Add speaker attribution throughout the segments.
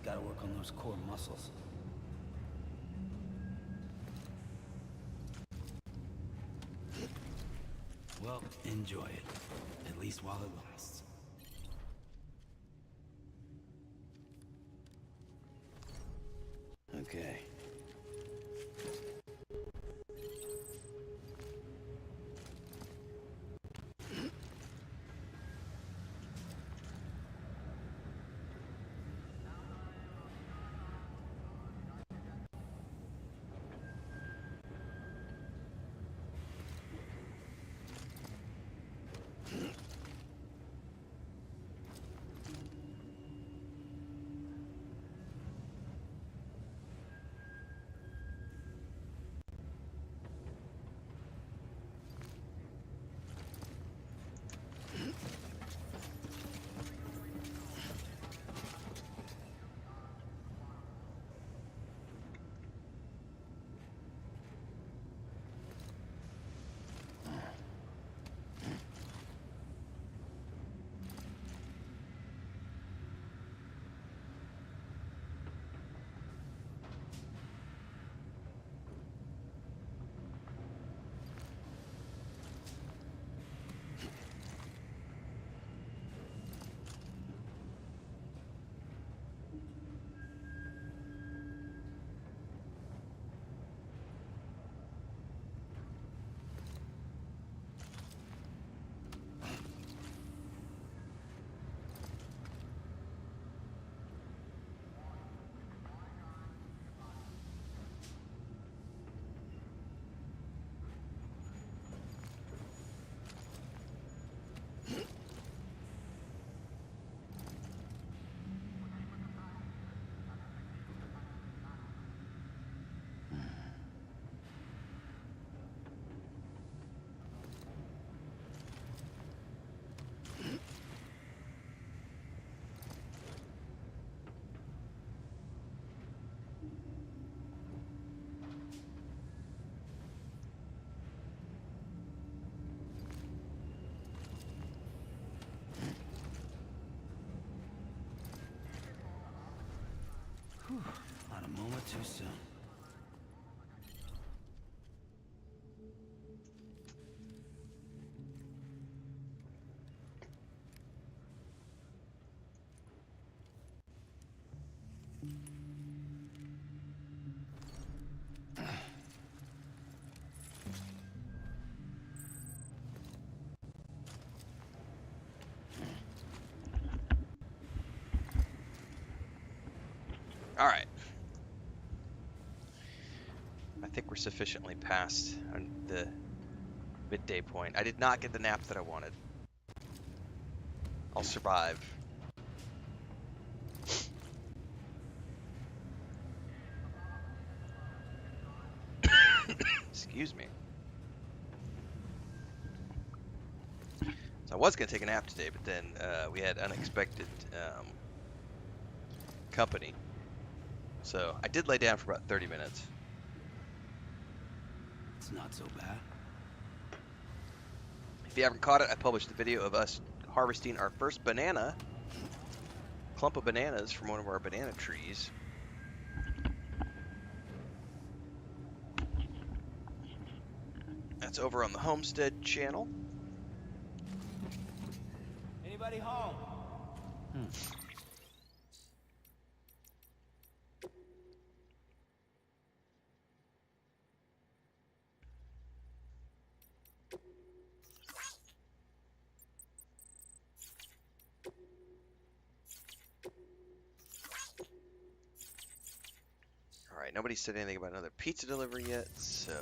Speaker 1: Gotta work on those core muscles. Well, enjoy it. At least while it lasts. Okay. Whew, not a moment too soon.
Speaker 2: All right. I think we're sufficiently past the midday point. I did not get the nap that I wanted. I'll survive. Excuse me. So I was going to take a nap today, but then we had unexpected company. So I did lay down for about 30 minutes.
Speaker 1: It's not so bad.
Speaker 2: If you haven't caught it, I published a video of us harvesting our first clump of bananas from one of our banana trees. That's over on the Homestead channel.
Speaker 1: Anybody home?
Speaker 2: Alright, nobody said anything about another pizza delivery yet, so...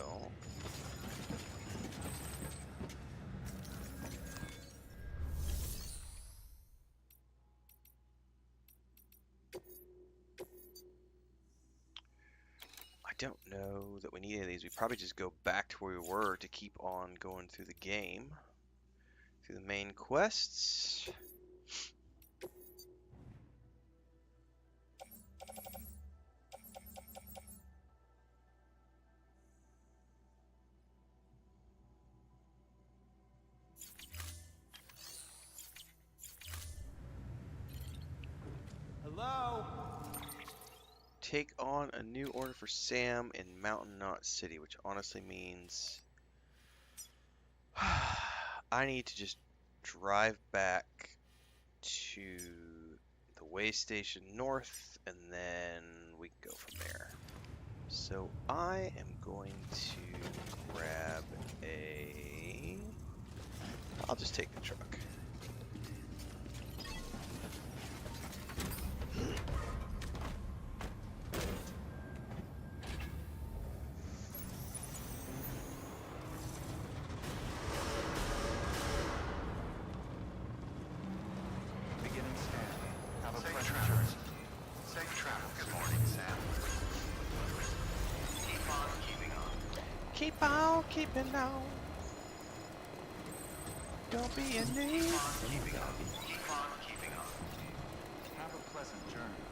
Speaker 2: I don't know that we need any of these. We probably just go back to where we were to keep on going through the game. Through the main quests.
Speaker 1: Hello?
Speaker 2: take on a new order for Sam in Mountain Knot City, which honestly means I need to just drive back to the way station north, and then we can go from there. So I am going to grab a... I'll just take the truck. Keep on keeping on. Don't be a knee.
Speaker 3: Keep on keeping on. Have a pleasant journey.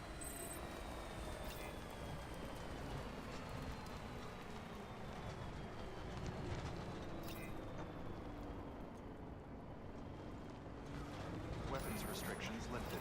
Speaker 3: Weapons restrictions lifted.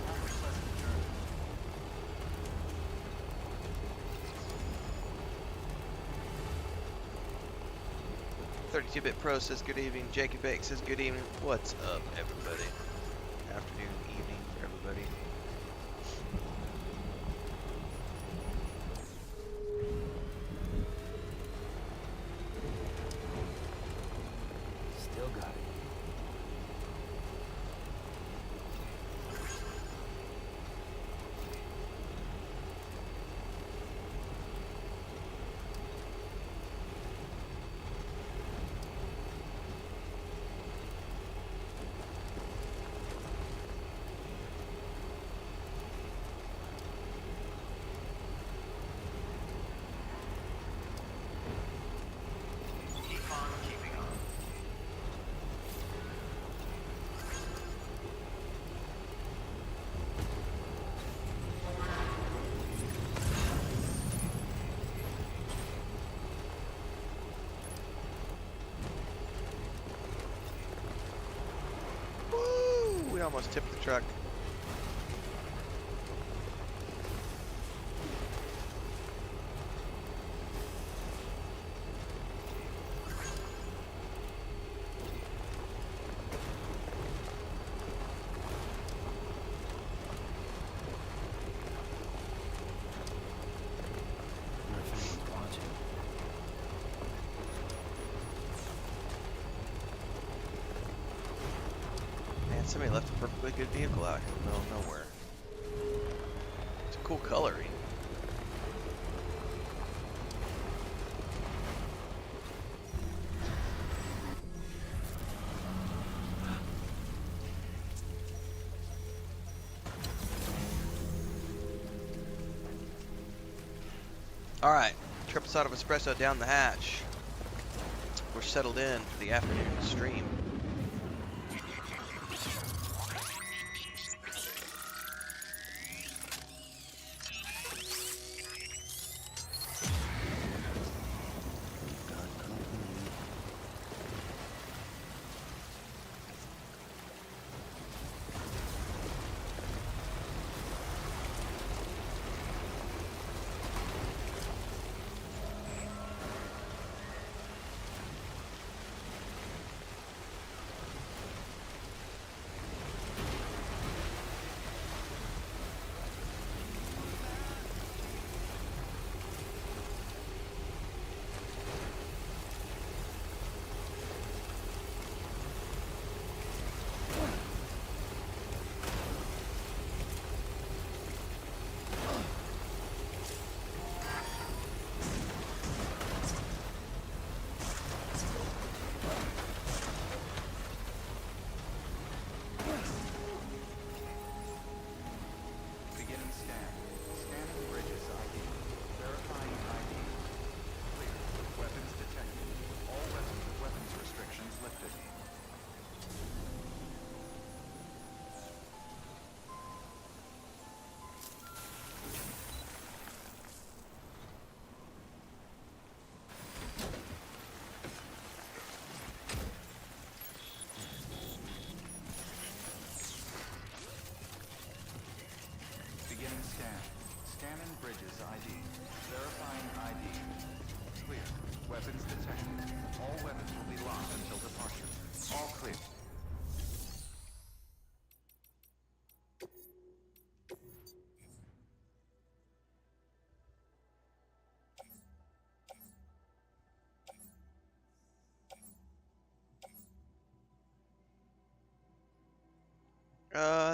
Speaker 3: Have a pleasant journey.
Speaker 2: 32-Bit Pro says good evening. Jakey Bake says good evening. What's up, everybody? Afternoon, evening for everybody.
Speaker 1: Still got it.
Speaker 3: Keep on keeping on.
Speaker 2: Woo! We almost tipped the truck.
Speaker 1: Wonder if anyone's watching.
Speaker 2: Man, somebody left a perfectly good vehicle out here in the middle of nowhere. It's a cool coloring. Alright, triple shot of espresso down the hatch. We're settled in for the afternoon stream.
Speaker 3: Beginning scan. Scanning bridges ID. Verifying ID. Clear. Weapons detected. All weapons will be locked until departure. All clear.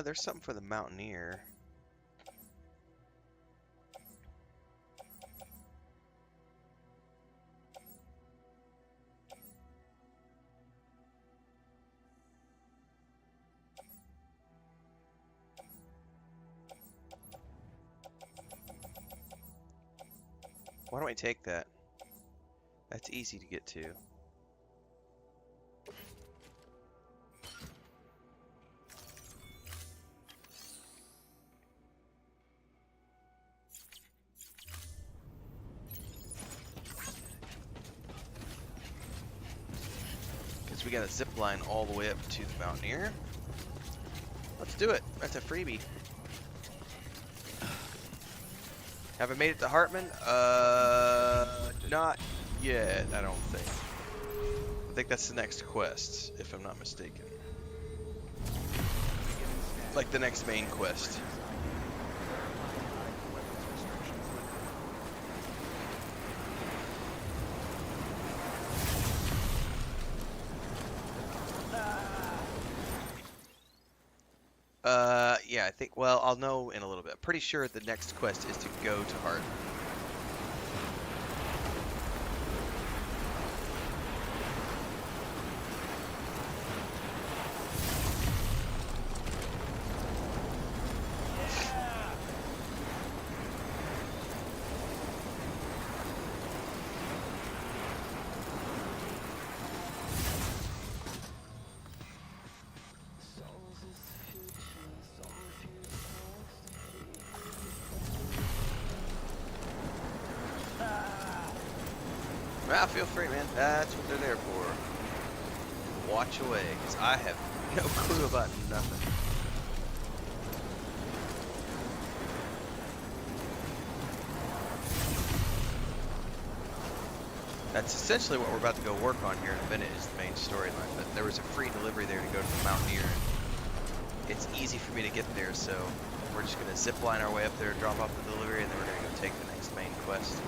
Speaker 2: There's something for the Mountaineer. Why don't we take that? That's easy to get to. Because we got a zip line all the way up to the Mountaineer. Let's do it. That's a freebie. Have I made it to Hartman? Not yet, I don't think. I think that's the next quest, if I'm not mistaken. Like the next main quest. Yeah, I think, well, I'll know in a little bit. Pretty sure the next quest is to go to Hartman. Well, feel free, man. That's what they're there for. Watch away, because I have no clue about nothing. That's essentially what we're about to go work on here in a minute, is the main storyline. But there was a free delivery there to go to the Mountaineer, and it's easy for me to get there, so we're just going to zip line our way up there, drop off the delivery, and then we're going to go take the next main quest.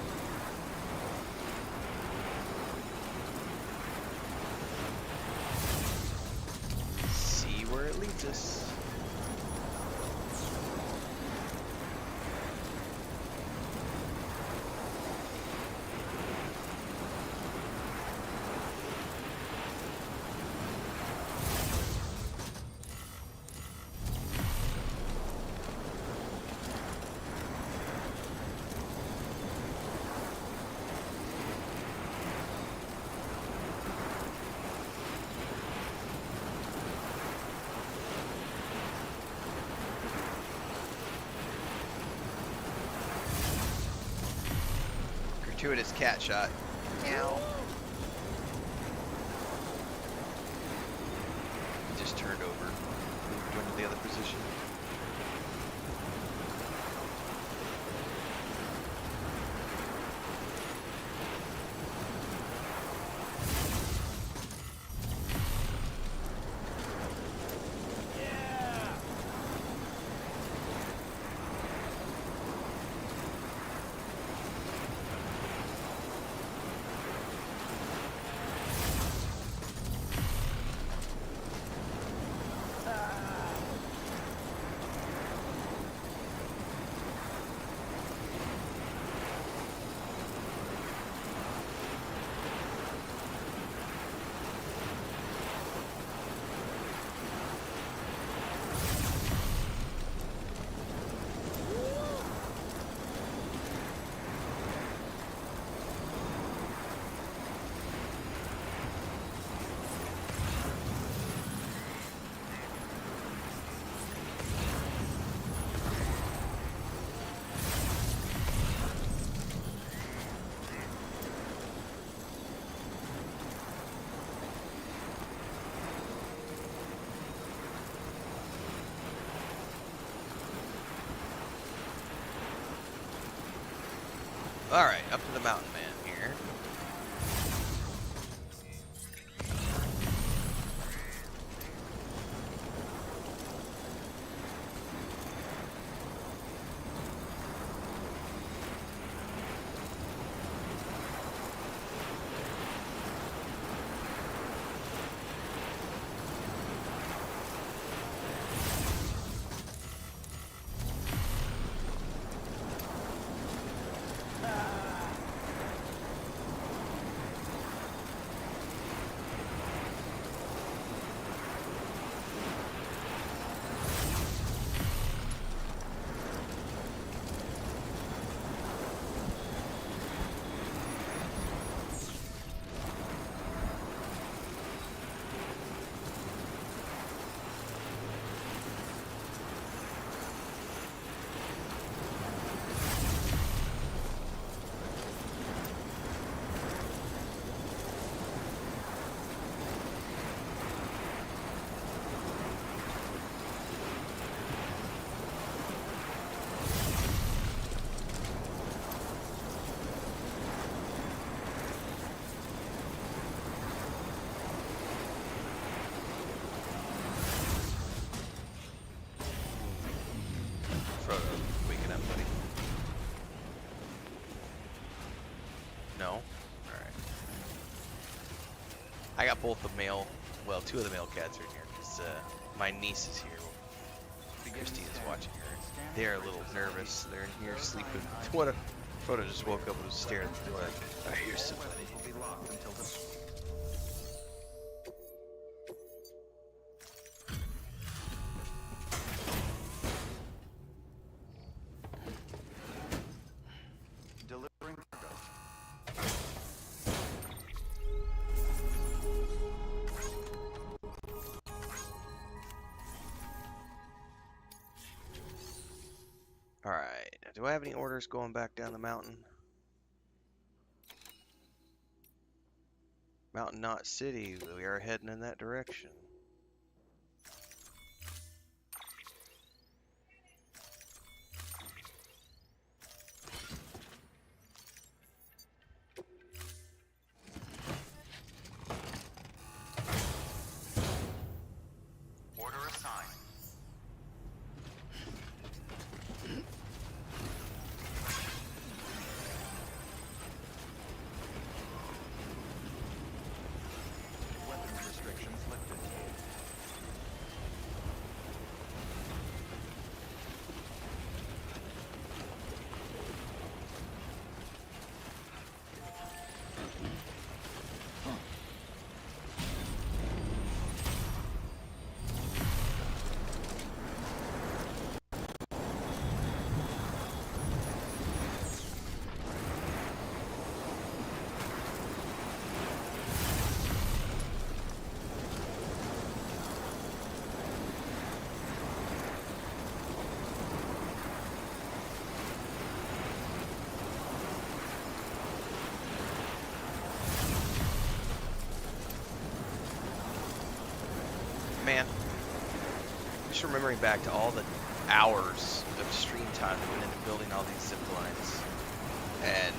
Speaker 2: See where it leads us. Gratuitous cat shot. Meow. Just turned over. Moved into the other position. Alright, up to the mountain man here. Frodo, waking up, buddy. No? Alright. I got both the male, well, two of the male cats are in here, because my niece is here. Christine is watching her. They are a little nervous. They're in here sleeping. What a... Frodo just woke up and was staring at the door like, I hear somebody.
Speaker 3: Delivering cargo.
Speaker 2: Alright, do I have any orders going back down the mountain? Mountain Knot City, we are heading in that direction.
Speaker 3: Order assigned. Weapons restrictions lifted.
Speaker 2: Man, just remembering back to all the hours of stream time that went into building all these zip lines, and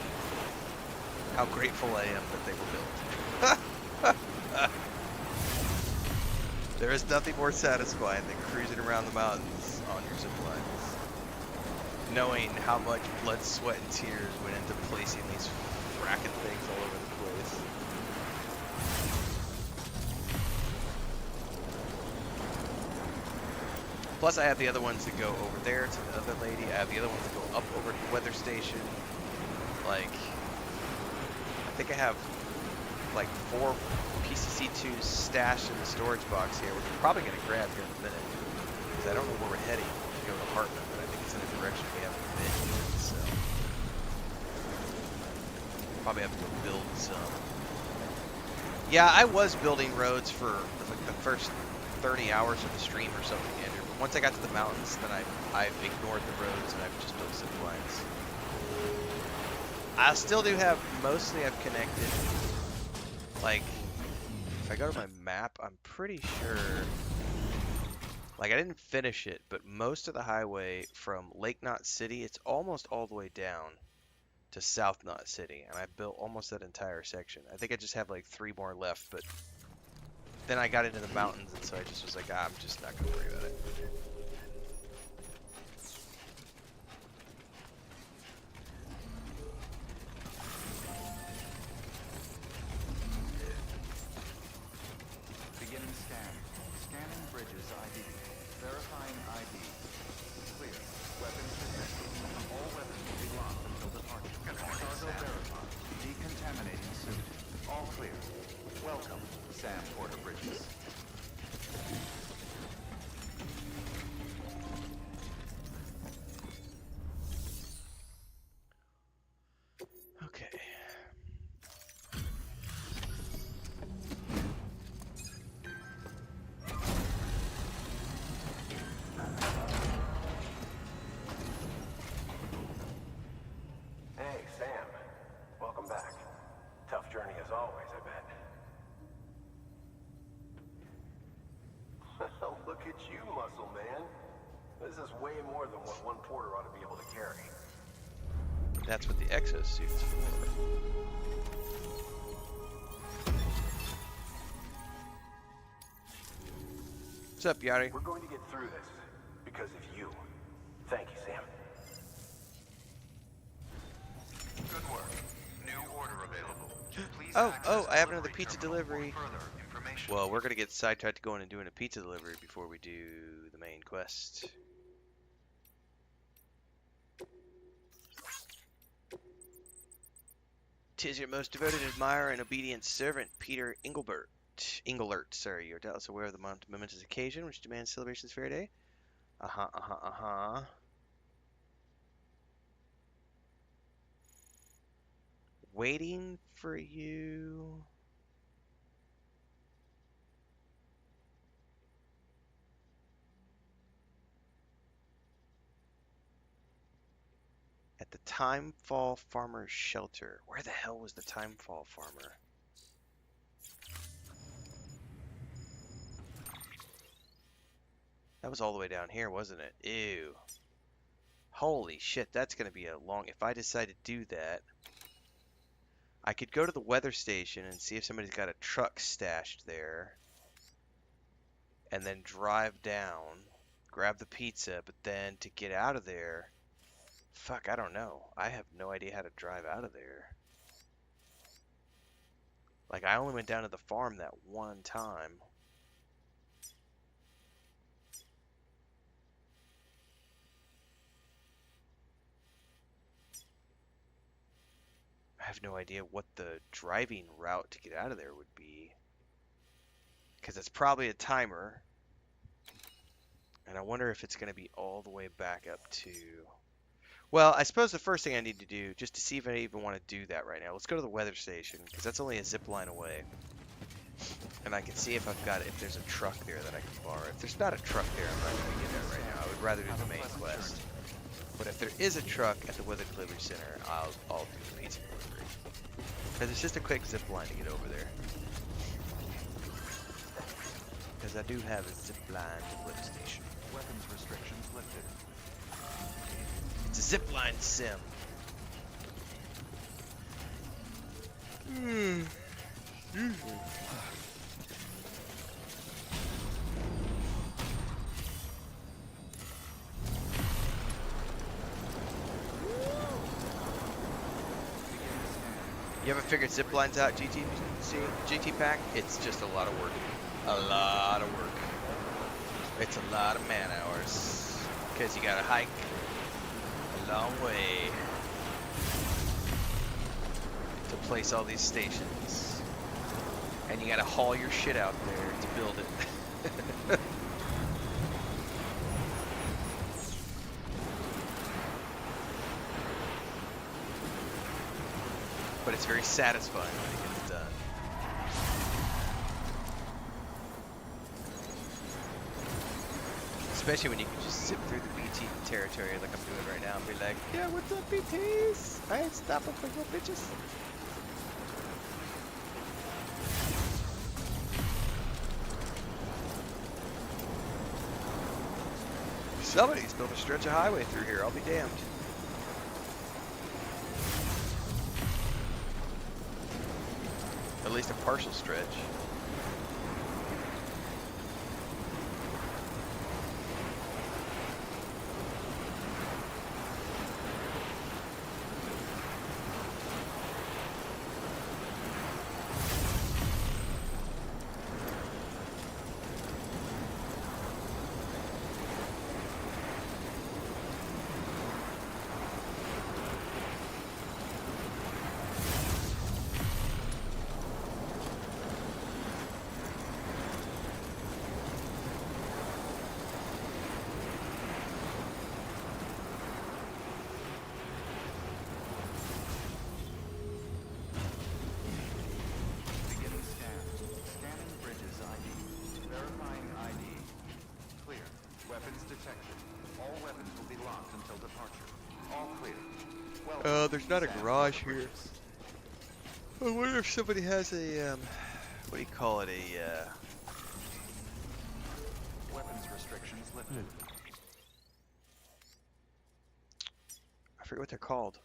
Speaker 2: how grateful I am that they were built. There is nothing more satisfying than cruising around the mountains on your zip lines, knowing how much blood, sweat, and tears went into placing these fracking things all over the place. Plus, I have the other ones that go over there to the other lady. I have the other ones that go up over to the weather station. Like, I think I have like 4 PCC2s stashed in the storage box here, which we're probably going to grab here in a minute. Because I don't know where we're heading to go to Hartman, but I think it's in a direction we haven't been yet, so. Probably have to go build some. Yeah, I was building roads for like the first 30 hours of the stream or something, Andrew. But once I got to the mountains, then I've ignored the roads and I've just built zip lines. I still do have, mostly I've connected, like, if I go to my map, I'm pretty sure, like I didn't finish it, but most of the highway from Lake Knot City, it's almost all the way down to South Knot City, and I built almost that entire section. I think I just have like 3 more left, but then I got into the mountains, and so I just was like, I'm just not gonna worry about it.
Speaker 3: Beginning scan. Scanning bridges ID. Verifying ID. Clear. Weapons detected. All weapons will be locked until departure. Cargo verified. Decontaminating suit. All clear. Welcome, Sam Porter Bridges.
Speaker 2: Okay.
Speaker 4: Hey, Sam. Welcome back. Tough journey as always, I bet. Look at you, muscle man. This is way more than what one porter ought to be able to carry.
Speaker 2: That's what the exosuit's for. What's up, Yari?
Speaker 4: We're going to get through this because of you. Thank you, Sam.
Speaker 3: Good work. New order available. Please
Speaker 2: Oh,
Speaker 3: access
Speaker 2: I have another
Speaker 3: delivery
Speaker 2: pizza
Speaker 3: terminal for
Speaker 2: delivery.
Speaker 3: further information.
Speaker 2: Well, we're gonna get sidetracked going and doing a pizza delivery before we do the main quest. Tis your most devoted admirer and obedient servant, Peter Engelert, sorry, you're doubtless aware of the momentous occasion which demands celebration's fair day. Waiting for you. At the Timefall Farmer's Shelter. Where the hell was the Timefall Farmer? That was all the way down here, wasn't it? Ew. Holy shit, that's gonna be a long... If I decide to do that, I could go to the weather station and see if somebody's got a truck stashed there. And then drive down, grab the pizza, but then to get out of there... Fuck, I don't know. I have no idea how to drive out of there. Like, I only went down to the farm that one time. I have no idea what the driving route to get out of there would be. Because it's probably a timer. And I wonder if it's going to be all the way back up to... Well, I suppose the first thing I need to do, just to see if I even want to do that right now, let's go to the weather station, because that's only a zip line away. And I can see if I've got it, if there's a truck there that I can borrow. If there's not a truck there, I'm not going to get there right now. I would rather do the main quest. But if there is a truck at the weather delivery center, I'll do the pizza delivery. Because it's just a quick zip line to get over there. Because I do have a zip line to the weather station.
Speaker 3: Weapons restrictions lifted.
Speaker 2: It's a zip line sim. You haven't figured zip lines out, GT Pack? It's just a lot of work. A lot of work. It's a lot of man hours. Because you gotta hike a long way to place all these stations. And you gotta haul your shit out there to build it. But it's very satisfying when it gets done. Especially when you can just zip through the BT territory like I'm doing right now and be like, yeah, what's up, BTs? I ain't stopping for no bitches. Somebody's built a stretch of highway through here, I'll be damned. At least a partial stretch.
Speaker 3: Beginning scan. Scanning bridges ID. Verifying ID. Clear. Weapons detected. All weapons will be locked until departure. All clear. Welcome,
Speaker 2: There's not a
Speaker 3: Sam
Speaker 2: garage
Speaker 3: Porter
Speaker 2: here.
Speaker 3: Bridges.
Speaker 2: I wonder if somebody has a, what do you call it,
Speaker 3: Weapons restrictions lifted.
Speaker 2: I forget what they're called.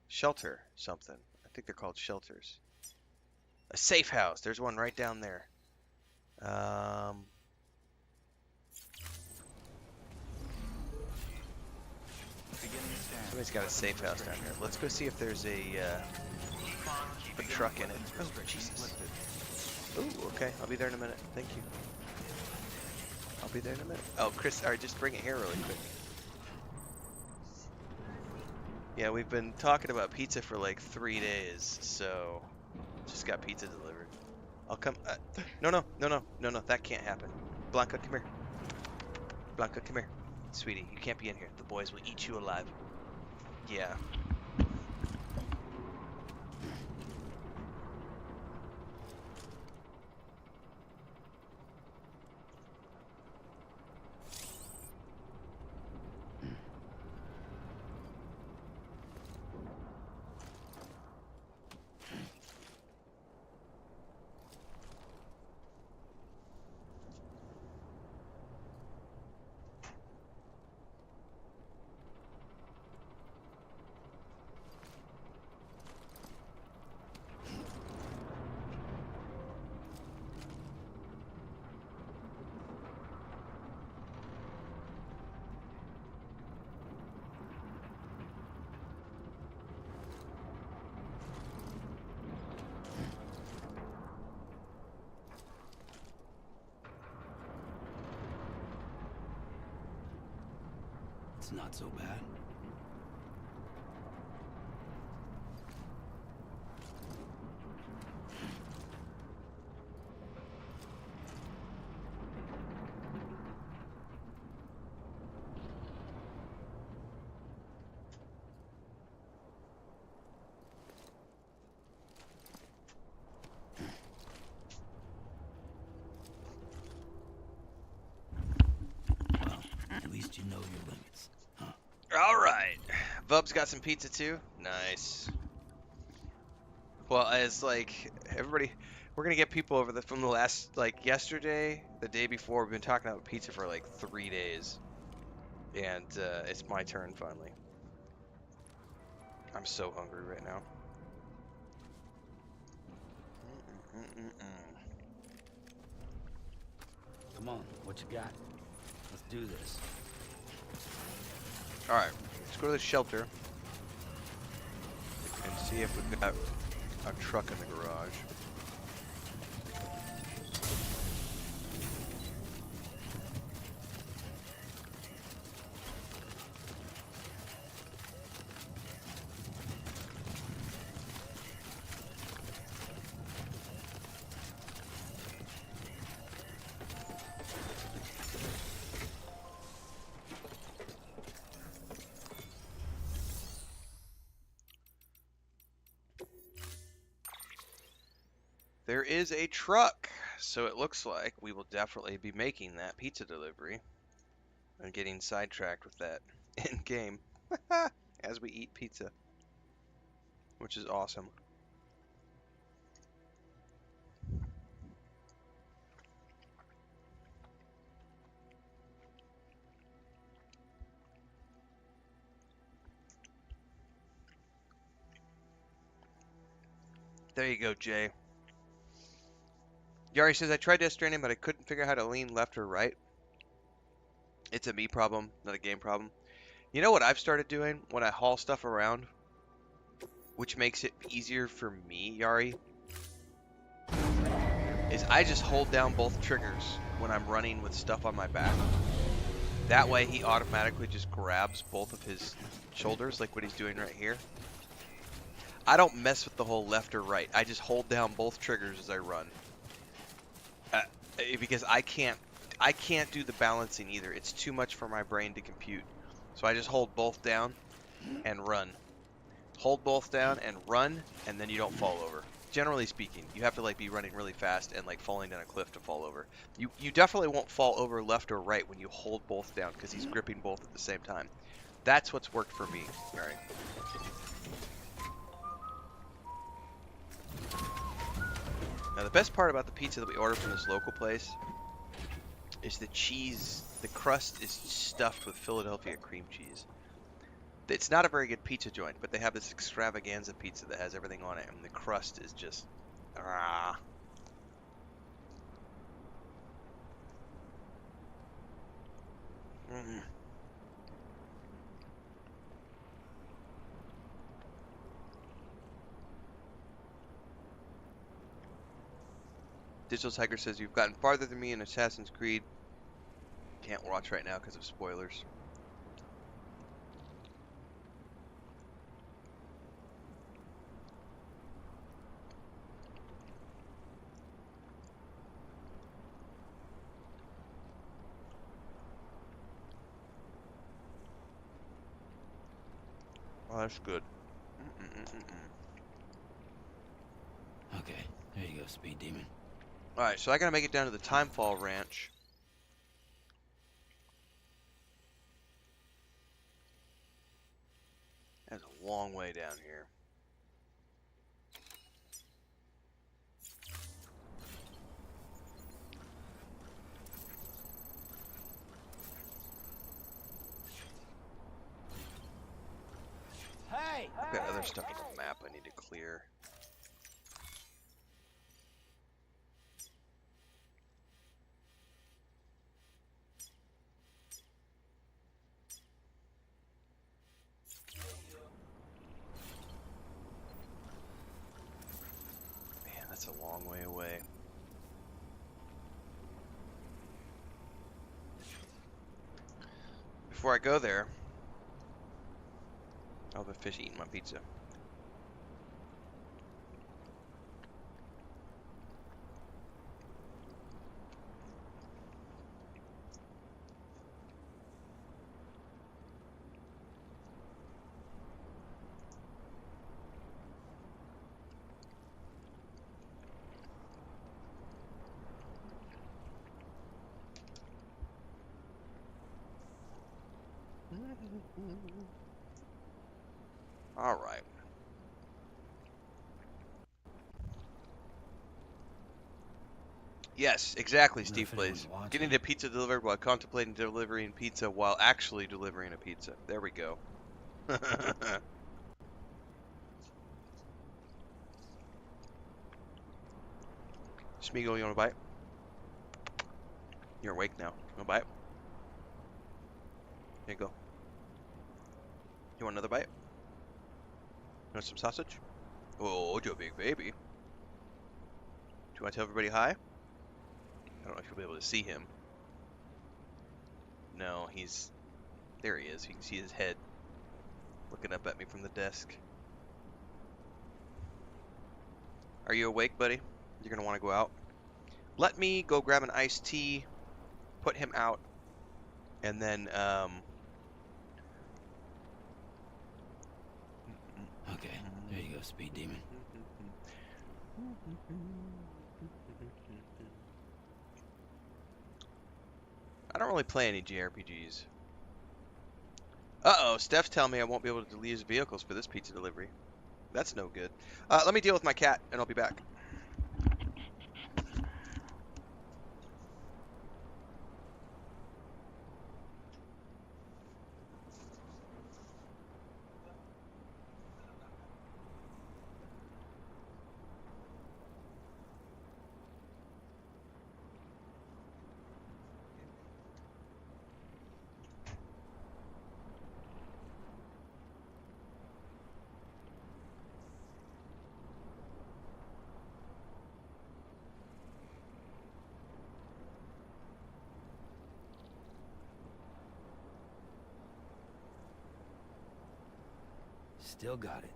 Speaker 2: Shelter, something. I think they're called shelters. A safe house. There's one right down there.
Speaker 3: Beginning scan.
Speaker 2: Somebody's got a safe house down here. Let's go see if there's a truck in it. Oh, Jesus. Ooh, okay. I'll be there in a minute. Thank you. I'll be there in a minute. Oh, Chris, alright, just bring it here really quick. Yeah, we've been talking about pizza for like 3 days, so just got pizza delivered. I'll come. No, that can't happen. Blanca, come here. Blanca, come here. Sweetie, you can't be in here. The boys will eat you alive. Yeah.
Speaker 1: It's not so bad. Well, at least you know your limits, huh?
Speaker 2: Alright. Vub's got some pizza too. Nice. Well, as like everybody, we're gonna get people over from the last, like yesterday, the day before. We've been talking about pizza for like 3 days, and it's my turn finally. I'm so hungry right now.
Speaker 1: Come on, what you got? Let's do this.
Speaker 2: All right, let's go to the shelter and see if we've got a truck in the garage. There is a truck, so it looks like we will definitely be making that pizza delivery and getting sidetracked with that in game as we eat pizza, which is awesome. There you go, Jay. Yari says, I tried Death Stranding, but I couldn't figure out how to lean left or right. It's a me problem, not a game problem. You know what I've started doing when I haul stuff around, which makes it easier for me, Yari, is I just hold down both triggers when I'm running with stuff on my back. That way he automatically just grabs both of his shoulders, like what he's doing right here. I don't mess with the whole left or right. I just hold down both triggers as I run. Because I can't do the balancing either. It's too much for my brain to compute. So I just hold both down and run. Hold both down and run, and then you don't fall over. Generally speaking, you have to like be running really fast and like falling down a cliff to fall over. You definitely won't fall over left or right when you hold both down because he's gripping both at the same time. That's what's worked for me, Mary. Now the best part about the pizza that we ordered from this local place is the cheese. The crust is stuffed with Philadelphia cream cheese. It's not a very good pizza joint, but they have this extravaganza pizza that has everything on it, and the crust is just Digital Tiger says you've gotten farther than me in Assassin's Creed. Can't watch right now because of spoilers. Oh, that's good.
Speaker 1: Okay, there you go, Speed Demon.
Speaker 2: Alright, so I gotta make it down to the Timefall Ranch. That's a long way down here.
Speaker 1: Hey!
Speaker 2: I've got other stuff on the map I need to clear. Man, that's a long way away. Before I go there, I'll have a fish eating my pizza. All right. Yes, exactly,
Speaker 1: Wonder
Speaker 2: Steve
Speaker 1: if anyone's
Speaker 2: Plays.
Speaker 1: watching.
Speaker 2: Getting a pizza delivered while contemplating delivering pizza while actually delivering a pizza. There we go. Smeagol, you want a bite? You're awake now. You want a bite? Here you go. You want another bite? You want some sausage? Oh, you big baby. Do you want to tell everybody hi? I don't know if you'll be able to see him. No, he's... There he is. You can see his head looking up at me from the desk. Are you awake, buddy? You're going to want to go out. Let me go grab an iced tea, put him out, and then,
Speaker 1: Okay, there you go, Speed Demon.
Speaker 2: I don't really play any JRPGs. Uh-oh, Steph's telling me I won't be able to use vehicles for this pizza delivery. That's no good. Let me deal with my cat, and I'll be back.
Speaker 1: Still got it.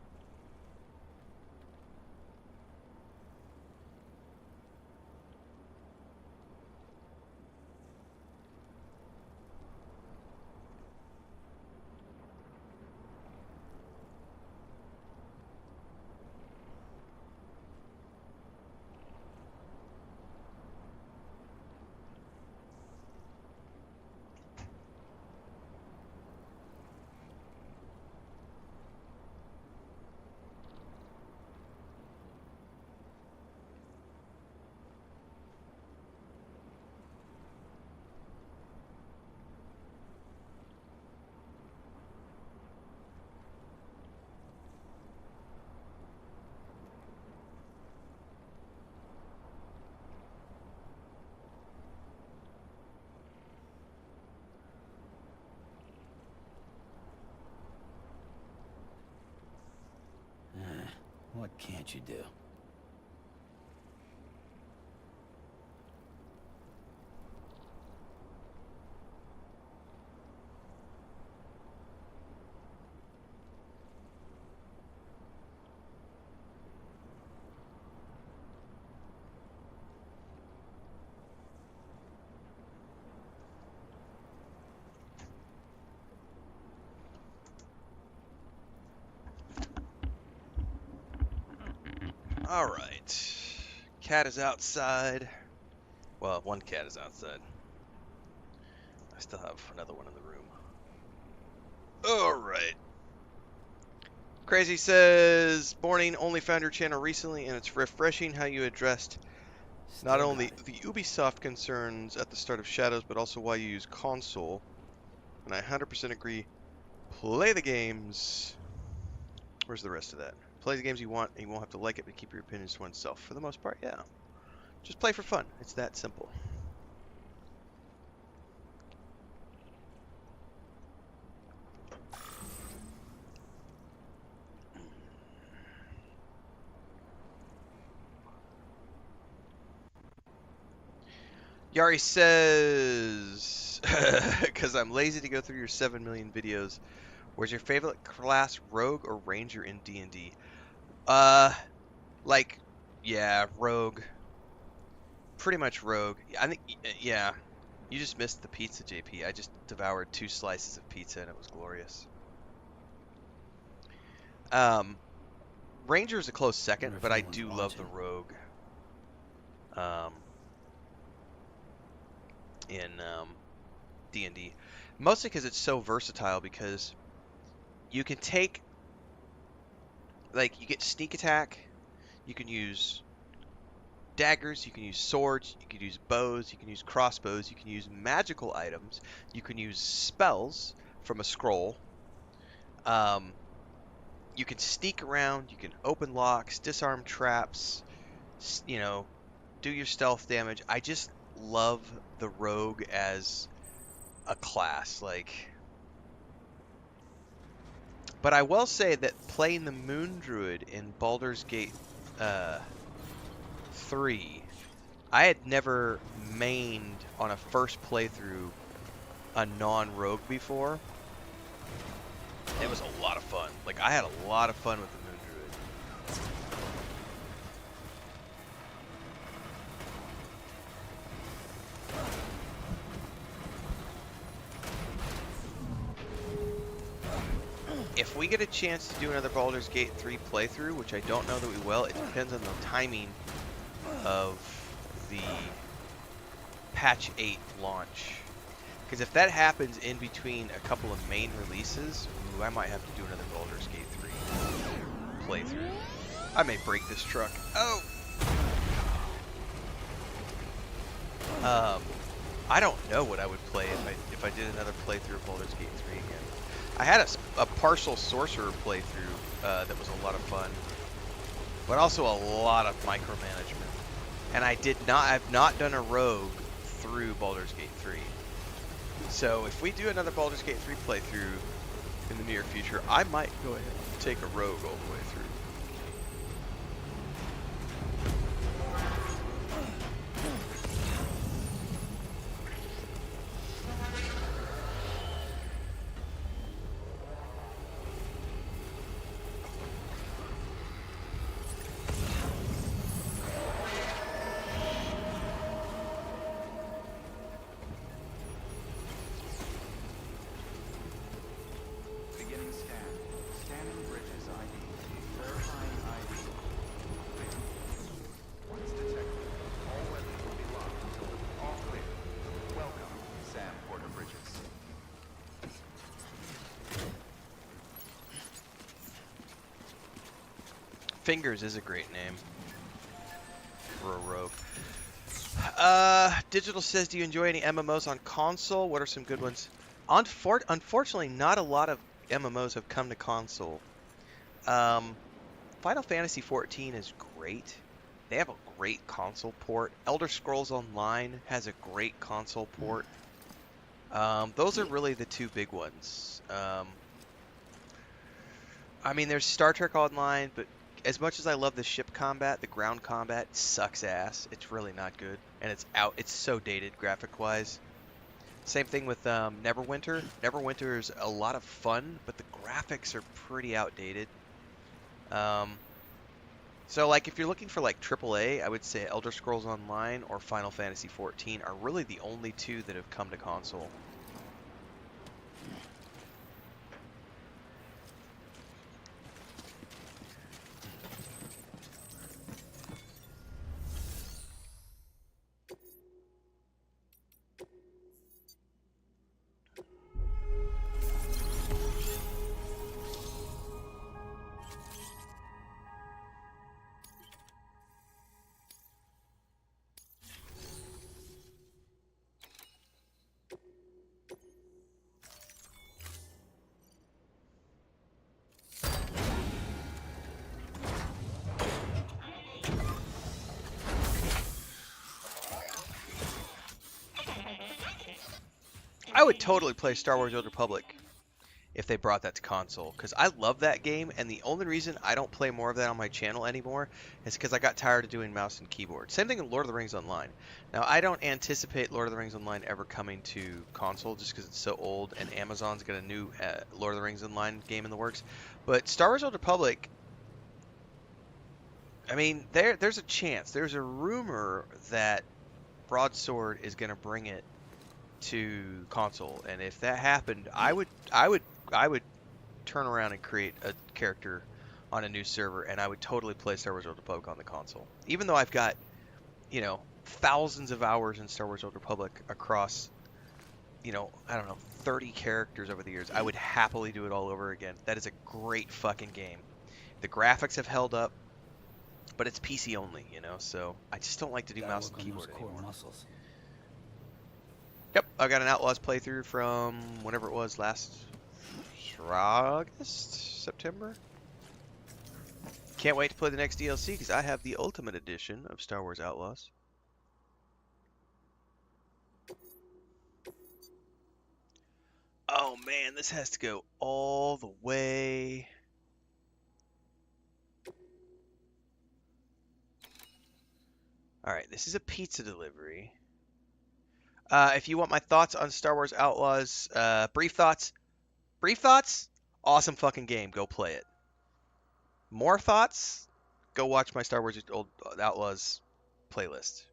Speaker 1: What can't you do?
Speaker 2: Alright. Cat is outside. Well, one cat is outside. I still have another one in the room. Alright. Crazy says, Morning, only found your channel recently, and it's refreshing how you addressed not
Speaker 1: Still
Speaker 2: only
Speaker 1: got it.
Speaker 2: the Ubisoft concerns at the start of Shadows, but also why you use console. And I 100% agree. Play the games. Where's the rest of that? Play the games you want, and you won't have to like it, but keep your opinions to oneself. For the most part, yeah. Just play for fun. It's that simple. Yari says, because I'm lazy to go through your 7 million videos, where's your favorite class, Rogue or Ranger in D&D? Like, yeah, Rogue. Pretty much Rogue. I think, yeah. You just missed the pizza, JP. I just devoured 2 slices of pizza and it was glorious. Ranger is a close second,
Speaker 1: Wonder if
Speaker 2: but I
Speaker 1: anyone's
Speaker 2: do love the
Speaker 1: watching.
Speaker 2: Rogue. In D&D. Mostly because it's so versatile, because you can take, like, you get sneak attack, you can use daggers, you can use swords, you can use bows, you can use crossbows, you can use magical items, you can use spells from a scroll, you can sneak around, you can open locks, disarm traps, you know, do your stealth damage. I just love the rogue as a class, like. But I will say that playing the Moon Druid in Baldur's Gate 3, I had never mained on a first playthrough a non-rogue before. It was a lot of fun. Like, I had a lot of fun with the Moon Druid. If we get a chance to do another Baldur's Gate 3 playthrough, which I don't know that we will, it depends on the timing of the patch 8 launch. Because if that happens in between a couple of main releases, ooh, I might have to do another Baldur's Gate 3 playthrough. I may break this truck. Oh! I don't know what I would play if I did another playthrough of Baldur's Gate 3 again. I had a partial sorcerer playthrough that was a lot of fun, but also a lot of micromanagement. And I've not done a rogue through Baldur's Gate 3. So if we do another Baldur's Gate 3 playthrough in the near future, I might go ahead and take a rogue all the way through. Fingers is a great name for a rogue. Digital says, do you enjoy any MMOs on console? What are some good ones? Unfortunately, not a lot of MMOs have come to console. Final Fantasy XIV is great. They have a great console port. Elder Scrolls Online has a great console port. Those are really the two big ones. I mean, there's Star Trek Online, but as much as I love the ship combat, the ground combat sucks ass. It's really not good, and it's so dated graphic-wise. Same thing with Neverwinter. Neverwinter is a lot of fun, but the graphics are pretty outdated. So like if you're looking for like AAA, I would say Elder Scrolls Online or Final Fantasy XIV are really the only two that have come to console. I would totally play Star Wars Old Republic if they brought that to console, because I love that game, and the only reason I don't play more of that on my channel anymore is because I got tired of doing mouse and keyboard. Same thing with Lord of the Rings Online. Now, I don't anticipate Lord of the Rings Online ever coming to console just because it's so old, and Amazon's got a new Lord of the Rings Online game in the works. But Star Wars Old Republic, I mean, there's a chance. There's a rumor that Broadsword is going to bring it to console, and if that happened, I would turn around and create a character on a new server, and I would totally play Star Wars Old Republic on the console. Even though I've got, thousands of hours in Star Wars Old Republic across, I don't know, 30 characters over the years, I would happily do it all over again. That is a great fucking game. The graphics have held up, but it's PC only, so I just don't like to do mouse and keyboard anymore.
Speaker 1: Muscles.
Speaker 2: Yep, I got an Outlaws playthrough from whenever it was last August, September. Can't wait to play the next DLC because I have the Ultimate Edition of Star Wars Outlaws. Oh man, this has to go all the way. Alright, this is a pizza delivery. If you want my thoughts on Star Wars Outlaws, brief thoughts, awesome fucking game. Go play it. More thoughts? Go watch my Star Wars Old Outlaws playlist.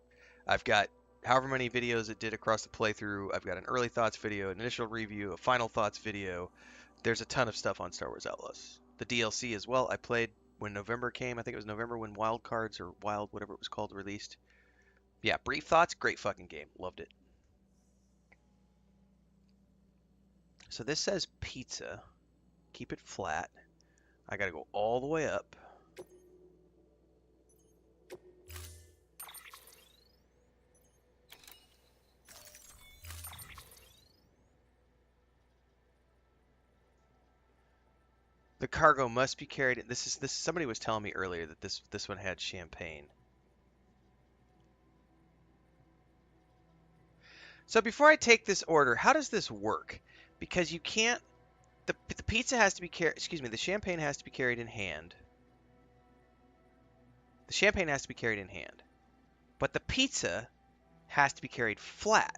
Speaker 2: I've got however many videos it did across the playthrough. I've got an early thoughts video, an initial review, a final thoughts video. There's a ton of stuff on Star Wars Outlaws. The DLC as well. I played when November came. I think it was November when Wild Cards or Wild, whatever it was called, released. Yeah, brief thoughts, great fucking game. Loved it. So this says pizza. Keep it flat. I gotta go all the way up. The cargo must be carried. This somebody was telling me earlier that this one had champagne. So before I take this order, how does this work? Because you can't. The pizza has to be carried. Excuse me. The champagne has to be carried in hand. The champagne has to be carried in hand, but the pizza has to be carried flat.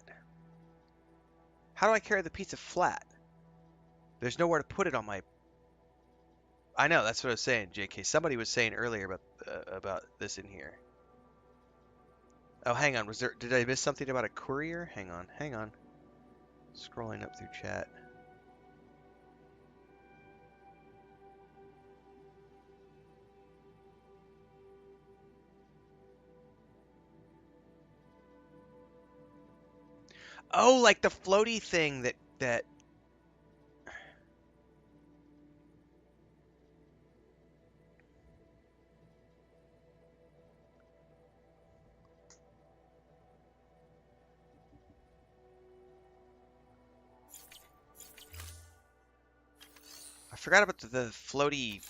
Speaker 2: How do I carry the pizza flat? There's nowhere to put it on my. I know, that's what I was saying, JK. Somebody was saying earlier about this in here. Oh, hang on. Did I miss something about a courier? Hang on. Scrolling up through chat. Oh, like the floaty thing that forgot about the floaty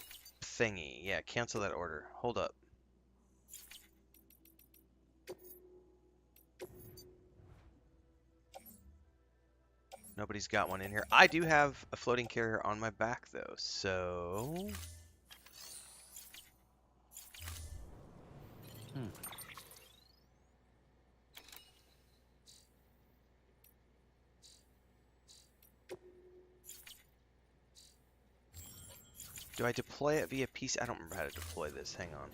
Speaker 2: thingy. Yeah, cancel that order. Hold up. Nobody's got one in here. I do have a floating carrier on my back, though, so... Do I deploy it via PC? I don't remember how to deploy this. Hang on.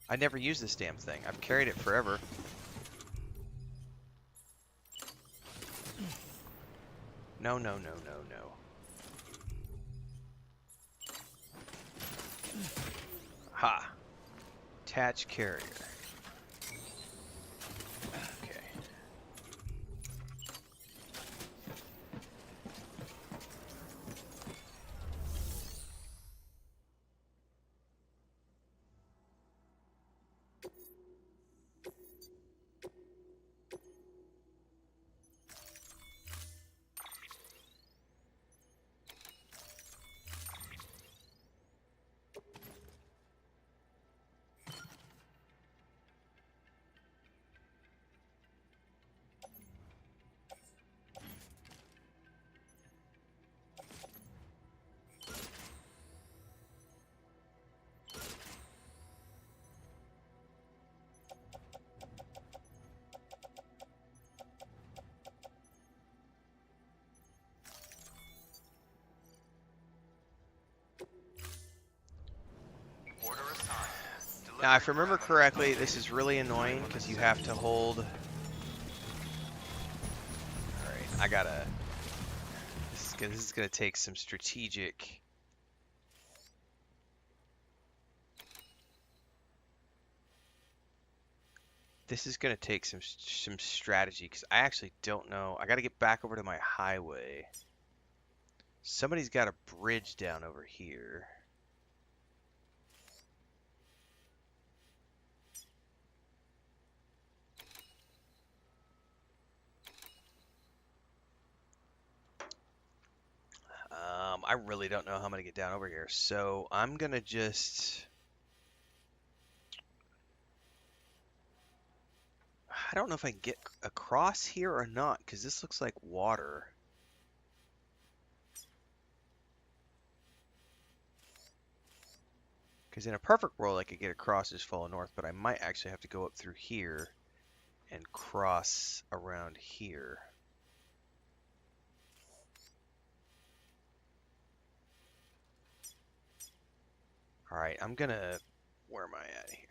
Speaker 2: I never used this damn thing. I've carried it forever. No, no, no, no, no. Ha! Attach carrier. Okay. Now, if I remember correctly, this is really annoying because you have to hold... Alright, I gotta... This is gonna take some strategic... This is gonna take some strategy because I actually don't know. I gotta get back over to my highway. Somebody's got a bridge down over here. I really don't know how I'm going to get down over here, so I'm going to just... I don't know if I can get across here or not, because this looks like water. Because in a perfect world, I could get across just follow north, but I might actually have to go up through here and cross around here. Alright, I'm gonna... Where am I at here?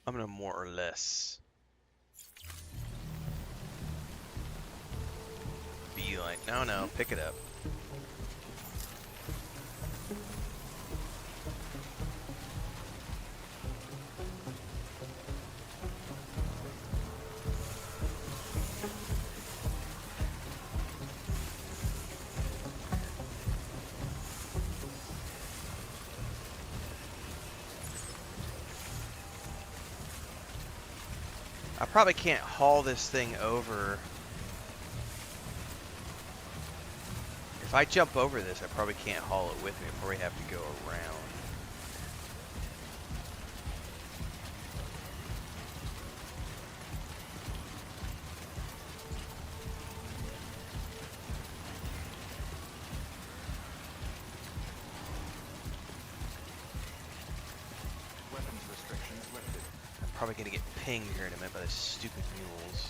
Speaker 2: I'm gonna more or less... be like, no, pick it up. I probably can't haul this thing over. If I jump over this, I probably can't haul it with me. I probably have to go around.
Speaker 3: Weapons restrictions lifted.
Speaker 2: I'm probably gonna get pinged here in a minute by the stupid mules.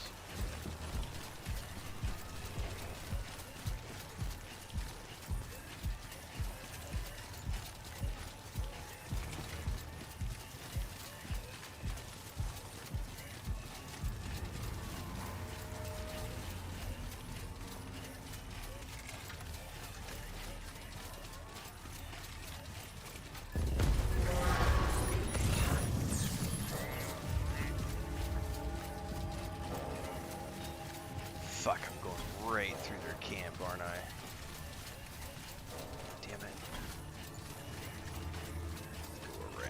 Speaker 2: fuck, I'm going right through their camp, aren't I? Damn it. Go around.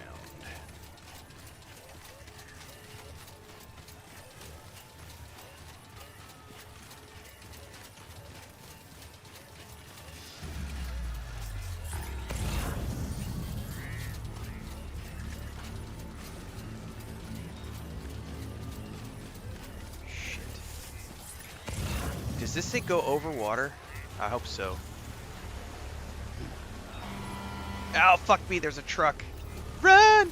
Speaker 2: Does this thing go over water? I hope so. Oh, fuck me, there's a truck. Run!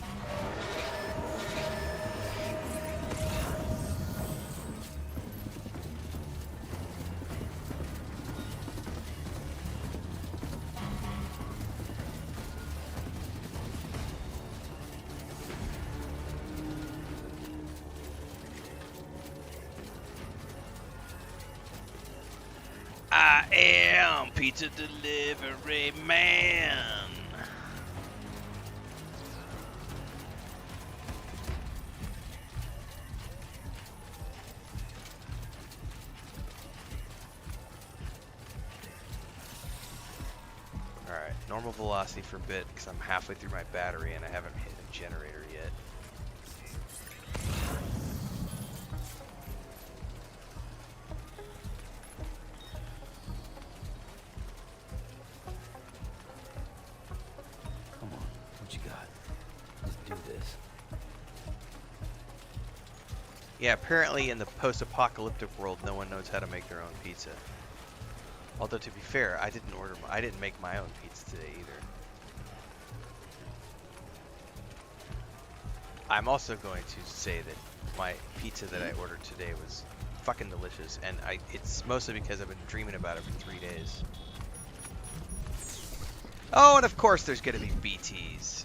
Speaker 2: I am pizza delivery man. Alright, normal velocity for a bit because I'm halfway through my battery and I haven't hit a generator yet.
Speaker 1: Come on, what you got? Let's do this.
Speaker 2: Yeah, apparently in the post-apocalyptic world, no one knows how to make their own pizza. Although to be fair, I didn't make my own pizza today either. I'm also going to say that my pizza that I ordered today was fucking delicious, and it's mostly because I've been dreaming about it for 3 days. Oh, and of course there's gonna be BTs.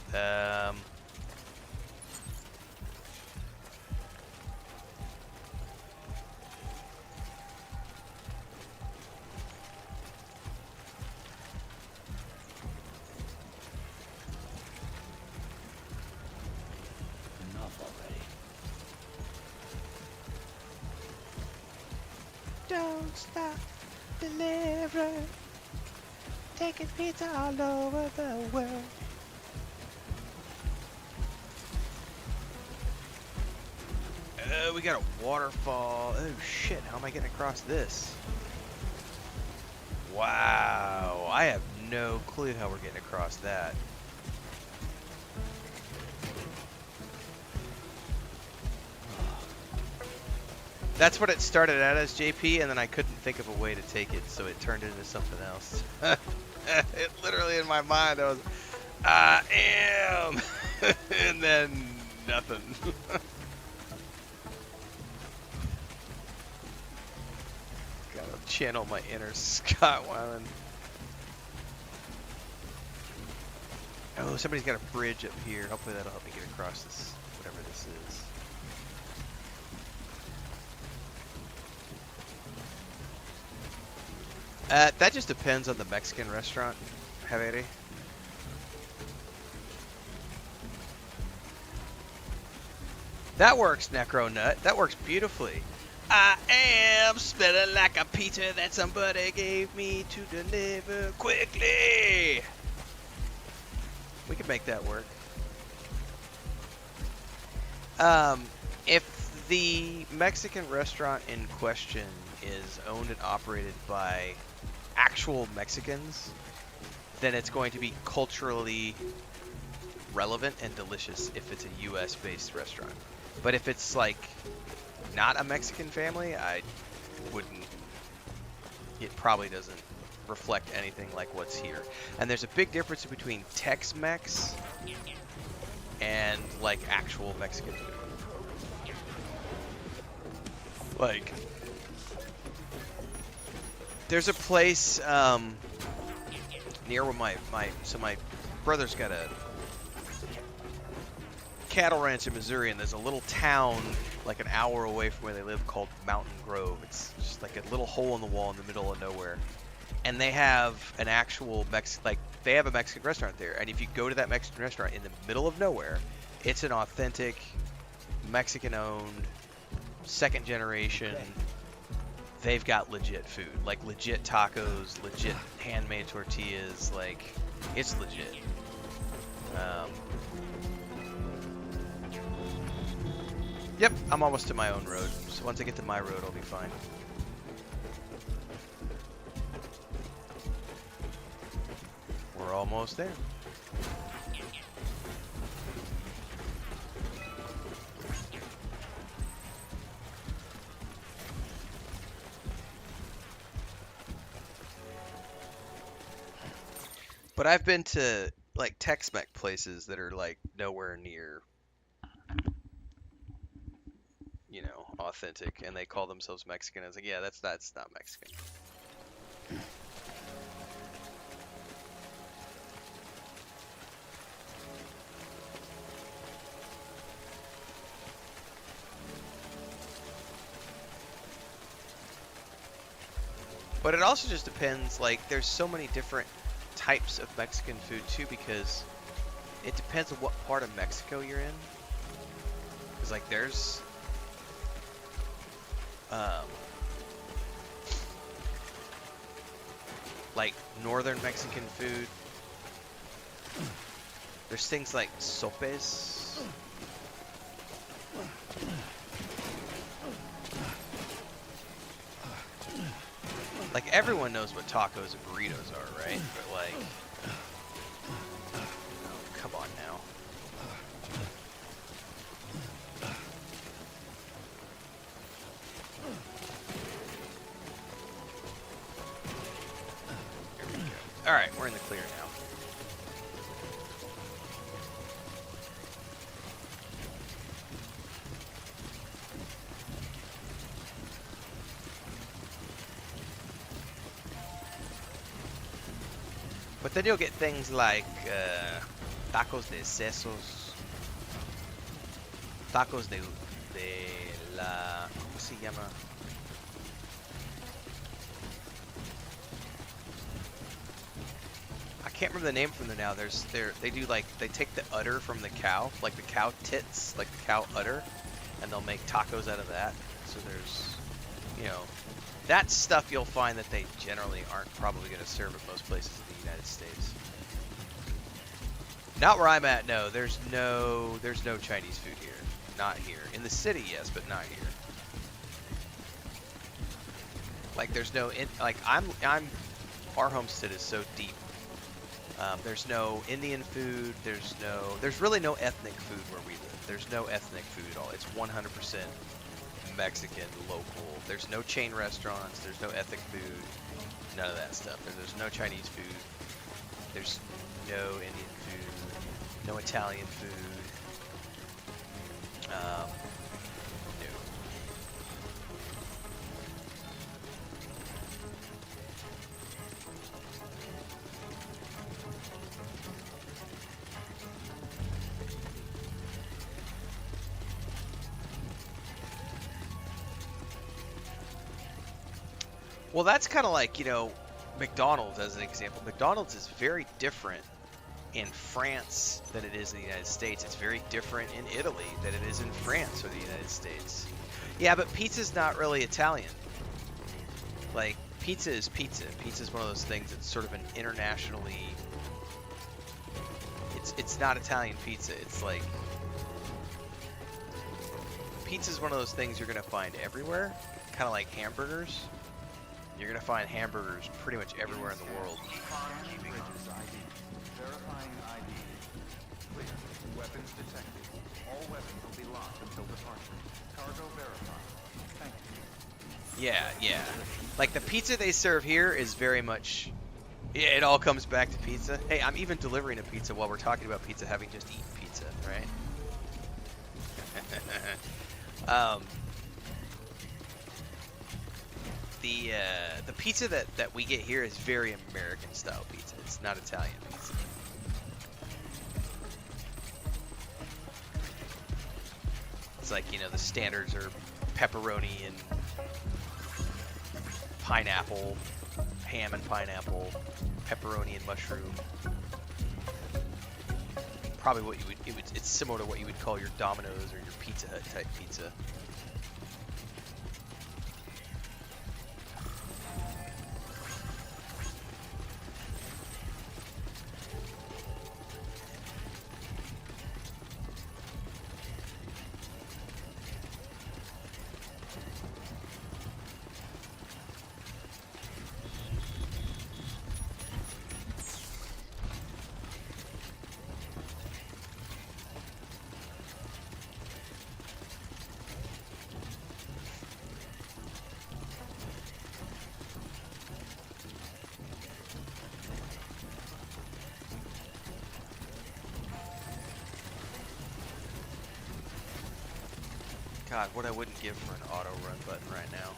Speaker 1: Enough already.
Speaker 2: Don't stop delivering, taking pizza all over the world. We got a waterfall. Oh shit, how am I getting across this? Wow, I have no clue how we're getting across that. That's what it started out as, JP, and then I couldn't think of a way to take it, so it turned into something else. It literally in my mind, I am, and then nothing. Gotta channel my inner Scott Weiland. Oh, somebody's got a bridge up here. Hopefully that'll help me get across this, whatever this is. That just depends on the Mexican restaurant, Javier. That works, Necronut. That works beautifully. I am smelling like a pizza that somebody gave me to deliver quickly. We can make that work. If the Mexican restaurant in question is owned and operated by actual Mexicans, then it's going to be culturally relevant and delicious if it's a US based restaurant. But if it's like not a Mexican family, I wouldn't, it probably doesn't reflect anything like what's here. And there's a big difference between Tex-Mex and like actual Mexican food. Like, there's a place near where my brother's got a cattle ranch in Missouri, and there's a little town like an hour away from where they live called Mountain Grove. It's just like a little hole in the wall in the middle of nowhere, and they have an actual they have a Mexican restaurant there. And if you go to that Mexican restaurant in the middle of nowhere, it's an authentic Mexican-owned, second generation they've got legit food, like legit tacos, legit handmade tortillas, like it's legit. Yep, I'm almost to my own road, so once I get to my road, I'll be fine. We're almost there. But I've been to like Tex-Mex places that are like nowhere near, you know, authentic, and they call themselves Mexican. I was like, yeah, that's not Mexican. But it also just depends, like, there's so many different types of Mexican food too, because it depends on what part of Mexico you're in. Because, like, there's like northern Mexican food. There's things like sopes. Like, everyone knows what tacos and burritos are, right? But like, oh, come on now. There we go. Alright, we're in the clear now. But then you'll get things like tacos de sesos, tacos de la, ¿cómo se llama? I can't remember the name from there now. They do like, they take the udder from the cow, like the cow tits, like the cow udder, and they'll make tacos out of that. So there's, you know, that's stuff you'll find that they generally aren't probably going to serve at most places in the United States. Not where I'm at, no. There's no Chinese food here. Not here. In the city, yes, but not here. Like, there's no, our homestead is so deep. There's no Indian food. There's really no ethnic food where we live. There's no ethnic food at all. It's 100% Mexican, local. There's no chain restaurants. There's no ethnic food. None of that stuff. There's no Chinese food. There's no Indian food. No Italian food. No. Well, that's kind of like, you know, McDonald's as an example. McDonald's is very different in France than it is in the United States. It's very different in Italy than it is in France or the United States. Yeah, but pizza's not really Italian. Like, pizza is pizza. Pizza is one of those things that's sort of an internationally... It's not Italian pizza. It's like... Pizza is one of those things you're going to find everywhere. Kind of like hamburgers. You're going to find hamburgers pretty much everywhere in the world.
Speaker 3: Verifying ID. Clear. Weapons detected. All weapons will be locked until departure. Cargo verified. Thank you.
Speaker 2: Yeah. Like, the pizza they serve here is very much... Yeah, it all comes back to pizza. Hey, I'm even delivering a pizza while we're talking about pizza, having just eaten pizza, right? The pizza that we get here is very American style pizza. It's not Italian pizza. It's like, you know, the standards are pepperoni and pineapple, ham and pineapple, pepperoni and mushroom. Probably what it's similar to what you would call your Domino's or your Pizza Hut type pizza. God, what I wouldn't give for an auto run button right now.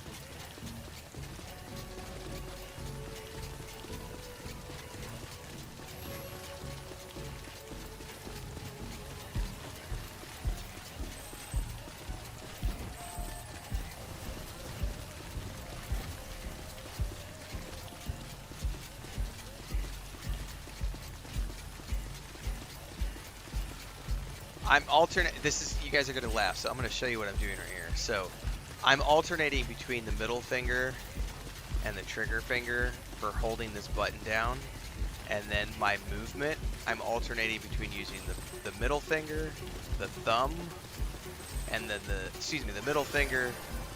Speaker 2: I'm this is, you guys are gonna laugh, so I'm gonna show you what I'm doing right here. So, I'm alternating between the middle finger and the trigger finger for holding this button down, and then my movement, I'm alternating between using the middle finger, the thumb, and then the middle finger,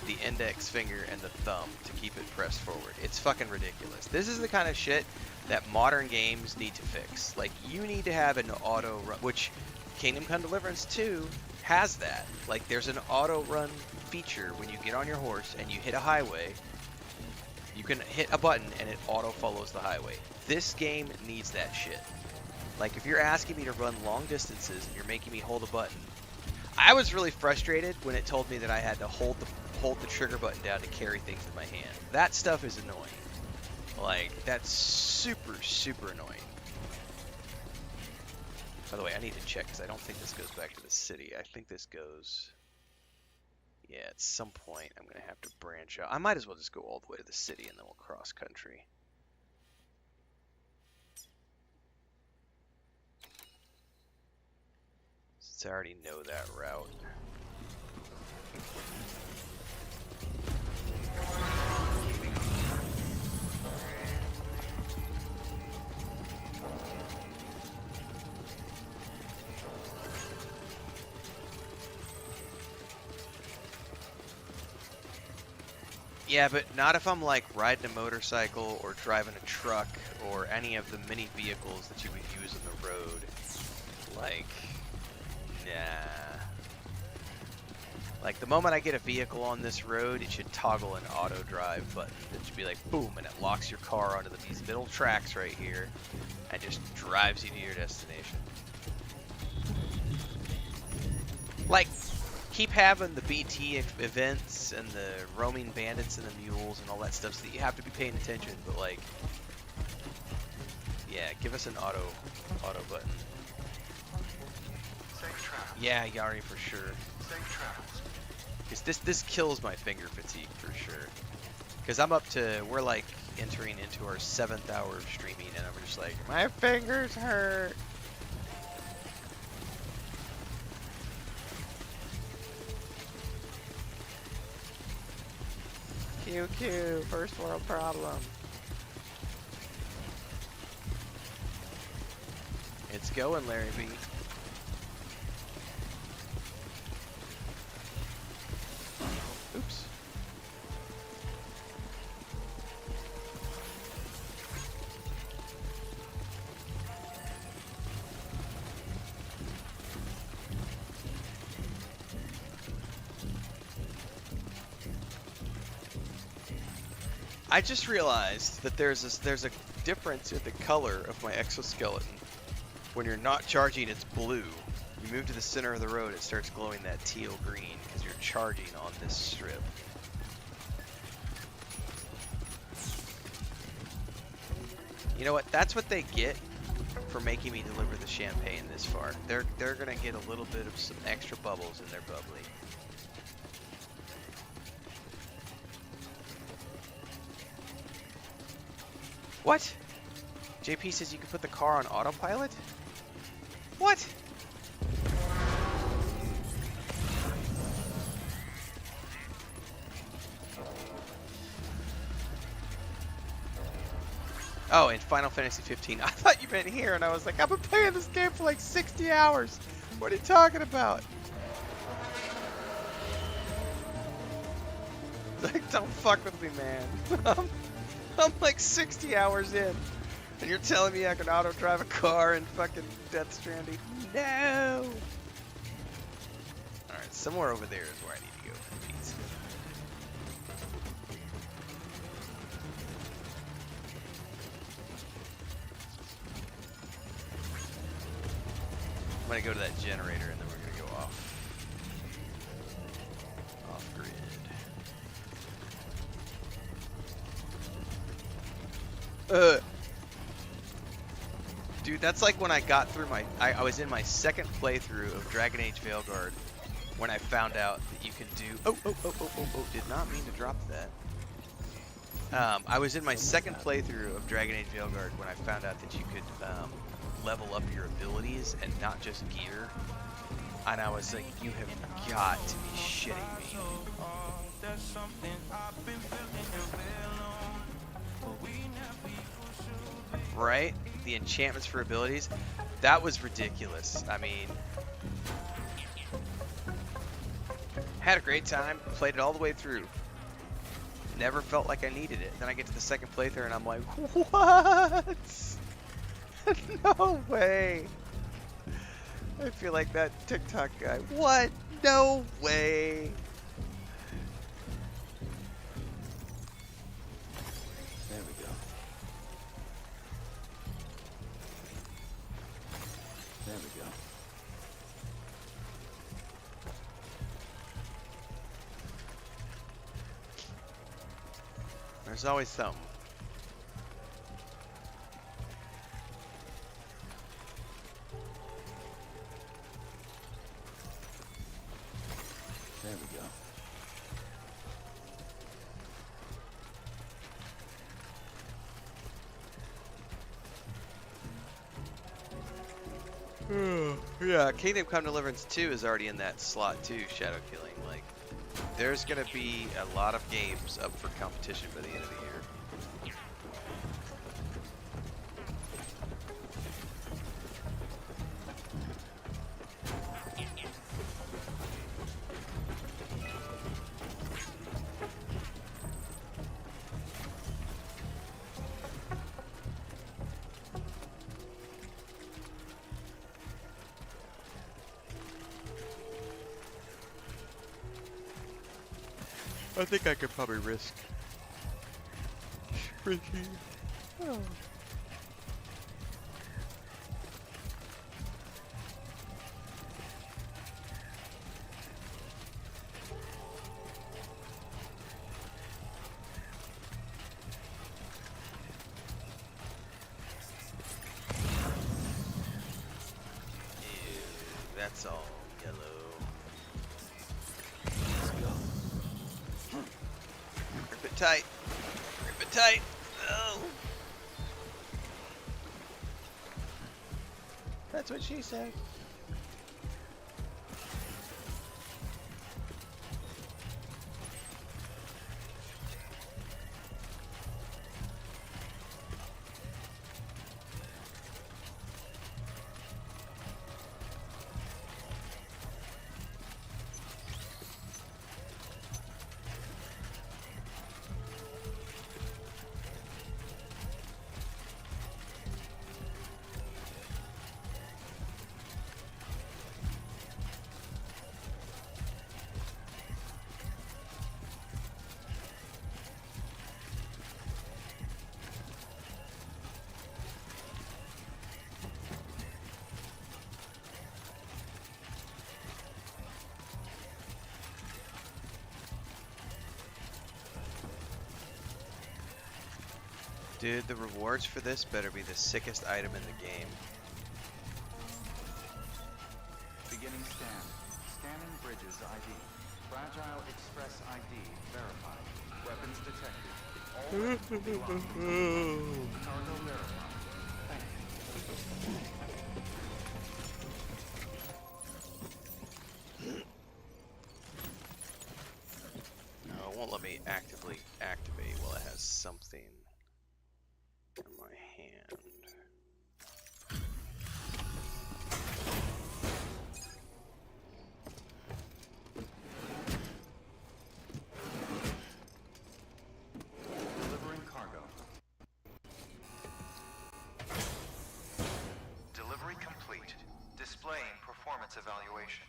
Speaker 2: the index finger, and the thumb to keep it pressed forward. It's fucking ridiculous. This is the kind of shit that modern games need to fix. Like, you need to have an auto run, which Kingdom Come Deliverance 2 has that. Like, there's an auto run feature when you get on your horse and you hit a highway. You can hit a button and it auto follows the highway. This game needs that shit. Like, if you're asking me to run long distances and you're making me hold a button, I was really frustrated when it told me that I had to hold the trigger button down to carry things in my hand. That stuff is annoying. Like, that's super, super annoying. By the way, I need to check because I don't think this goes back to the city. I think this goes... Yeah, at some point I'm going to have to branch out. I might as well just go all the way to the city and then we'll cross country. Since I already know that route. Yeah, but not if I'm like riding a motorcycle or driving a truck or any of the mini vehicles that you would use on the road. Like, nah. Like, the moment I get a vehicle on this road, it should toggle an auto drive button. It should be like, boom, and it locks your car onto these middle tracks right here and just drives you to your destination. Like, keep having the BT events and the roaming bandits and the mules and all that stuff so that you have to be paying attention, but like, yeah, give us an auto button.
Speaker 3: Safe travels.
Speaker 2: Yeah, Yari, for sure.
Speaker 3: Safe travels.
Speaker 2: Because this kills my finger fatigue for sure. Because we're like entering into our 7th hour of streaming and I'm just like, my fingers hurt. QQ, first world problem. It's going, Larry B. Oops. I just realized that there's a difference in the color of my exoskeleton. When you're not charging, it's blue. You move to the center of the road, it starts glowing that teal green because you're charging on this strip. You know what? That's what they get for making me deliver the champagne this far. They're gonna get a little bit of some extra bubbles in their bubbly. What? JP says you can put the car on autopilot? What? Oh, in Final Fantasy 15. I thought you meant here, and I was like, I've been playing this game for like 60 hours. What are you talking about? Like, don't fuck with me, man. I'm like 60 hours in, and you're telling me I can auto drive a car in fucking Death Stranding? No! Alright, somewhere over there is where I need to go for pizza. I'm gonna go to that generator and then we're gonna go off. Dude, that's like when I got through I was in my second playthrough of Dragon Age Veilguard when I found out that you can do... Oh, did not mean to drop that. I was in my second playthrough of Dragon Age Veilguard when I found out that you could level up your abilities and not just gear. And I was like, you have got to be shitting me. Right? The enchantments for abilities. That was ridiculous. I mean, had a great time, played it all the way through. Never felt like I needed it. Then I get to the second playthrough and I'm like, what? No way. I feel like that TikTok guy. What? No way.
Speaker 1: There we go. There we go.
Speaker 2: There's always something.
Speaker 1: There we go.
Speaker 2: Yeah, Kingdom Come Deliverance 2 is already in that slot too, Shadow Killing. Like, there's gonna be a lot of games up for competition by the end of the year. I think I could probably risk shrinking. Oh. Ew, that's all yellow.
Speaker 1: Let's go.
Speaker 2: Grip it tight. Grip it tight. Oh. That's what she said. Dude, the rewards for this better be the sickest item in the game.
Speaker 3: Beginning scan. Scanning bridges ID. Fragile Express ID verified. Weapons detected. All weapons will be locked. Cargo verified. Thank you.
Speaker 2: No, it won't let me actively activate while it has something in my hand.
Speaker 3: Delivering cargo. Delivery complete. Displaying performance evaluation.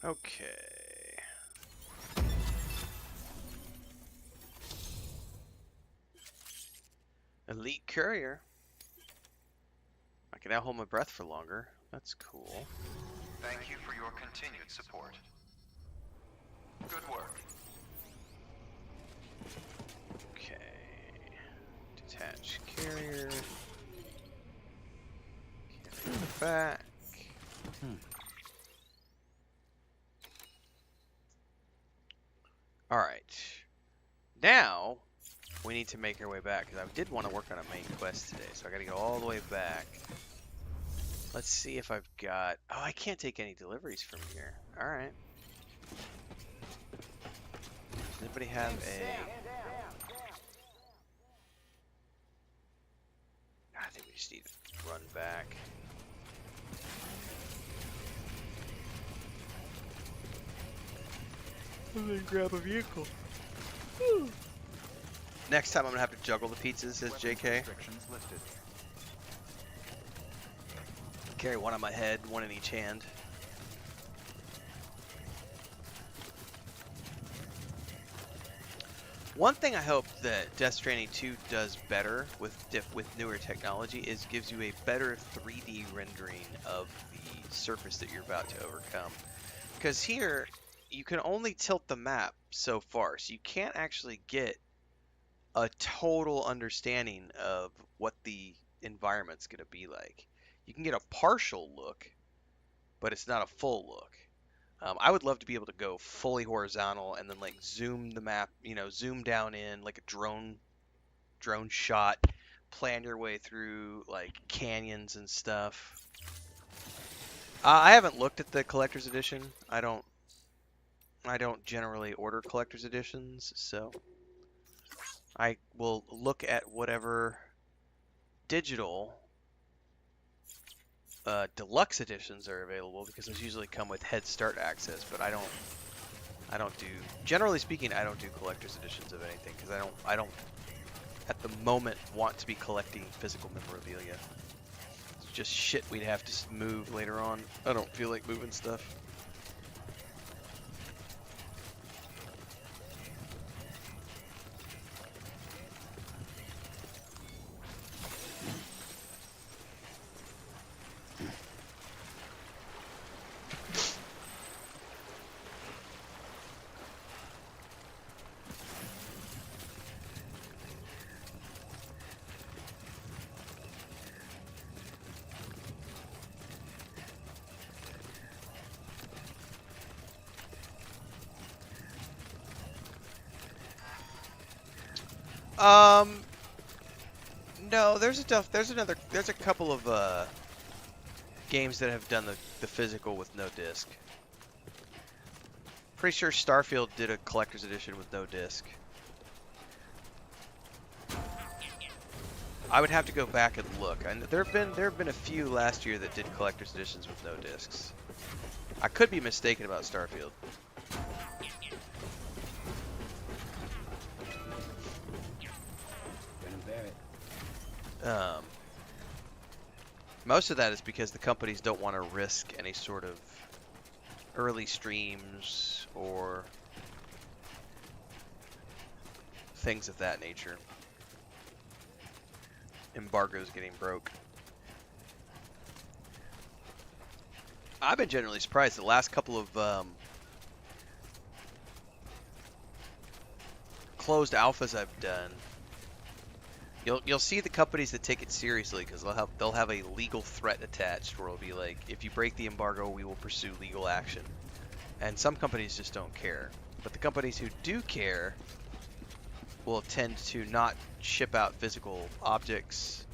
Speaker 2: Okay. Elite courier. I can now hold my breath for longer. That's cool.
Speaker 3: Thank you for your continued support. Good work.
Speaker 2: Okay. Detach carrier. Carry back. Alright. Now, we need to make our way back, because I did want to work on a main quest today, so I gotta go all the way back. Let's see if I've got... Oh, I can't take any deliveries from here. Alright. Does anybody have a... I think we just need to run back. And then grab a vehicle. Next time I'm gonna have to juggle the pizzas, says JK.
Speaker 3: Restrictions lifted.
Speaker 2: Carry one on my head, one in each hand. One thing I hope that Death Stranding 2 does better with newer technology is gives you a better 3D rendering of the surface that you're about to overcome. Because here, you can only tilt the map so far, so you can't actually get a total understanding of what the environment's going to be like. You can get a partial look, but it's not a full look. I would love to be able to go fully horizontal and then like zoom the map, zoom down in like a drone shot, plan your way through like canyons and stuff. I haven't looked at the collector's edition. I don't generally order collector's editions, so I will look at whatever digital deluxe editions are available, because those usually come with head start access, but I don't do, generally speaking, I don't do collector's editions of anything, because I don't at the moment want to be collecting physical memorabilia. It's just shit we'd have to move later on. I don't feel like moving stuff. No, there's a couple of games that have done the physical with no disc. Pretty sure Starfield did a collector's edition with no disc. I would have to go back and look. And there have been a few last year that did collector's editions with no discs. I could be mistaken about Starfield. Most of that is because the companies don't want to risk any sort of early streams or things of that nature. Embargoes getting broke. I've been generally surprised the last couple of closed alphas I've done. You'll see the companies that take it seriously, because they'll have a legal threat attached where it'll be like, if you break the embargo, we will pursue legal action. And some companies just don't care. But the companies who do care will tend to not ship out physical objects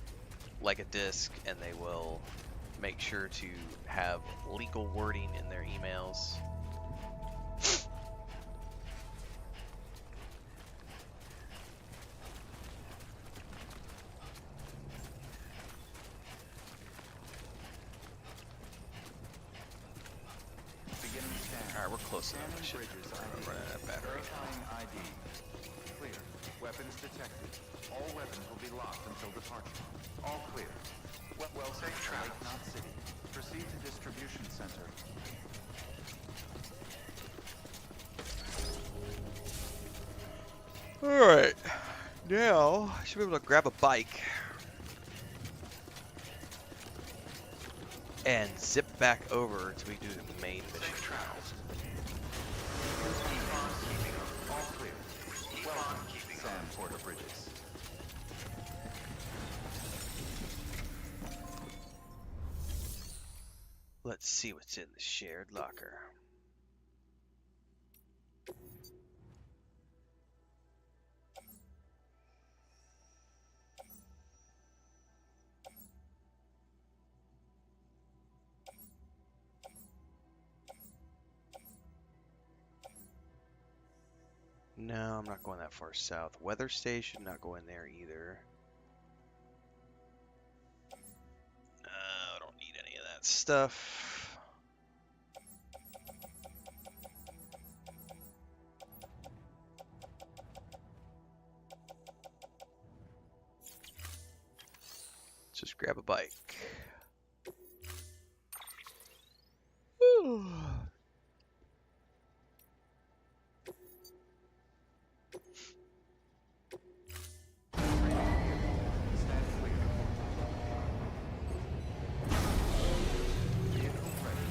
Speaker 2: like a disc, and they will make sure to have legal wording in their emails. Alright, we're close enough. I should run out of battery.
Speaker 3: Verifying ID. Clear. Weapons detected. All weapons will be locked until departure. All clear. Well, safe travels. Lake Knot City. Proceed to distribution center.
Speaker 2: Alright. Now, I should be able to grab a bike and zip back over until we do the main mission.
Speaker 3: Safe travels. Keep on keeping up. All clear. Welcome, Sam Porter Bridges.
Speaker 2: Let's see what's in the shared locker. No, I'm not going that far south. Weather station, not going there either. I don't need any of that stuff. Let's just grab a bike. Whew.
Speaker 3: Stand clear. Vehicle ready.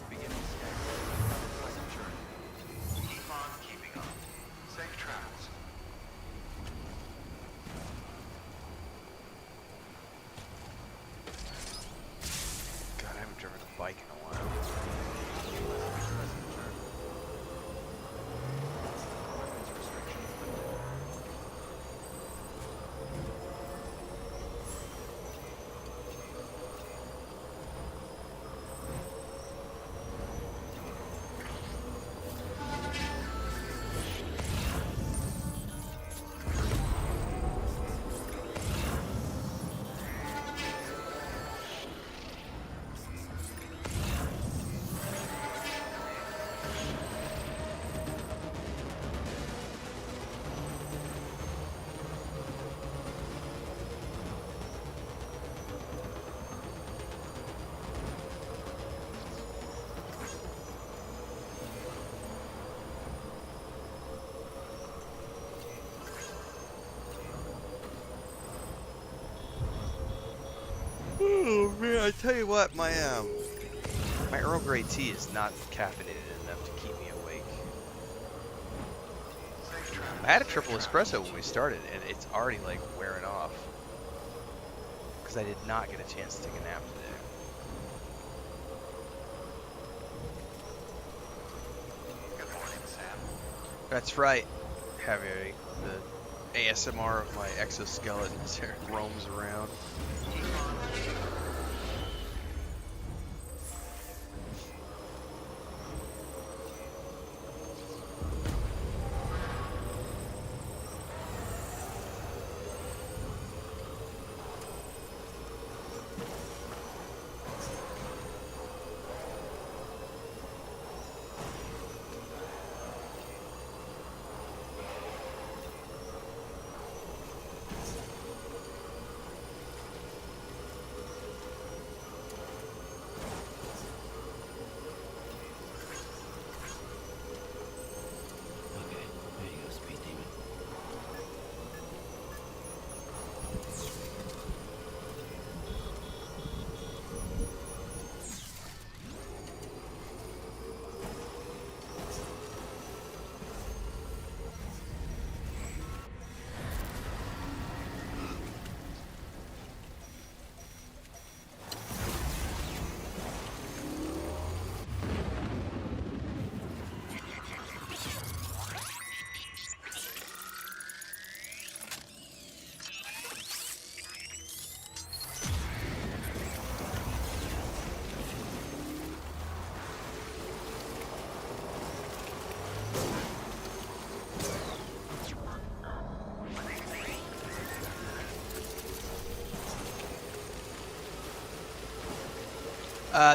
Speaker 3: Beginning scan. Have a pleasant journey. Keep on keeping on. Safe travels.
Speaker 2: God, I haven't driven a bike in a while.
Speaker 3: Pleasant journey. Weapons restrictions lifted.
Speaker 2: Oh man, I tell you what, my Earl Grey tea is not caffeinated enough to keep me awake.
Speaker 3: Safe travels.
Speaker 2: I had a triple espresso when we started, and it's already like wearing off. Because I did not get a chance to take a nap today.
Speaker 3: Good morning, Sam.
Speaker 2: That's right, Javier. The ASMR of my exoskeleton as it roams around.
Speaker 1: Okay, there you go, Speed Demon.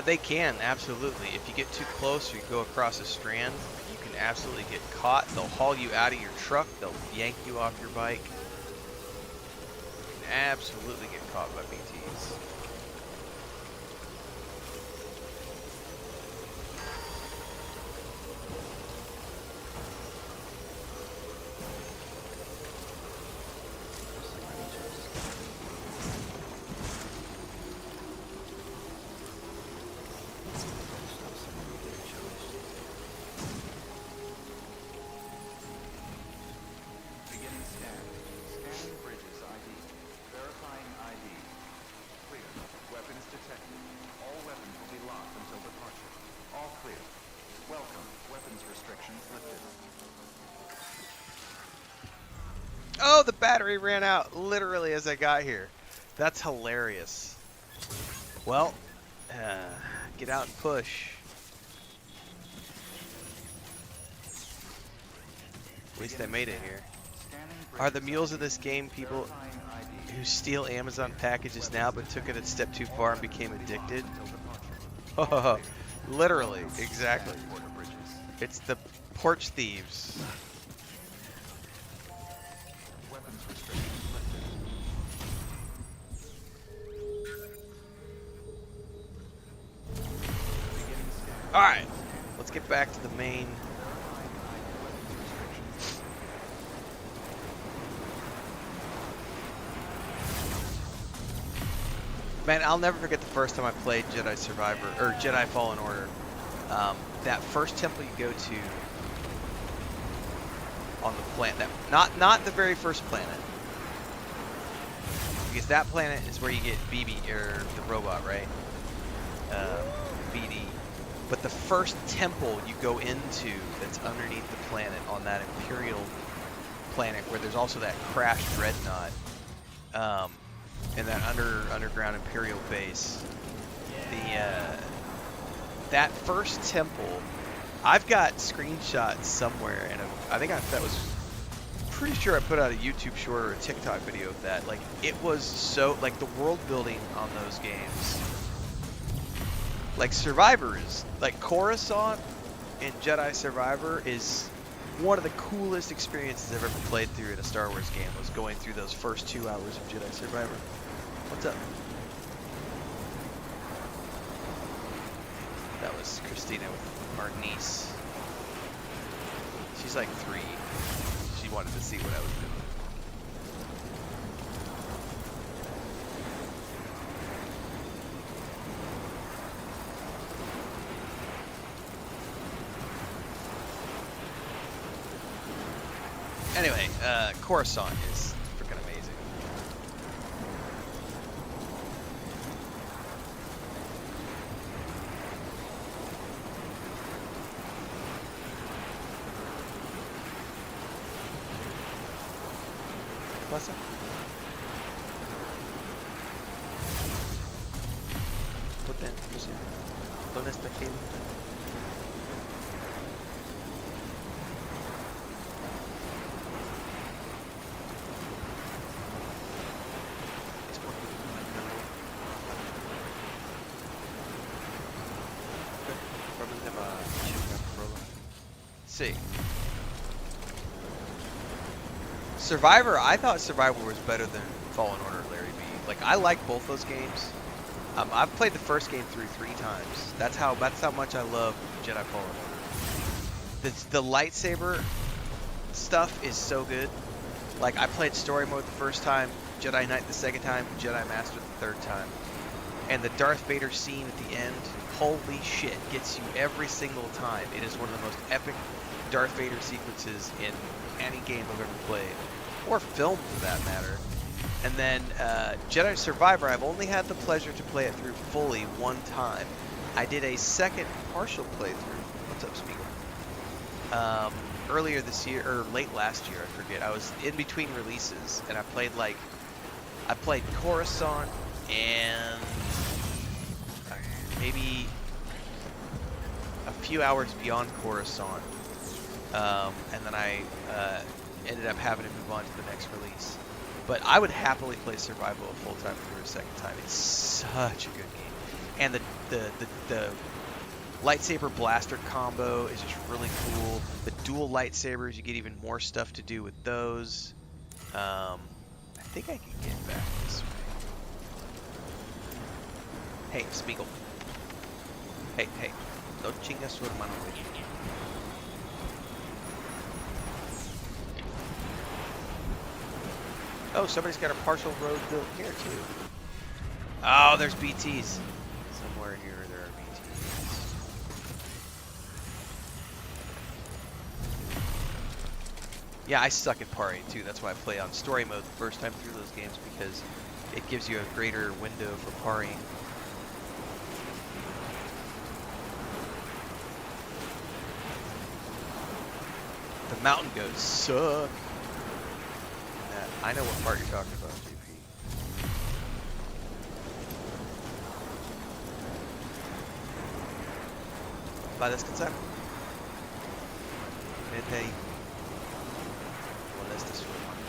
Speaker 2: They can, absolutely. If you get too close or you go across a strand, you can absolutely get caught. They'll haul you out of your truck. They'll yank you off your bike. You can absolutely get caught by BTs.
Speaker 3: Welcome. Weapons restrictions lifted.
Speaker 2: Oh, the battery ran out literally as I got here. That's hilarious. Well, get out and push. At least I made it here. Are the mules of this game people who steal Amazon packages now but took it a step too far and became addicted? Literally, exactly. It's the porch thieves.
Speaker 3: Weapons restrictions lifted. Beginning scan.
Speaker 2: Alright, let's get back to the main.
Speaker 3: Weapons restrictions.
Speaker 2: Man, I'll never forget the first time I played Jedi Survivor, or Jedi Fallen Order. That first temple you go to on the planet, not the very first planet, because that planet is where you get BB, or the robot, right? BD. But the first temple you go into that's underneath the planet on that Imperial planet, where there's also that crashed dreadnought, in that underground Imperial base. That first temple, I've got screenshots somewhere, and I think that was pretty sure I put out a YouTube short or a TikTok video of that. Like, it was so, like, the world building on those games. Like, Survivor is, like, Coruscant in Jedi Survivor is one of the coolest experiences I've ever played through in a Star Wars game, was going through those first 2 hours of Jedi Survivor. What's up? That was Christina with our niece. She's like 3. She wanted to see what I was doing. Anyway, Coruscant is freaking amazing. What's up? What then? ¿Dónde está aquel? See. Survivor, I thought Survivor was better than Fallen Order, Larry B. Like, I like both those games. I've played the first game through 3 times. That's how much I love Jedi Fallen Order. The lightsaber stuff is so good. Like, I played story mode the first time, Jedi Knight the second time, Jedi Master the third time. And the Darth Vader scene at the end, holy shit, gets you every single time. It is one of the most epic Darth Vader sequences in any game I've ever played, or film for that matter. And then Jedi Survivor, I've only had the pleasure to play it through fully one time. I did a second partial playthrough. What's up, Spiegel? Earlier this year, or late last year, I forget. I was in between releases, and I played Coruscant and maybe a few hours beyond Coruscant. And then I ended up having to move on to the next release. But I would happily play Survival a full time through a second time. It's such a good game. And the lightsaber blaster combo is just really cool. The dual lightsabers, you get even more stuff to do with those. I think I can get back this way. Hey, Spiegel. Hey, no chingas su hermano. Oh, somebody's got a partial road built here too. Oh, there's BTs. Somewhere here there are BTs. Yeah, I suck at parrying too. That's why I play on story mode the first time through those games, because it gives you a greater window for parrying. Mountain goats suck. Yeah, I know what part you're talking about, GP. Va a descansar. Vete ahí. Molestes su hermano.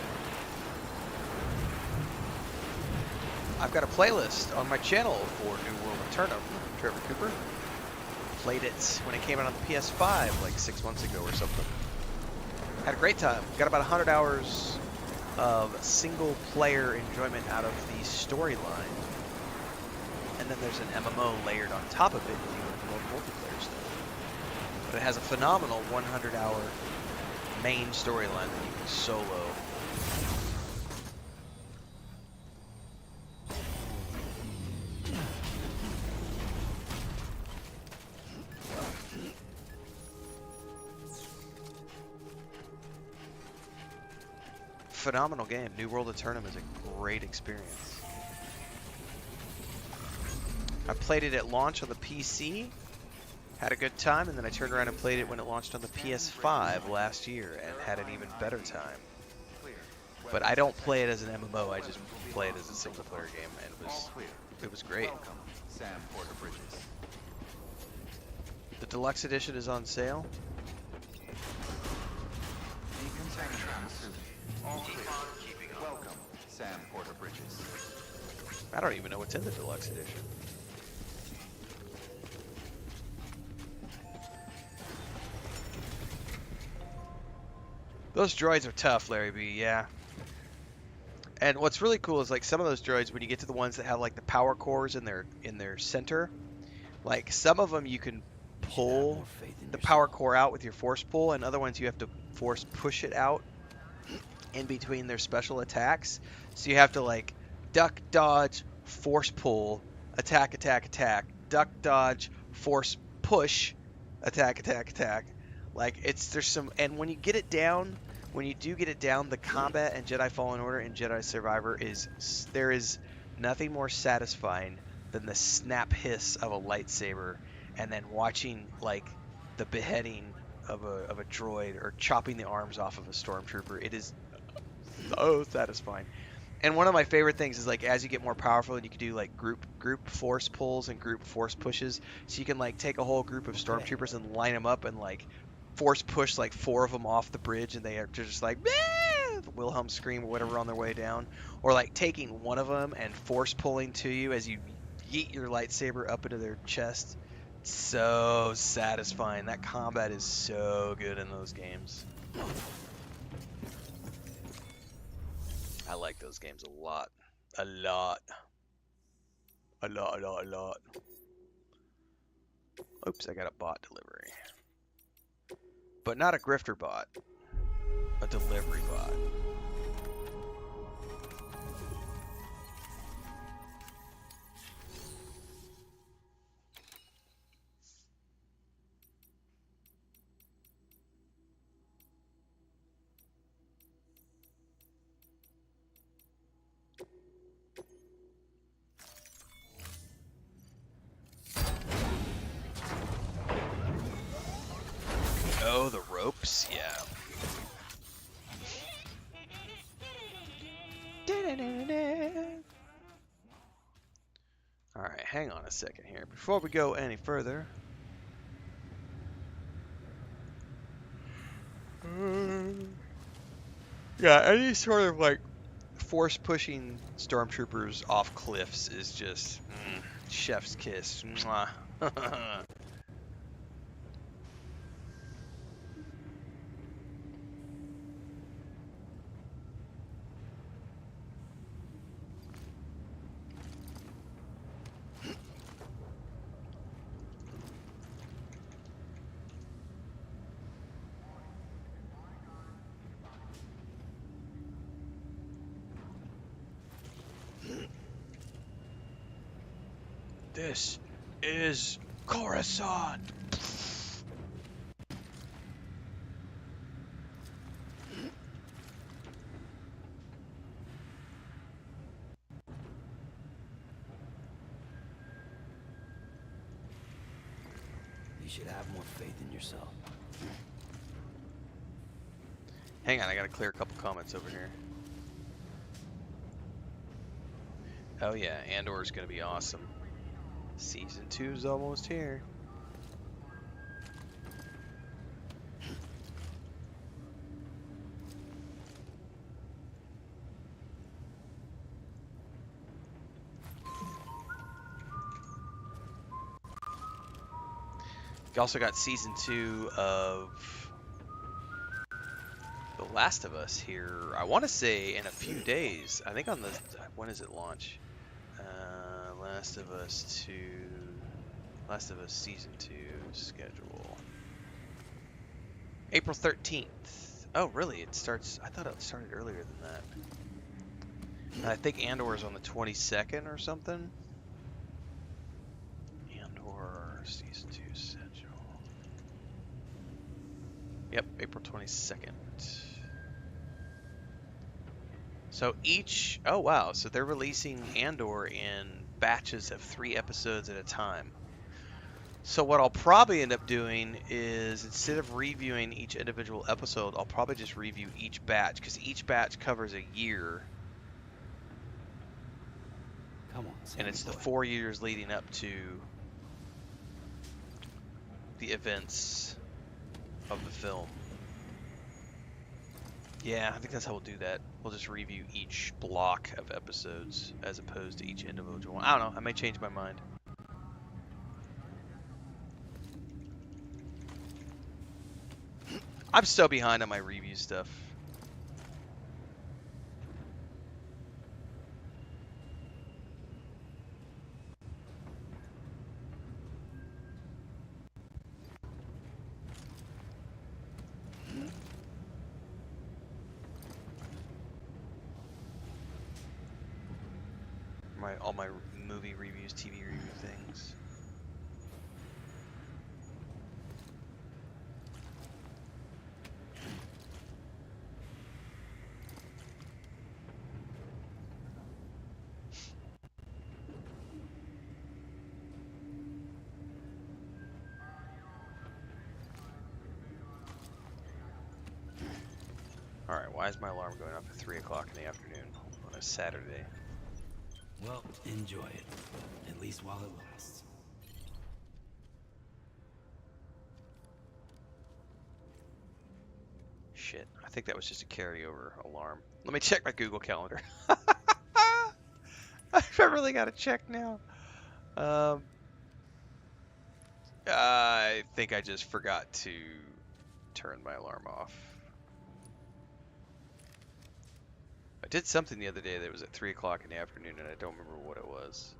Speaker 2: I've got a playlist on my channel for New World Eternum, Trevor Cooper. Played it when it came out on the PS5 like 6 months ago or something. Had a great time. Got about 100 hours of single player enjoyment out of the storyline. And then there's an MMO layered on top of it if you want more multiplayer stuff. But it has a phenomenal 100-hour main storyline that you can solo. Phenomenal game. New World Eternum is a great experience. I played it at launch on the PC, had a good time, and then I turned around and played it when it launched on the PS5 last year and had an even better time. But I don't play it as an MMO, I just play it as a single player game, and it was great.
Speaker 3: Sam Porter Bridges.
Speaker 2: The deluxe edition is on sale.
Speaker 3: Decontamination. All clear. Welcome, Sam Porter Bridges.
Speaker 2: I don't even know what's in the deluxe edition. Those droids are tough, Larry B, yeah. And what's really cool is like some of those droids, when you get to the ones that have like the power cores in their center, like some of them you can pull the power core out with your force pull, and other ones you have to force push it out in between their special attacks. So you have to like duck, dodge, force pull, attack, attack, attack, duck, dodge, force push, attack, attack, attack. Like there's some, and when you get it down, when you do get it down, the combat in Jedi Fallen Order and Jedi Survivor there is nothing more satisfying than the snap hiss of a lightsaber, and then watching like the beheading of a droid or chopping the arms off of a stormtrooper. It is so satisfying. And one of my favorite things is like as you get more powerful, and you can do like group force pulls and group force pushes. So you can like take a whole group of stormtroopers and line them up and like force push like 4 of them off the bridge, and they're just like Wilhelm scream or whatever on their way down. Or like taking one of them and force pulling to you as you yeet your lightsaber up into their chest. So satisfying. That combat is so good in those games. I like those games a lot. A lot. A lot, a lot, a lot. Oops, I got a bot delivery. But not a grifter bot. A delivery bot. Oh, the ropes? Yeah. Alright, hang on a second here. Before we go any further. Yeah, any sort of like force pushing stormtroopers off cliffs is just chef's kiss. Mwah. This is Coruscant.
Speaker 1: You should have more faith in yourself.
Speaker 2: Hang on, I gotta clear a couple comments over here. Oh yeah, Andor is gonna be awesome. Season 2 is almost here. You also got season 2 of The Last of Us here. I want to say in a few days. I think on the when does it launch? Last of Us season 2 schedule. April 13th. Oh, really? It starts. I thought it started earlier than that. And I think Andor is on the 22nd or something. Andor season 2 schedule. Yep, April 22nd. So each. Oh, wow. So they're releasing Andor in batches of 3 episodes at a time. So what I'll probably end up doing is, instead of reviewing each individual episode, I'll probably just review each batch, because each batch covers a year,
Speaker 1: Come on,
Speaker 2: and it's the
Speaker 1: boy.
Speaker 2: 4 years leading up to the events of the film. Yeah, I think that's how we'll do that. We'll just review each block of episodes as opposed to each individual one. I don't know. I may change my mind. I'm so behind on my review stuff. All my movie reviews, TV review things. Alright, why is my alarm going off at 3 o'clock in the afternoon on a Saturday?
Speaker 1: Well, enjoy it. At least while it lasts.
Speaker 2: Shit, I think that was just a carryover alarm. Let me check my Google Calendar. I really gotta check now. I think I just forgot to turn my alarm off. I did something the other day that was at 3 o'clock in the afternoon, and I don't remember what it was.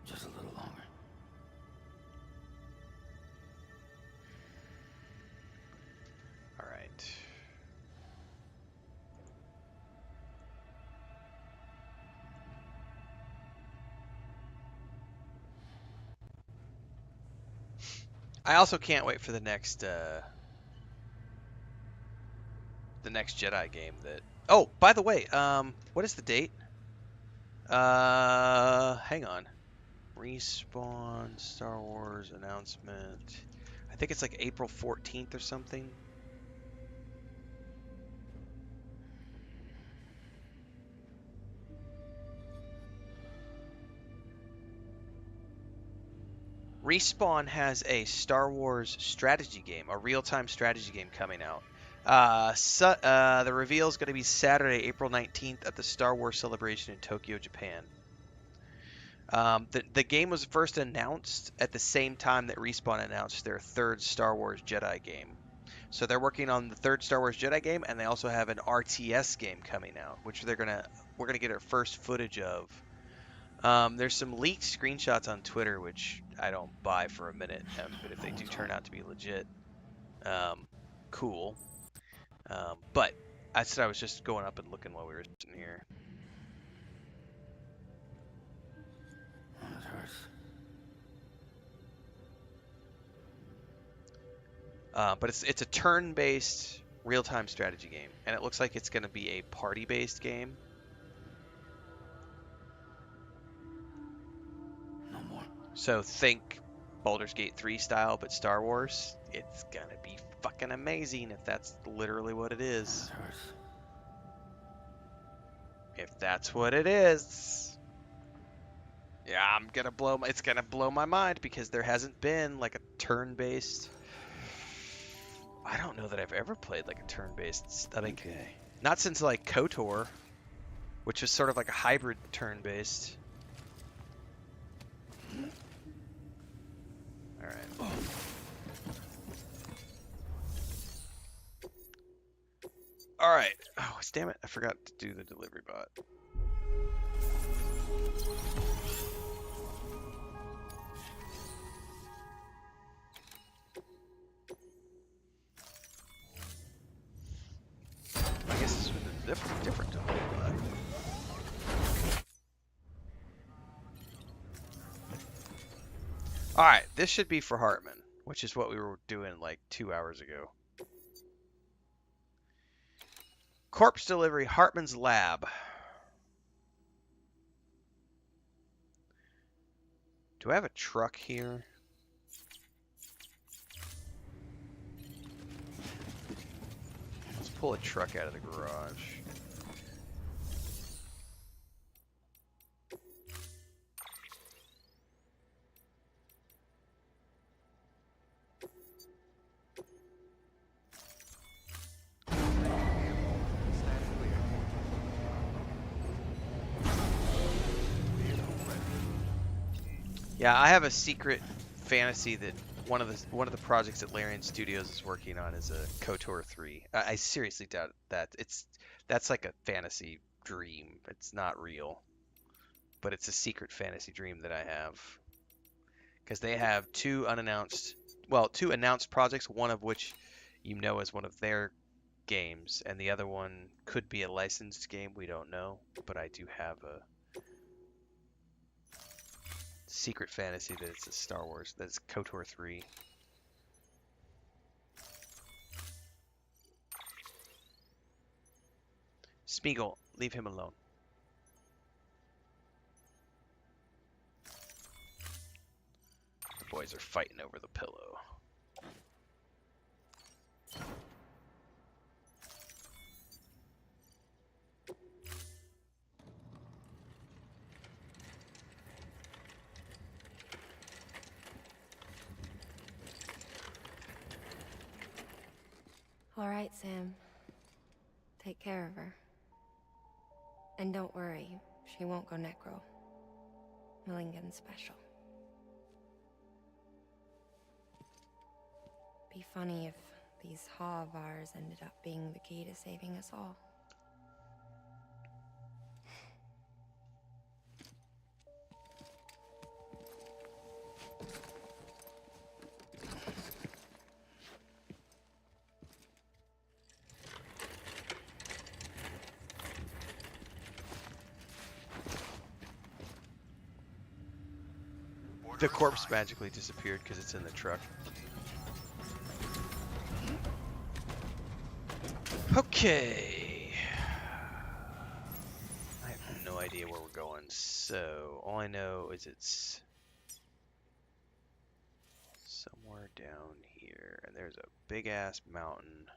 Speaker 1: Just a little longer.
Speaker 2: All right. I also can't wait for the next Jedi game that. Oh, by the way, what is the date? Hang on. Respawn Star Wars announcement. I think it's like April 14th or something. Respawn has a Star Wars strategy game, a real-time strategy game coming out. The reveal is going to be Saturday, April 19th at the Star Wars Celebration in Tokyo, Japan. The game was first announced at the same time that Respawn announced their third Star Wars Jedi game. So they're working on the third Star Wars Jedi game, and they also have an RTS game coming out, which we're gonna get our first footage of. There's some leaked screenshots on Twitter, which I don't buy for a minute, but if they do turn out to be legit, cool. But I said I was just going up and looking while we were sitting here.
Speaker 1: Oh, it hurts.
Speaker 2: But it's a turn-based real-time strategy game, and it looks like it's going to be a party-based game.
Speaker 1: No more.
Speaker 2: So think Baldur's Gate 3 style, but Star Wars. It's going to be fucking amazing if that's literally what it
Speaker 1: Oh,
Speaker 2: is.
Speaker 1: it hurts.
Speaker 2: If that's what it is. Yeah, it's going to blow my mind because there hasn't been like a turn-based. I don't know that I've ever played like a turn-based. I think not since like KOTOR, which was sort of like a hybrid turn-based. All right. All right. Oh, damn it! I forgot to do the delivery bot. I guess this was a different delivery bot. All right, this should be for Hartman, which is what we were doing like 2 hours ago. Corpse delivery, Hartman's lab. Do I have a truck here? Let's pull a truck out of the garage. Yeah, I have a secret fantasy that one of the projects that Larian Studios is working on is a KOTOR 3. I seriously doubt that. That's like a fantasy dream. It's not real. But it's a secret fantasy dream that I have. Because they have two announced projects, one of which you know is one of their games, and the other one could be a licensed game, we don't know. But I do have a secret fantasy that it's a Star Wars, that's KOTOR 3. Spiegel, leave him alone. The boys are fighting over the pillow.
Speaker 5: All right, Sam. Take care of her. And don't worry, she won't go necro. Millingen's special. Be funny if these Ha of ours ended up being the key to saving us all.
Speaker 2: The corpse magically disappeared because it's in the truck. Okay. I have no idea where we're going, so all I know is it's somewhere down here, and there's a big ass mountain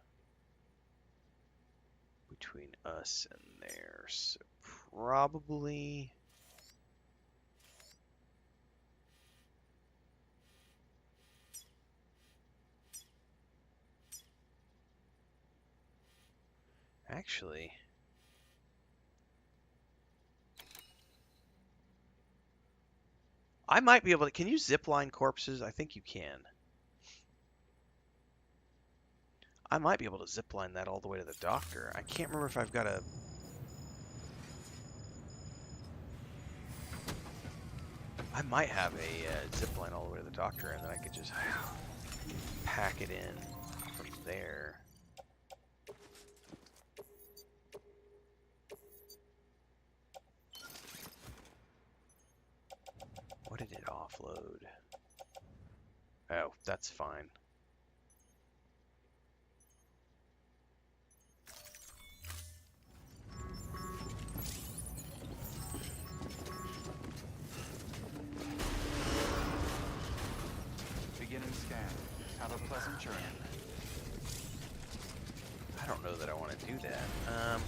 Speaker 2: between us and there, so probably actually I might be able to. Can you zipline corpses? I think you can. I might be able to zipline that all the way to the doctor. I can't remember if I've got a... I might have a zipline all the way to the doctor, and then I could just pack it in from there. What did it offload? Oh, that's fine.
Speaker 3: Beginning scan. Have a pleasant journey.
Speaker 2: I don't know that I want to do that.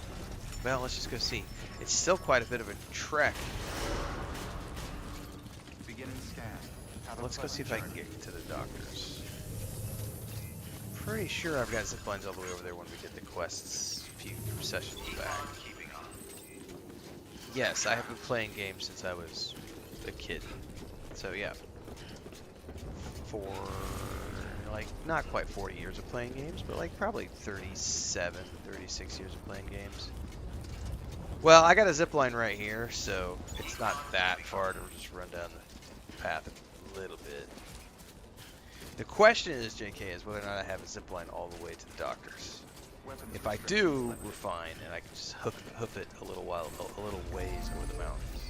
Speaker 2: Well, let's just go see. It's still quite a bit of a trek.
Speaker 3: Beginning scan. Have a
Speaker 2: Let's go see if I can get to the doctor's. Pretty sure I've got zip lines all the way over there when we did the quests a few sessions back. Yes, I have been playing games since I was a kid. So yeah. For like not quite 40 years of playing games, but like probably 37, 36 years of playing games. Well, I got a zip line right here, so it's not that far to just run down the path a little bit. The question is, JK, is whether or not I have a zip line all the way to the doctor's. If I do, we're fine, and I can just hoof it a little ways over the mountains.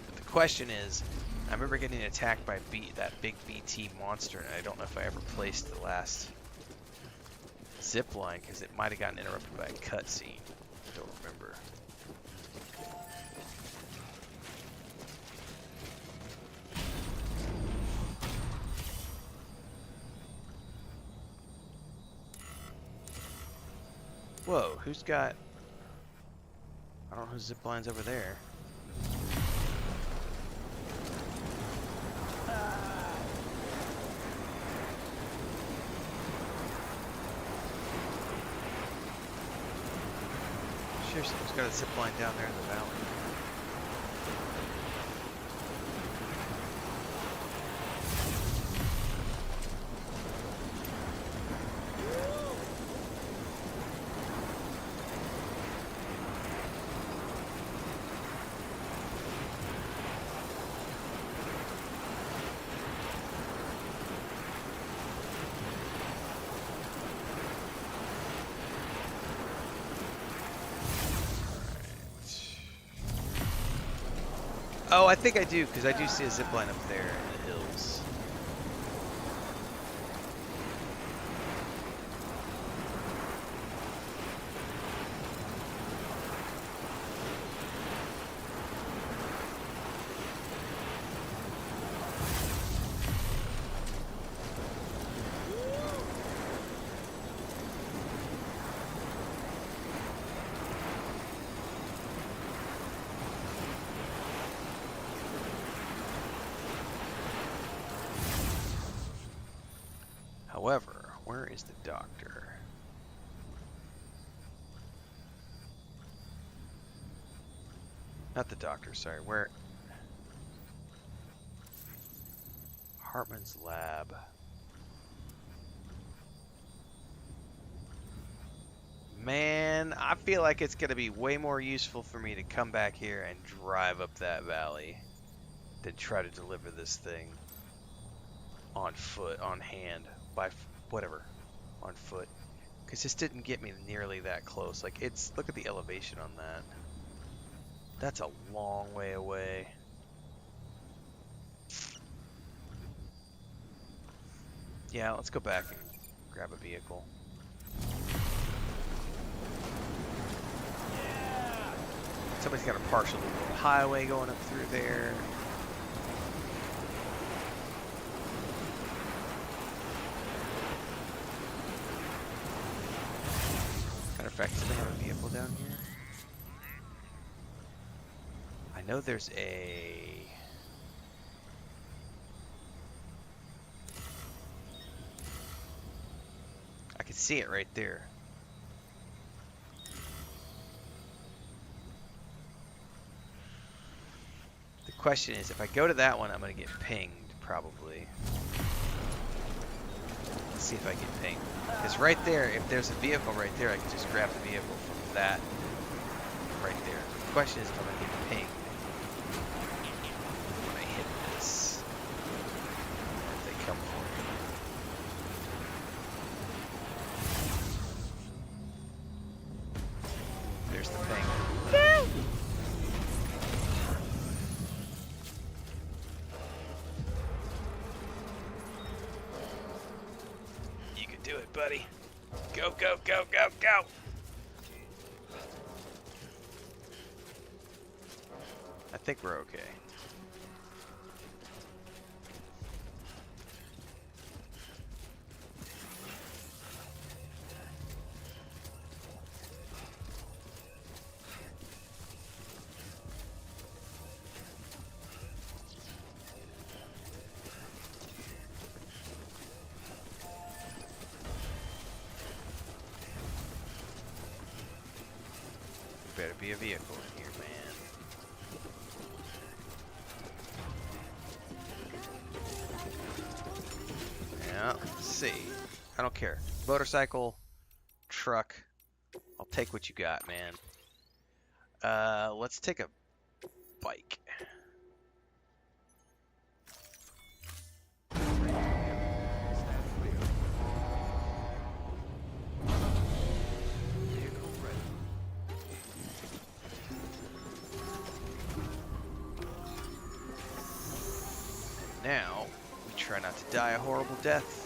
Speaker 2: But the question is, I remember getting attacked by that big BT monster, and I don't know if I ever placed the last zip line because it might have gotten interrupted by a cutscene. I don't remember. Whoa, who's got... I don't know whose zip line's over there. Seriously, who's got a zip line down there in the valley? Oh, I think I do, because I do see a zip line up there in the hills. However, where is the doctor? Not the doctor, sorry. Where? Hartman's lab. Man, I feel like it's going to be way more useful for me to come back here and drive up that valley than try to deliver this thing on foot, on hand, by whatever, on foot. Because this didn't get me nearly that close. Like, it's, look at the elevation on that. That's a long way away. Yeah, let's go back and grab a vehicle. Somebody's got a partial little highway going up through there. Matter of fact, do they have a vehicle down here? I know there's a... I can see it right there. The Question is, if I go to that one, I'm gonna get pinged, probably. Let's see if I get pinged. Because right there, if there's a vehicle right there, I can just grab the vehicle from that right there. The question is if I'm gonna get pinged when I hit this. If they come for me. There's the ping. You can do it, buddy. Go, go, go, go, go! I think we're okay. Better be a vehicle in here, man. Yeah, let's see. I don't care. Motorcycle, truck. I'll take what you got, man. Let's take a bike.
Speaker 3: Stand clear. Vehicle ready.
Speaker 2: Now, we try not to die a horrible death.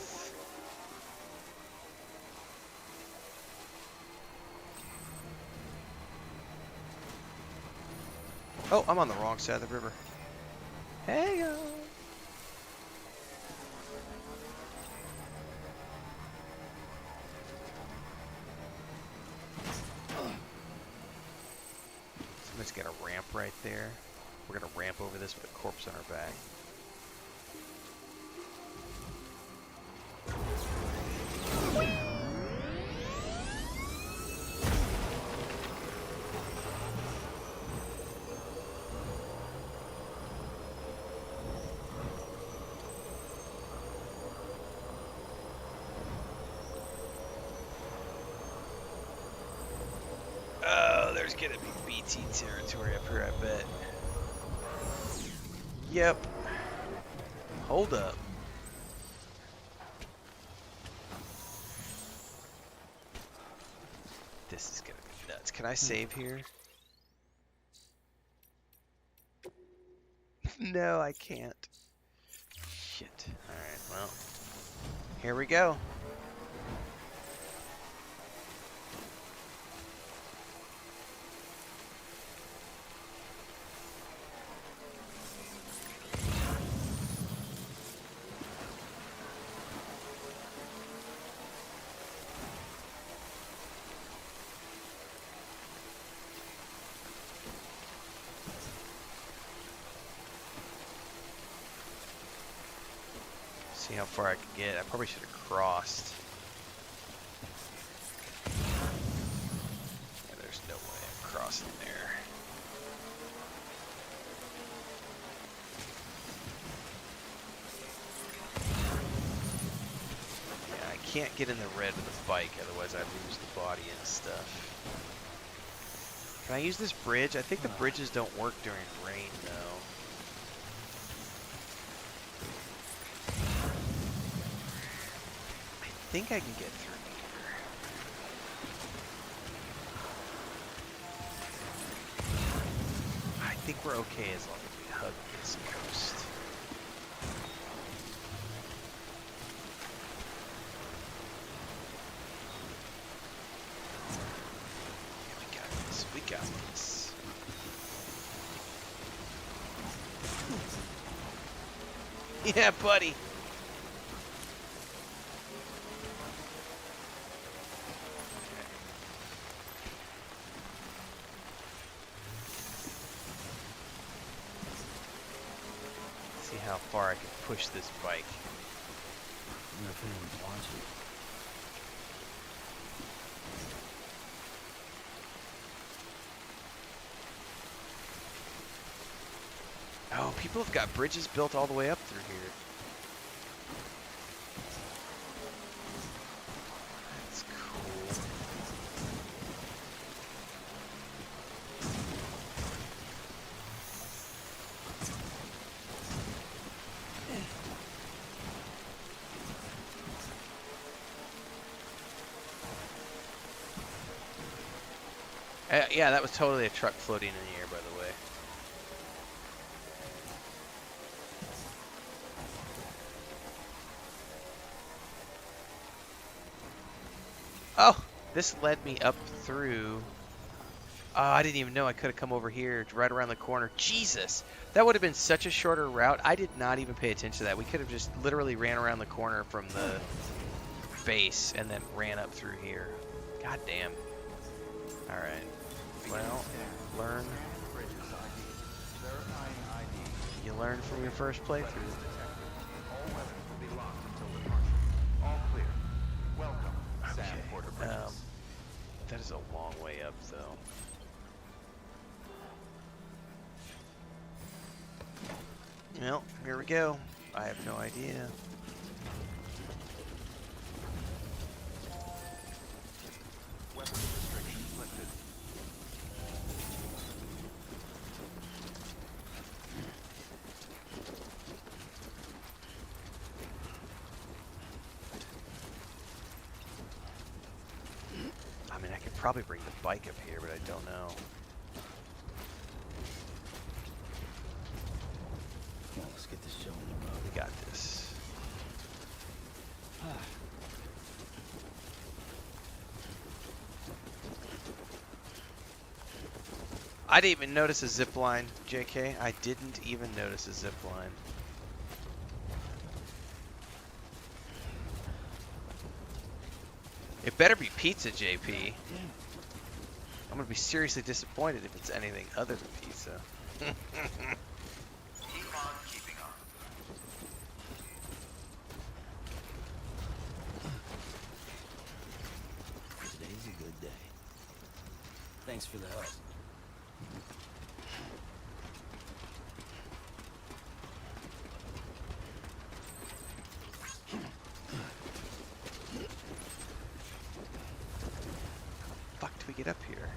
Speaker 2: Oh, I'm on the wrong side of the river. Hey, -o. Somebody's got a ramp right there. We're gonna ramp over this with a corpse on our back. Oh, there's gonna be BT territory up here, I bet. Yep. Hold up. This is gonna be nuts. Can I save here? No, I can't. Shit. Alright, well. Here we go. See how far I can get. I probably should have crossed. Yeah, there's no way I'm crossing there. Yeah, I can't get in the red with the bike, otherwise I lose the body and stuff. Can I use this bridge? I think the bridges don't work during rain, though. I think I can get through here. I think we're okay as long as we hug this coast. Yeah, we got this. We got this. Yeah, buddy. See how far I can push this bike.
Speaker 1: If anyone's watching.
Speaker 2: Oh, people have got bridges built all the way up through here. That's cool. Yeah, that was totally a truck floating in the air, by the way. Oh, this led me up through. Oh, I didn't even know I could have come over here right around the corner. Jesus, that would have been such a shorter route. I did not even pay attention to that. We could have just literally ran around the corner from the base and then ran up through here. God damn. All right. Well, learn. You learn from your first playthrough.
Speaker 3: All weapons will be locked until departure. All clear. Welcome, Sam Porter Bridges.
Speaker 2: That is a long way up, though. Well, here we go. I have no idea.
Speaker 3: Weapons restrictions lifted.
Speaker 2: I mean, I could probably bring the bike up here, but I don't know.
Speaker 1: Come on, let's get this show on the road.
Speaker 2: We got this. I didn't even notice a zip line, JK. I didn't even notice a zip line. It better be pizza, JP. I'm gonna be seriously disappointed if it's anything other than pizza.
Speaker 3: Keep on keeping on.
Speaker 1: Today's a good day. Thanks for the help.
Speaker 2: Fuck do we get up here?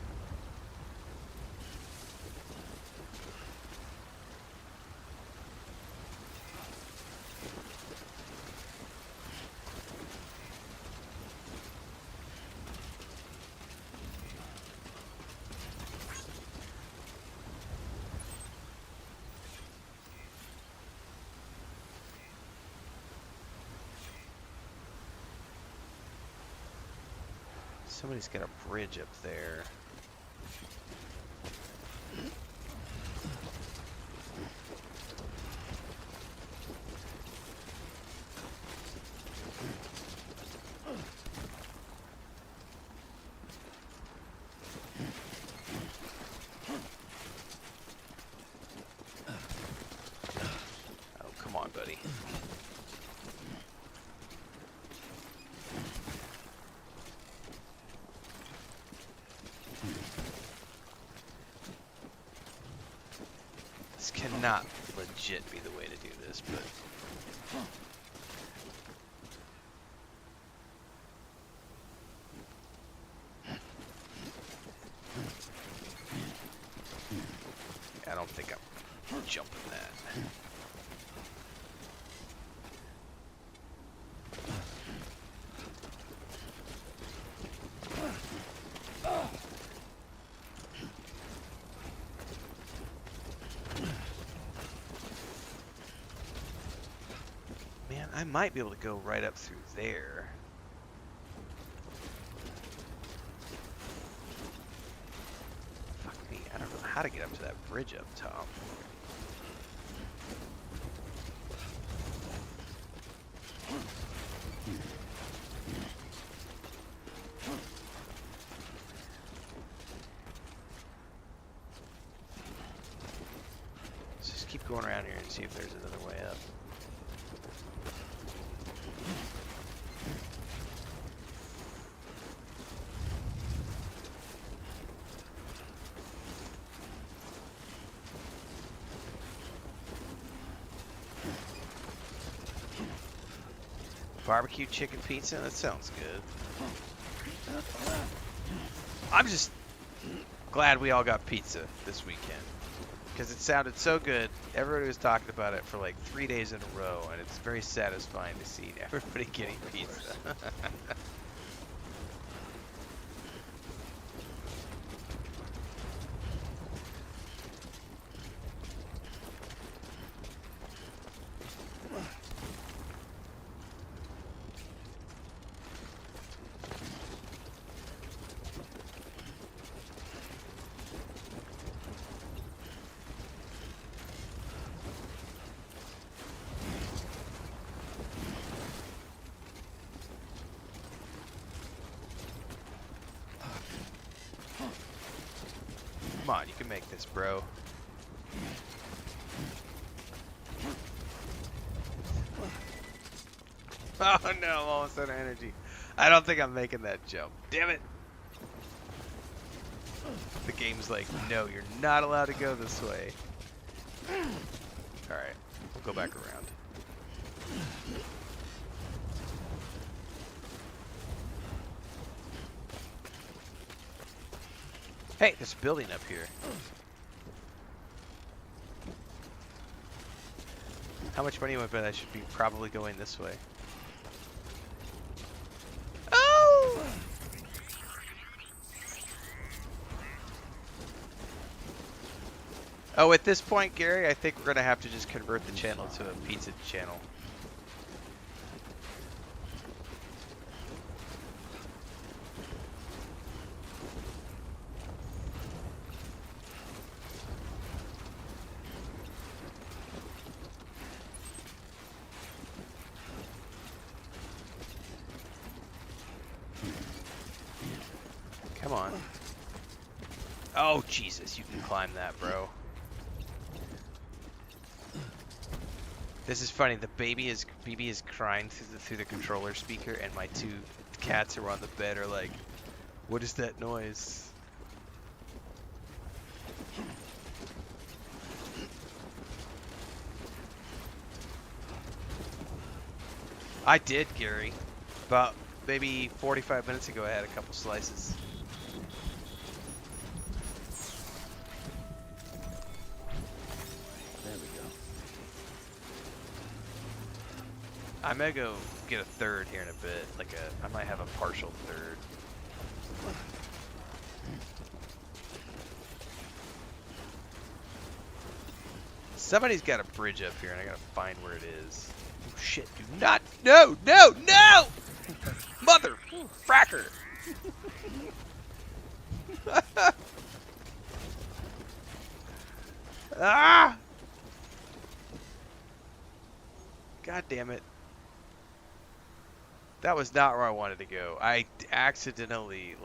Speaker 2: Somebody's got a bridge up there. Oh, come on, buddy. This cannot legit be the way to do this, but... I don't think I'm jumping that. Man, I might be able to go right up through there. Fuck me, I don't know how to get up to that bridge up top. Let's just keep going around here and see if there's another way up. Barbecue chicken pizza? That sounds good. I'm just glad we all got pizza this weekend. Because it sounded so good. Everybody was talking about it for like 3 days in a row. And it's very satisfying to see everybody getting pizza. Come on, you can make this, bro. Oh no, I'm almost out of energy. I don't think I'm making that jump. Damn it! The game's like, no, you're not allowed to go this way. Alright, we'll go back around. Hey, there's a building up here. How much money would I bet I should be probably going this way? Oh! Oh, at this point, Gary, I think we're gonna have to just convert the channel to a pizza channel. Come on. Oh, Jesus, you can climb that, bro. This is funny. The BB is crying through the controller speaker, and my 2 cats who are on the bed are like, "What is that noise?" I did, Gary. About maybe 45 minutes ago, I had a couple slices.
Speaker 1: There we go.
Speaker 2: I may go get a third here in a bit. I might have a partial third. Somebody's got a bridge up here, and I gotta find where it is. Oh shit! Do not! No! No! No! Mother fracker! Ah! God damn it. That was not where I wanted to go. I accidentally,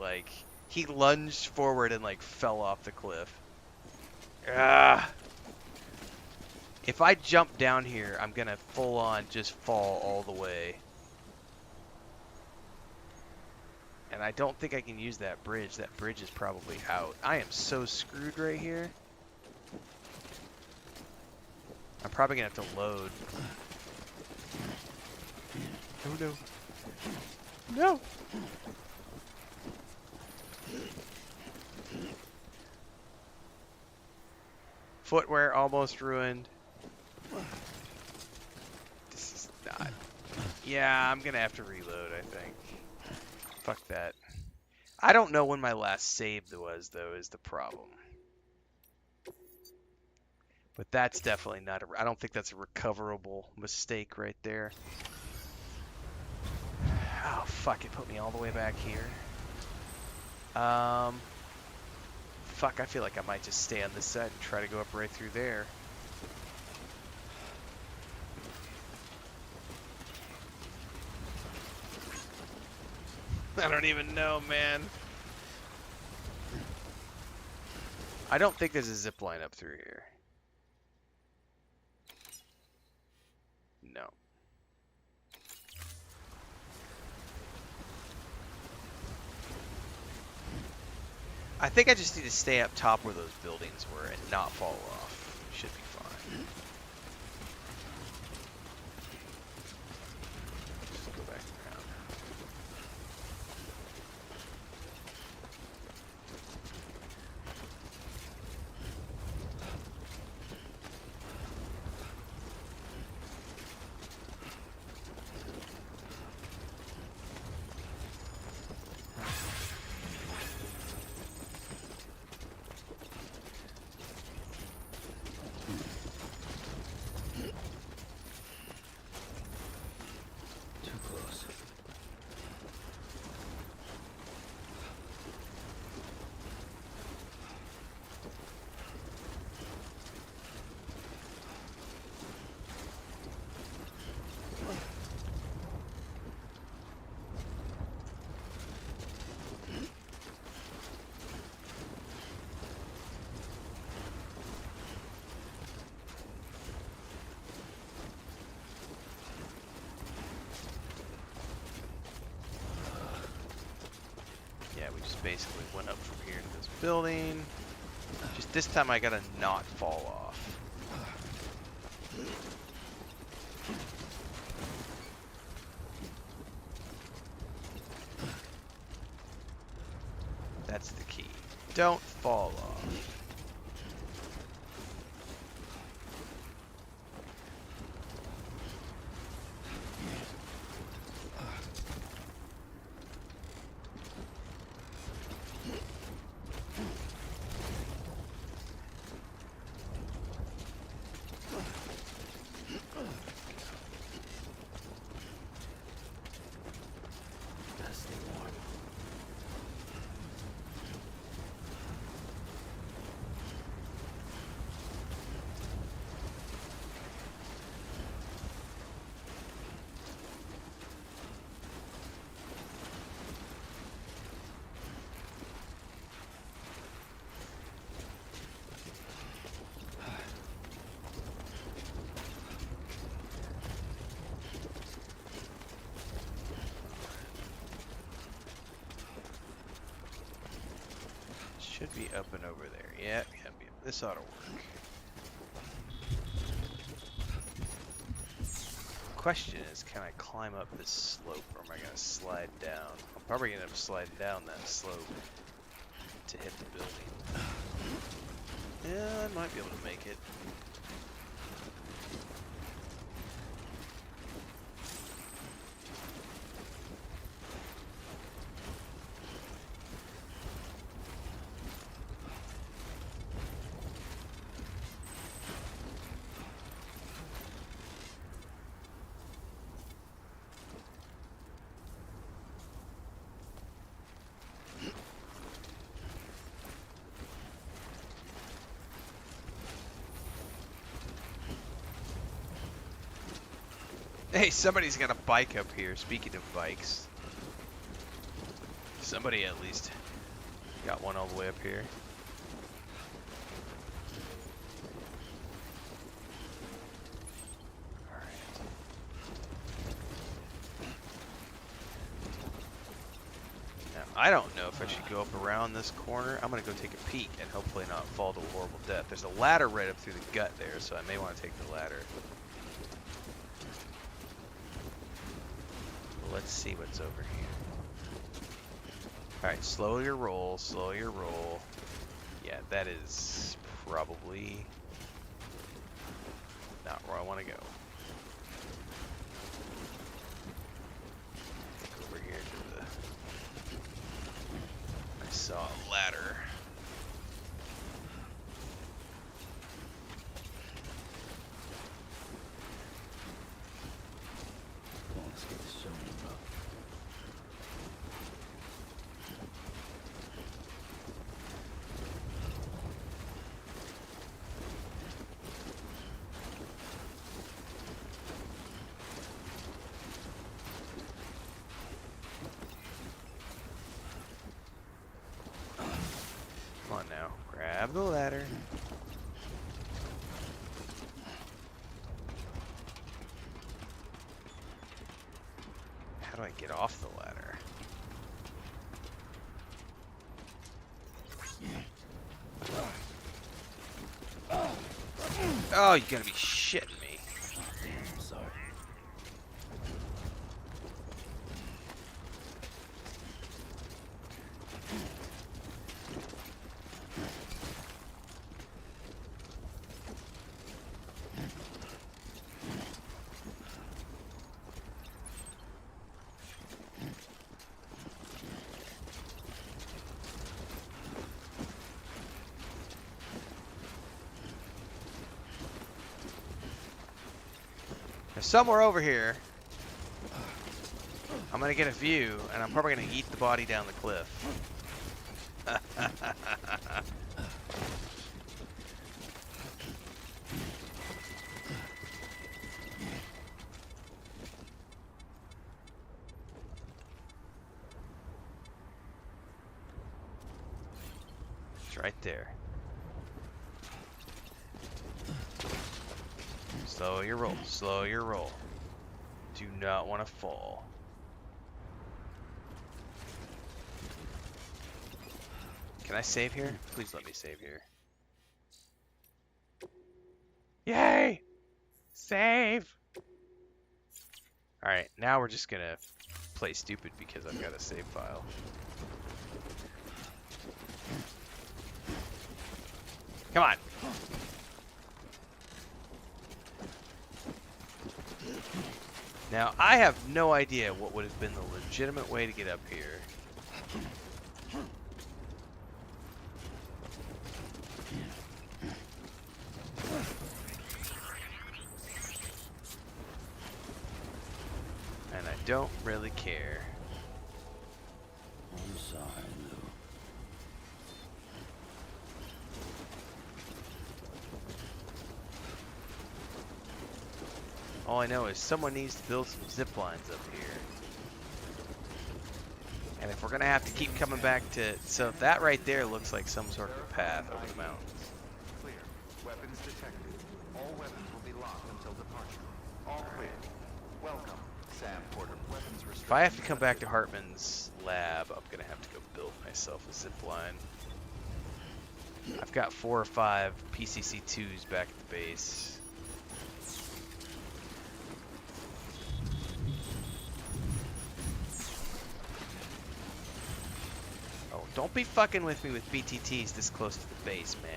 Speaker 2: he lunged forward and, fell off the cliff. Ah! If I jump down here, I'm gonna full on just fall all the way. And I don't think I can use that bridge. That bridge is probably out. I am so screwed right here. I'm probably gonna have to load. Oh no. No! Footwear almost ruined. This is not... Yeah, I'm gonna have to reload, I think. Fuck that. I don't know when my last save was, though, is the problem. But that's definitely not a... I don't think that's a recoverable mistake right there. Oh, fuck, it put me all the way back here. Fuck, I feel like I might just stay on this side and try to go up right through there. I don't even know, man. I don't think there's a zip line up through here. No. I think I just need to stay up top where those buildings were and not fall off. Should be fine. Just go back basically went up from here to this building. Just this time I gotta not fall off. That's the key. Don't fall off.
Speaker 1: Gotta stay warm.
Speaker 2: Should be up and over there. Yeah, this ought to work. Question is, can I climb up this slope, or am I gonna slide down? I'm probably gonna end up sliding down that slope to hit the building. Yeah, I might be able to make it. Hey, somebody's got a bike up here. Speaking of bikes, somebody at least got one all the way up here. Alright. Now, I don't know if I should go up around this corner. I'm going to go take a peek and hopefully not fall to a horrible death. There's a ladder right up through the gut there, so I may want to take the ladder. Let's see what's over here. Alright, slow your roll, slow your roll. Yeah, that is probably not where I want to go. Over here to the... I saw a ladder.
Speaker 1: Come on, let's get this show in, bro.
Speaker 2: Come on now, grab the ladder. How do I get off the ladder? Oh, you gotta be shitting me.
Speaker 1: I'm sorry.
Speaker 2: Somewhere over here, I'm gonna get a view, and I'm probably gonna eat the body down the cliff. It's right there. Slow your roll, slow your roll. Do not want to fall. Can I save here? Please let me save here. Yay! Save! Alright, now we're just gonna play stupid because I've got a save file. Come on! Now, I have no idea what would have been the legitimate way to get up here. And I don't really care.
Speaker 1: I'm sorry, Lou.
Speaker 2: All I know is someone needs to build some zip lines up here. And if we're gonna have to keep coming back to... So that right there looks like some sort of a path over the mountains.
Speaker 3: Clear. Weapons detected. All weapons will be locked until departure. All clear. Welcome, Sam Porter. Weapons restricted.
Speaker 2: If I have to come back to Hartman's lab, I'm gonna have to go build myself a zip line. I've got 4 or 5 PCC-2s back at the base. Oh, don't be fucking with me with BTTs this close to the base, man.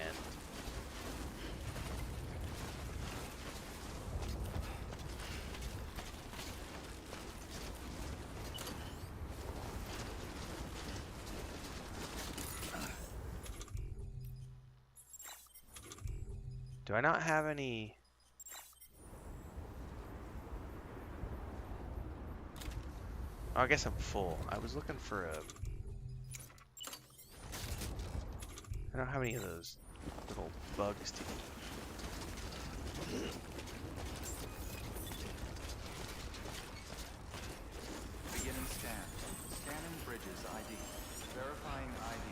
Speaker 2: Do I not have any... Oh, I guess I'm full. I was looking for a... I don't have any of those little bugs to eat.
Speaker 3: Beginning scan. Scanning bridges ID. Verifying ID.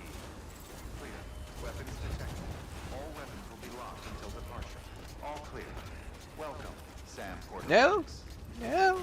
Speaker 3: Clear. Weapons detected. All weapons will be locked until departure. All clear. Welcome, Sam Porter.
Speaker 2: No! No!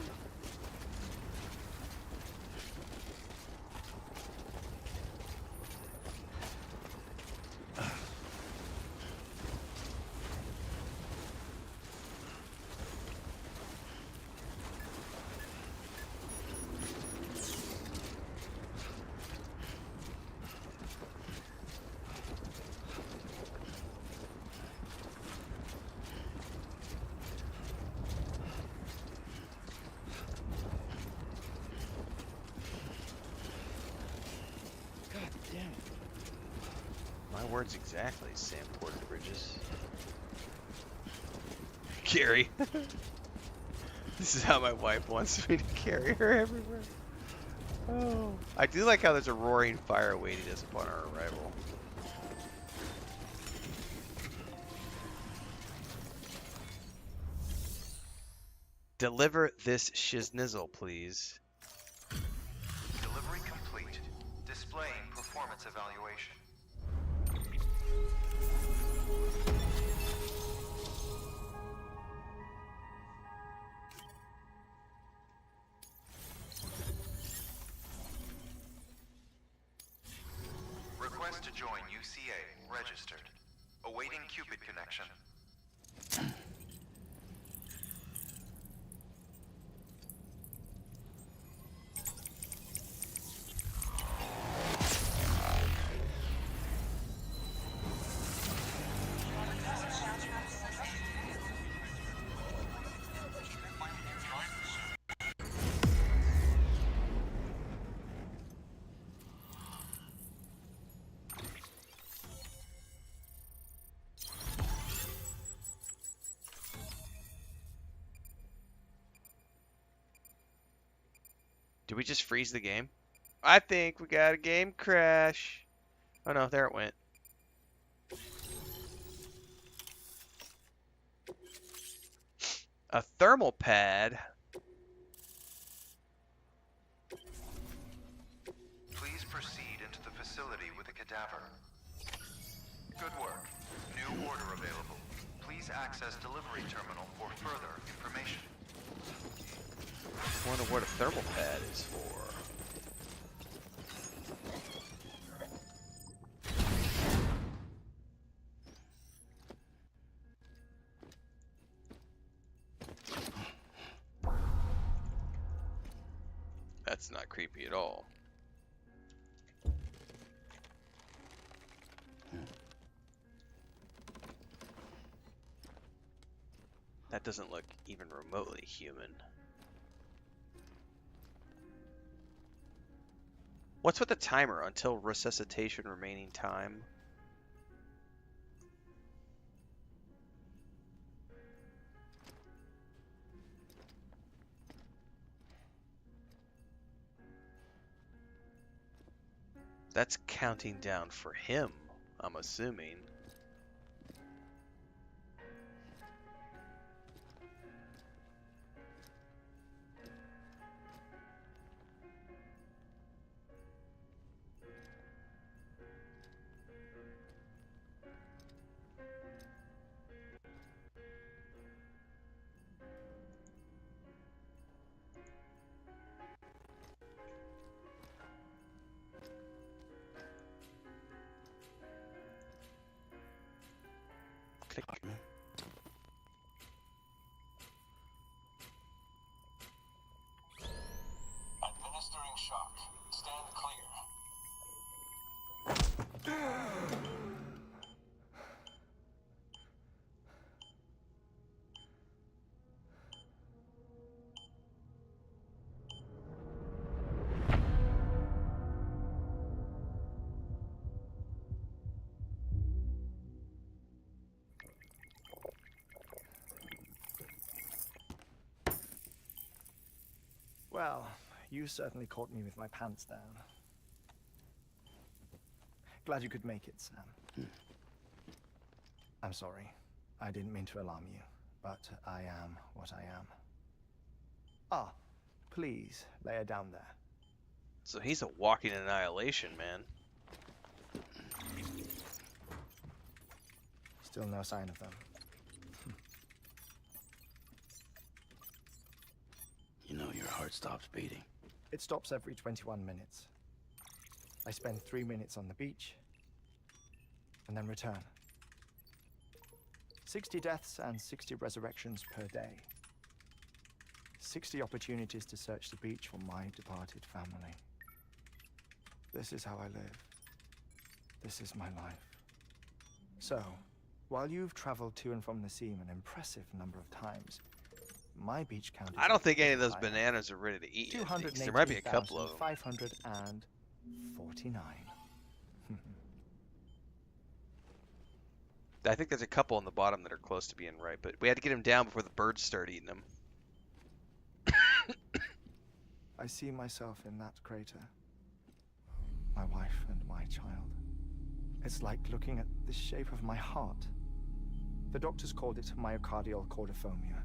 Speaker 2: My words exactly, Sam Porter Bridges. Carry. This is how my wife wants me to carry her everywhere. Oh. I do like how there's a roaring fire awaiting us upon our arrival. Deliver this shiznizzle, please.
Speaker 3: Delivery complete. Displaying performance evaluation. Request to join UCA. Registered. Awaiting Cupid connection.
Speaker 2: Did we just freeze the game? I think we got a game crash. Oh no, there it went. A thermal pad.
Speaker 3: Please proceed into the facility with a cadaver. Good work. New order available. Please access delivery terminal for further information.
Speaker 2: I wonder what a thermal pad is for. That's not creepy at all. That doesn't look even remotely human. What's with the timer? Until resuscitation remaining time. That's counting down for him, I'm assuming.
Speaker 1: Hartman.
Speaker 4: Administering shock. Stand clear.
Speaker 6: Well, you certainly caught me with my pants down. Glad you could make it, Sam. I'm sorry. I didn't mean to alarm you, but I am what I am. Ah, please, lay her down there.
Speaker 2: So he's a walking annihilation, man.
Speaker 6: Still no sign of them.
Speaker 1: You know your heart stops beating.
Speaker 6: It stops every 21 minutes. I spend 3 minutes on the beach, and then return. 60 deaths and 60 resurrections per day. 60 opportunities to search the beach for my departed family. This is how I live. This is my life. So, while you've traveled to and from the seam an impressive number of times, my beach count is
Speaker 2: I don't think any of those bananas are ready to eat yet, because there might be a couple of them.
Speaker 6: 549.
Speaker 2: I think there's a couple on the bottom that are close to being ripe, but we had to get them down before the birds start eating them.
Speaker 6: I see myself in that crater. My wife and my child. It's like looking at the shape of my heart. The doctors called it myocardial cordiphomia.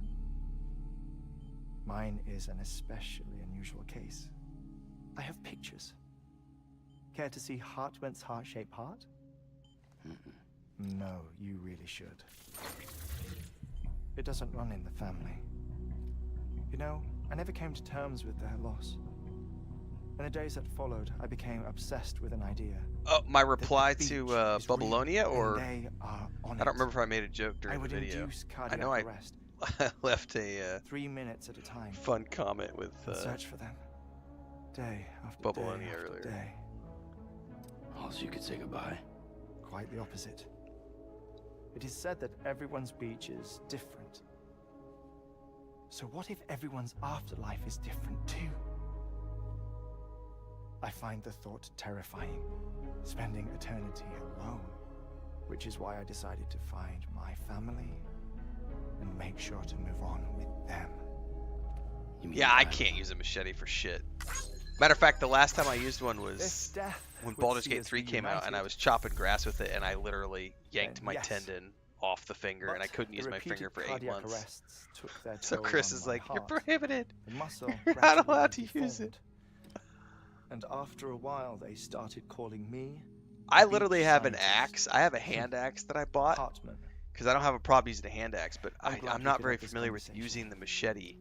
Speaker 6: Mine is an especially unusual case. I have pictures. Care to see Hartman's heart-shaped heart? No, you really should. It doesn't run in the family. You know, I never came to terms with their loss. In the days that followed, I became obsessed with an idea.
Speaker 2: Oh, my reply
Speaker 6: that the
Speaker 2: to
Speaker 6: beach is
Speaker 2: Babylonia,
Speaker 6: real,
Speaker 2: or
Speaker 6: and they are on
Speaker 2: I don't
Speaker 6: it.
Speaker 2: remember if I made a joke during
Speaker 6: I would
Speaker 2: the video.
Speaker 6: induce
Speaker 2: I
Speaker 6: cardiac
Speaker 2: know I
Speaker 6: arrest.
Speaker 2: left a
Speaker 6: 3 minutes at a time.
Speaker 2: fun comment with
Speaker 6: And search for them. Day after
Speaker 2: Babylonia
Speaker 6: day after
Speaker 2: earlier.
Speaker 6: day.
Speaker 1: Also, you could say goodbye.
Speaker 6: Quite the opposite. It is said that everyone's beach is different. So what if everyone's afterlife is different too? I find the thought terrifying, spending eternity alone, which is why I decided to find my family and make sure to move on with them.
Speaker 1: You mean
Speaker 2: Yeah, I
Speaker 1: die?
Speaker 2: can't use a machete for shit. Matter of fact, the last time I used one
Speaker 6: This
Speaker 2: was
Speaker 6: death
Speaker 2: when
Speaker 6: would
Speaker 2: Baldur's
Speaker 6: see
Speaker 2: Gate
Speaker 6: us
Speaker 2: 3 came out, and I
Speaker 6: reunited.
Speaker 2: was chopping grass with it, and I literally yanked
Speaker 6: Then
Speaker 2: my
Speaker 6: yes.
Speaker 2: tendon off the finger, and I
Speaker 6: But
Speaker 2: couldn't
Speaker 6: the
Speaker 2: use my
Speaker 6: repeated
Speaker 2: finger for 8
Speaker 6: cardiac
Speaker 2: months.
Speaker 6: arrests took their
Speaker 2: So
Speaker 6: toll
Speaker 2: Chris
Speaker 6: on
Speaker 2: is
Speaker 6: my
Speaker 2: like, "You're
Speaker 6: heart.
Speaker 2: prohibited.
Speaker 6: The muscle
Speaker 2: You're not
Speaker 6: gradually
Speaker 2: allowed to use it."
Speaker 6: deformed. And after a while, they started calling me
Speaker 2: I
Speaker 6: beach
Speaker 2: literally have an
Speaker 6: scientist.
Speaker 2: axe. I have a hand axe that I bought
Speaker 6: Hartman.
Speaker 2: because I don't have a problem using a hand axe, but
Speaker 6: I'm glad
Speaker 2: I'm
Speaker 6: we
Speaker 2: not
Speaker 6: could
Speaker 2: very
Speaker 6: have this
Speaker 2: familiar with
Speaker 6: conversation.
Speaker 2: using the machete,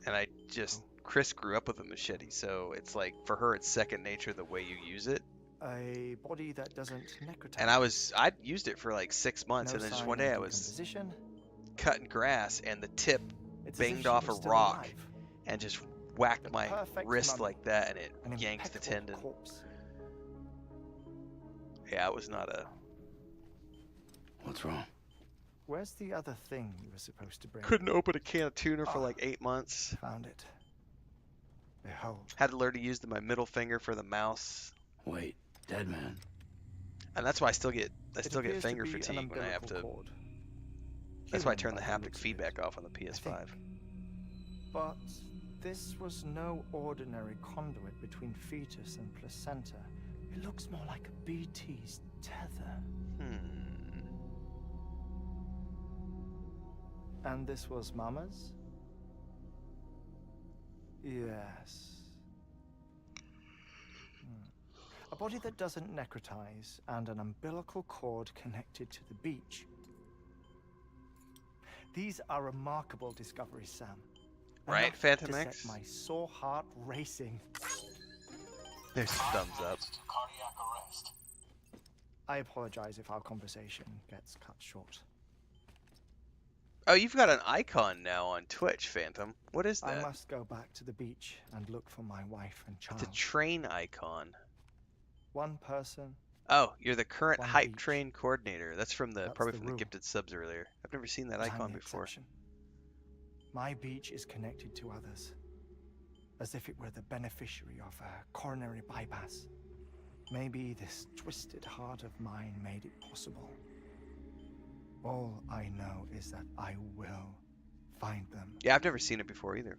Speaker 2: and I just Chris grew up with a machete, so it's like for her it's second nature the way you use it.
Speaker 6: A body that doesn't necrotize.
Speaker 2: And I used it for like 6 months,
Speaker 6: No
Speaker 2: and then just
Speaker 6: sign
Speaker 2: one day
Speaker 6: of
Speaker 2: I was
Speaker 6: decomposition.
Speaker 2: cutting grass, and the tip
Speaker 6: It's as if
Speaker 2: banged
Speaker 6: she
Speaker 2: off
Speaker 6: was
Speaker 2: a
Speaker 6: still
Speaker 2: rock
Speaker 6: alive.
Speaker 2: and just whacked
Speaker 6: The
Speaker 2: my
Speaker 6: perfect
Speaker 2: wrist
Speaker 6: mummy,
Speaker 2: like that and it
Speaker 6: an
Speaker 2: yanked the
Speaker 6: impeccable
Speaker 2: tendon.
Speaker 6: corpse.
Speaker 2: Yeah, it was not a...
Speaker 1: What's wrong?
Speaker 6: Where's the other thing you were supposed to bring?
Speaker 2: Couldn't open a can of tuna for
Speaker 6: Ah.
Speaker 2: like 8 months.
Speaker 6: Found it. Behold.
Speaker 2: Had to learn to use my middle finger for the mouse.
Speaker 1: Wait, dead man.
Speaker 2: And that's why I still get
Speaker 6: It appears to
Speaker 2: finger
Speaker 6: be an
Speaker 2: fatigue when I have
Speaker 6: umbilical
Speaker 2: to.
Speaker 6: cord.
Speaker 2: That's why I
Speaker 6: Human
Speaker 2: turn the
Speaker 6: by
Speaker 2: haptic
Speaker 6: looks of
Speaker 2: feedback
Speaker 6: it,
Speaker 2: off on the
Speaker 6: I
Speaker 2: PS5.
Speaker 6: think. But this was no ordinary conduit between fetus and placenta. It looks more like a BT's tether. And this was Mama's? Yes. A body that doesn't necrotize and an umbilical cord connected to the beach. These are remarkable discoveries, Sam.
Speaker 2: Right,
Speaker 6: Enough
Speaker 2: Phantom
Speaker 6: to
Speaker 2: X?
Speaker 6: set my sore heart racing.
Speaker 2: There's a thumbs up.
Speaker 4: Cardiac arrest.
Speaker 6: I apologize if our conversation gets cut short.
Speaker 2: Oh, you've got an icon now on Twitch, Phantom. What is
Speaker 6: I
Speaker 2: that?
Speaker 6: must go back to the beach and look for my wife and child.
Speaker 2: It's a train icon.
Speaker 6: One person.
Speaker 2: Oh, you're the current
Speaker 6: One
Speaker 2: hype
Speaker 6: beach.
Speaker 2: train coordinator. That's from the
Speaker 6: That's
Speaker 2: probably
Speaker 6: the
Speaker 2: from the
Speaker 6: rule.
Speaker 2: gifted subs earlier. I've never seen that
Speaker 6: but I'm
Speaker 2: icon
Speaker 6: the
Speaker 2: before.
Speaker 6: exception. My beach is connected to others, as if it were the beneficiary of a coronary bypass. Maybe this twisted heart of mine made it possible. All I know is that I will find them,
Speaker 2: Yeah, I've never seen it before either.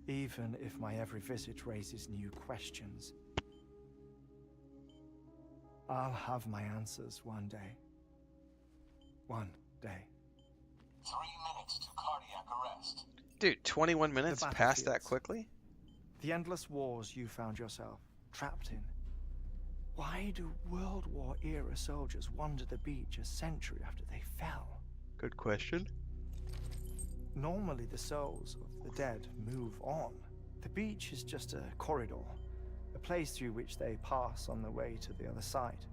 Speaker 6: even if my every visit raises new questions. I'll have my answers one day. One day.
Speaker 4: 3 minutes to cardiac arrest.
Speaker 2: Dude, 21 minutes past that
Speaker 6: battlefields.
Speaker 2: quickly?
Speaker 6: The endless wars you found yourself trapped in. Why do World War era soldiers wander the beach a century after they fell?
Speaker 2: Good question.
Speaker 6: Normally the souls of the dead move on. The beach is just a corridor, a place through which they pass on the way to the other side.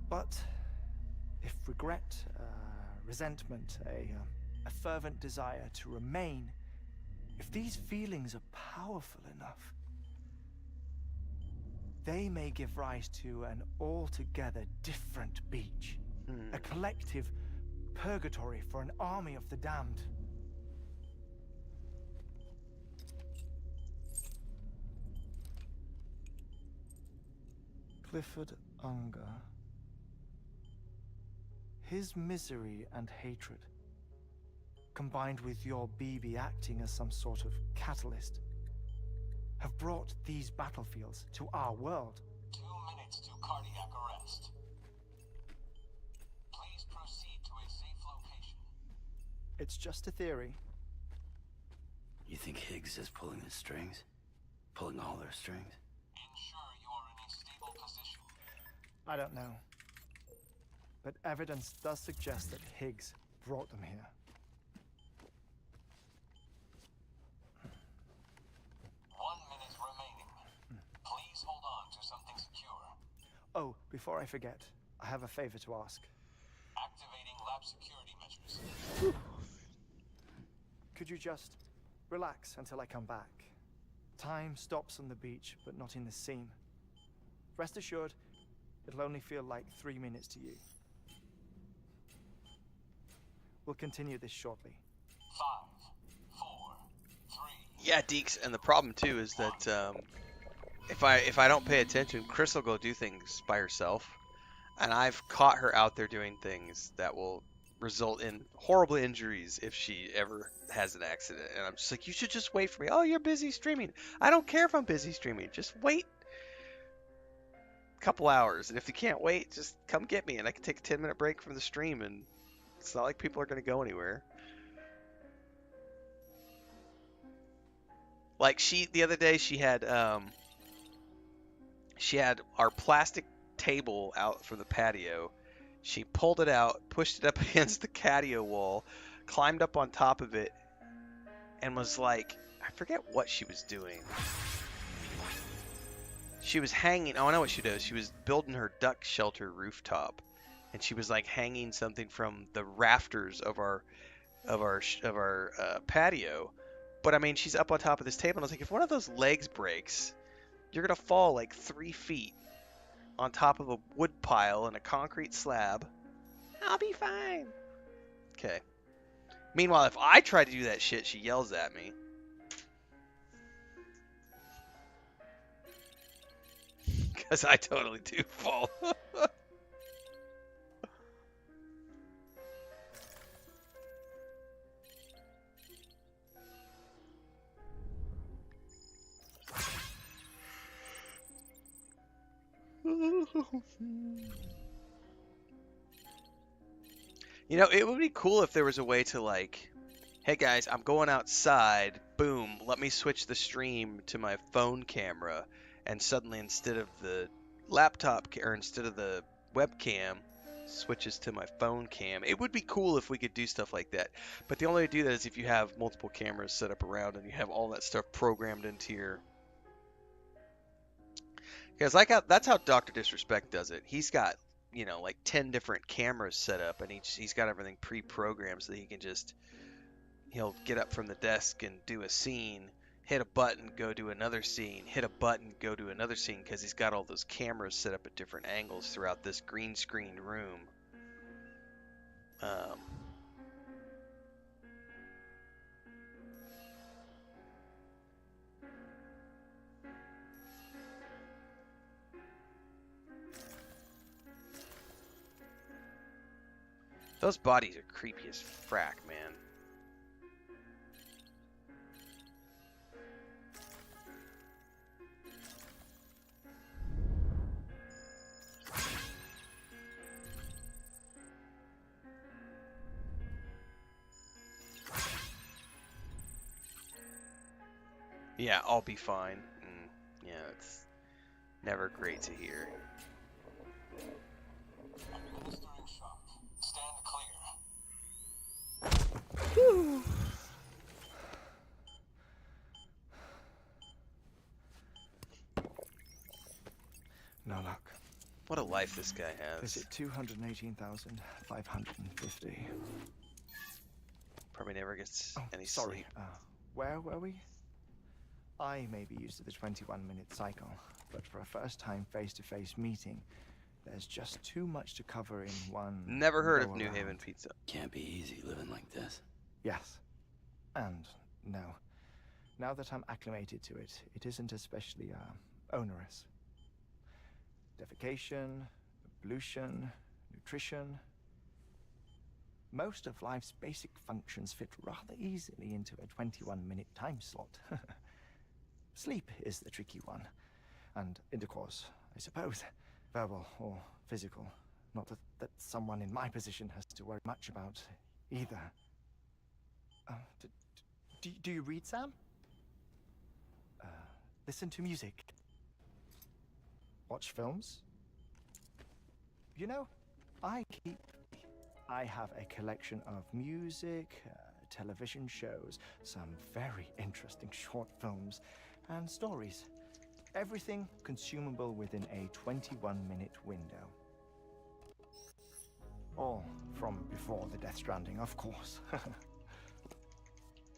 Speaker 6: But if regret, resentment, a fervent desire to remain, if these feelings are powerful enough, they may give rise to an altogether different beach. A collective purgatory for an army of the damned. Clifford Unger. His misery and hatred, combined with your BB acting as some sort of catalyst, have brought these battlefields to our world.
Speaker 4: 2 minutes to cardiac arrest. Please proceed to a safe location.
Speaker 6: It's just a theory.
Speaker 1: You think Higgs is pulling the strings? Pulling all their strings?
Speaker 4: Ensure you are in a stable position.
Speaker 6: I don't know. But evidence does suggest that Higgs brought them here.
Speaker 4: 1 minute remaining. Please hold on to something secure.
Speaker 6: Oh, before I forget, I have a favor to ask.
Speaker 4: Activating lab security measures.
Speaker 6: Could you just relax until I come back? Time stops on the beach, but not in the scene. Rest assured, it'll only feel like 3 minutes to you. We'll continue this shortly.
Speaker 4: 5, 4, 3.
Speaker 2: Yeah, Deeks, and the problem too is that if I don't pay attention, Chris will go do things by herself, and I've caught her out there doing things that will result in horrible injuries if she ever has an accident. And I'm just like, you should just wait for me. Oh, you're busy streaming. I don't care if I'm busy streaming. Just wait a couple hours, and if you can't wait, just come get me, and I can take a 10-minute break from the stream, and it's not like people are going to go anywhere. Like the other day, she had our plastic table out from the patio. She pulled it out, pushed it up against the patio wall, climbed up on top of it, and was like, I forget what she was doing. She was hanging. Oh, I know what she does. She was building her duck shelter rooftop, and she was like hanging something from the rafters of our patio But I mean, she's up on top of this table, and I was like, if one of those legs breaks, you're gonna fall like 3 feet on top of a wood pile and a concrete slab. I'll be fine. Okay. Meanwhile, if I try to do that shit, she yells at me. Because I totally do fall. You know, it would be cool if there was a way to like, hey guys, I'm going outside. Boom, let me switch the stream to my phone camera, and suddenly instead of the laptop or instead of the webcam, switches to my phone cam. It would be cool if we could do stuff like that. But the only way to do that is if you have multiple cameras set up around and you have all that stuff programmed into your. Because that's how Dr. Disrespect does it. He's got, you know, like 10 different cameras set up, and he's got everything pre-programmed so that he can just, he'll get up from the desk and do a scene, hit a button, go do another scene, hit a button, go do another scene, because he's got all those cameras set up at different angles throughout this green screened room. Those bodies are creepy as frack, man. Yeah, I'll be fine. Yeah, it's never great to hear.
Speaker 6: No luck.
Speaker 2: What a life this guy
Speaker 6: Is
Speaker 2: has.
Speaker 6: it 218,550?
Speaker 2: Probably never gets any
Speaker 6: sorry.
Speaker 2: sleep.
Speaker 6: Where were we? I may be used to the 21-minute cycle, but for a first-time face-to-face meeting, there's just too much to cover in one.
Speaker 2: Never heard of
Speaker 6: go
Speaker 2: New
Speaker 6: around.
Speaker 2: Haven Pizza.
Speaker 1: Can't be easy living like this.
Speaker 6: Yes. And no. Now that I'm acclimated to it, it isn't especially onerous. Defecation, pollution, nutrition. Most of life's basic functions fit rather easily into a 21-minute time slot. Sleep is the tricky one. And intercourse, I suppose. Verbal or physical. Not that someone in my position has to worry much about either. Do you read, Sam? Listen to music. Watch films? You know, I have a collection of music, television shows, some very interesting short films, and stories. Everything consumable within a 21-minute window. All from before the Death Stranding, of course.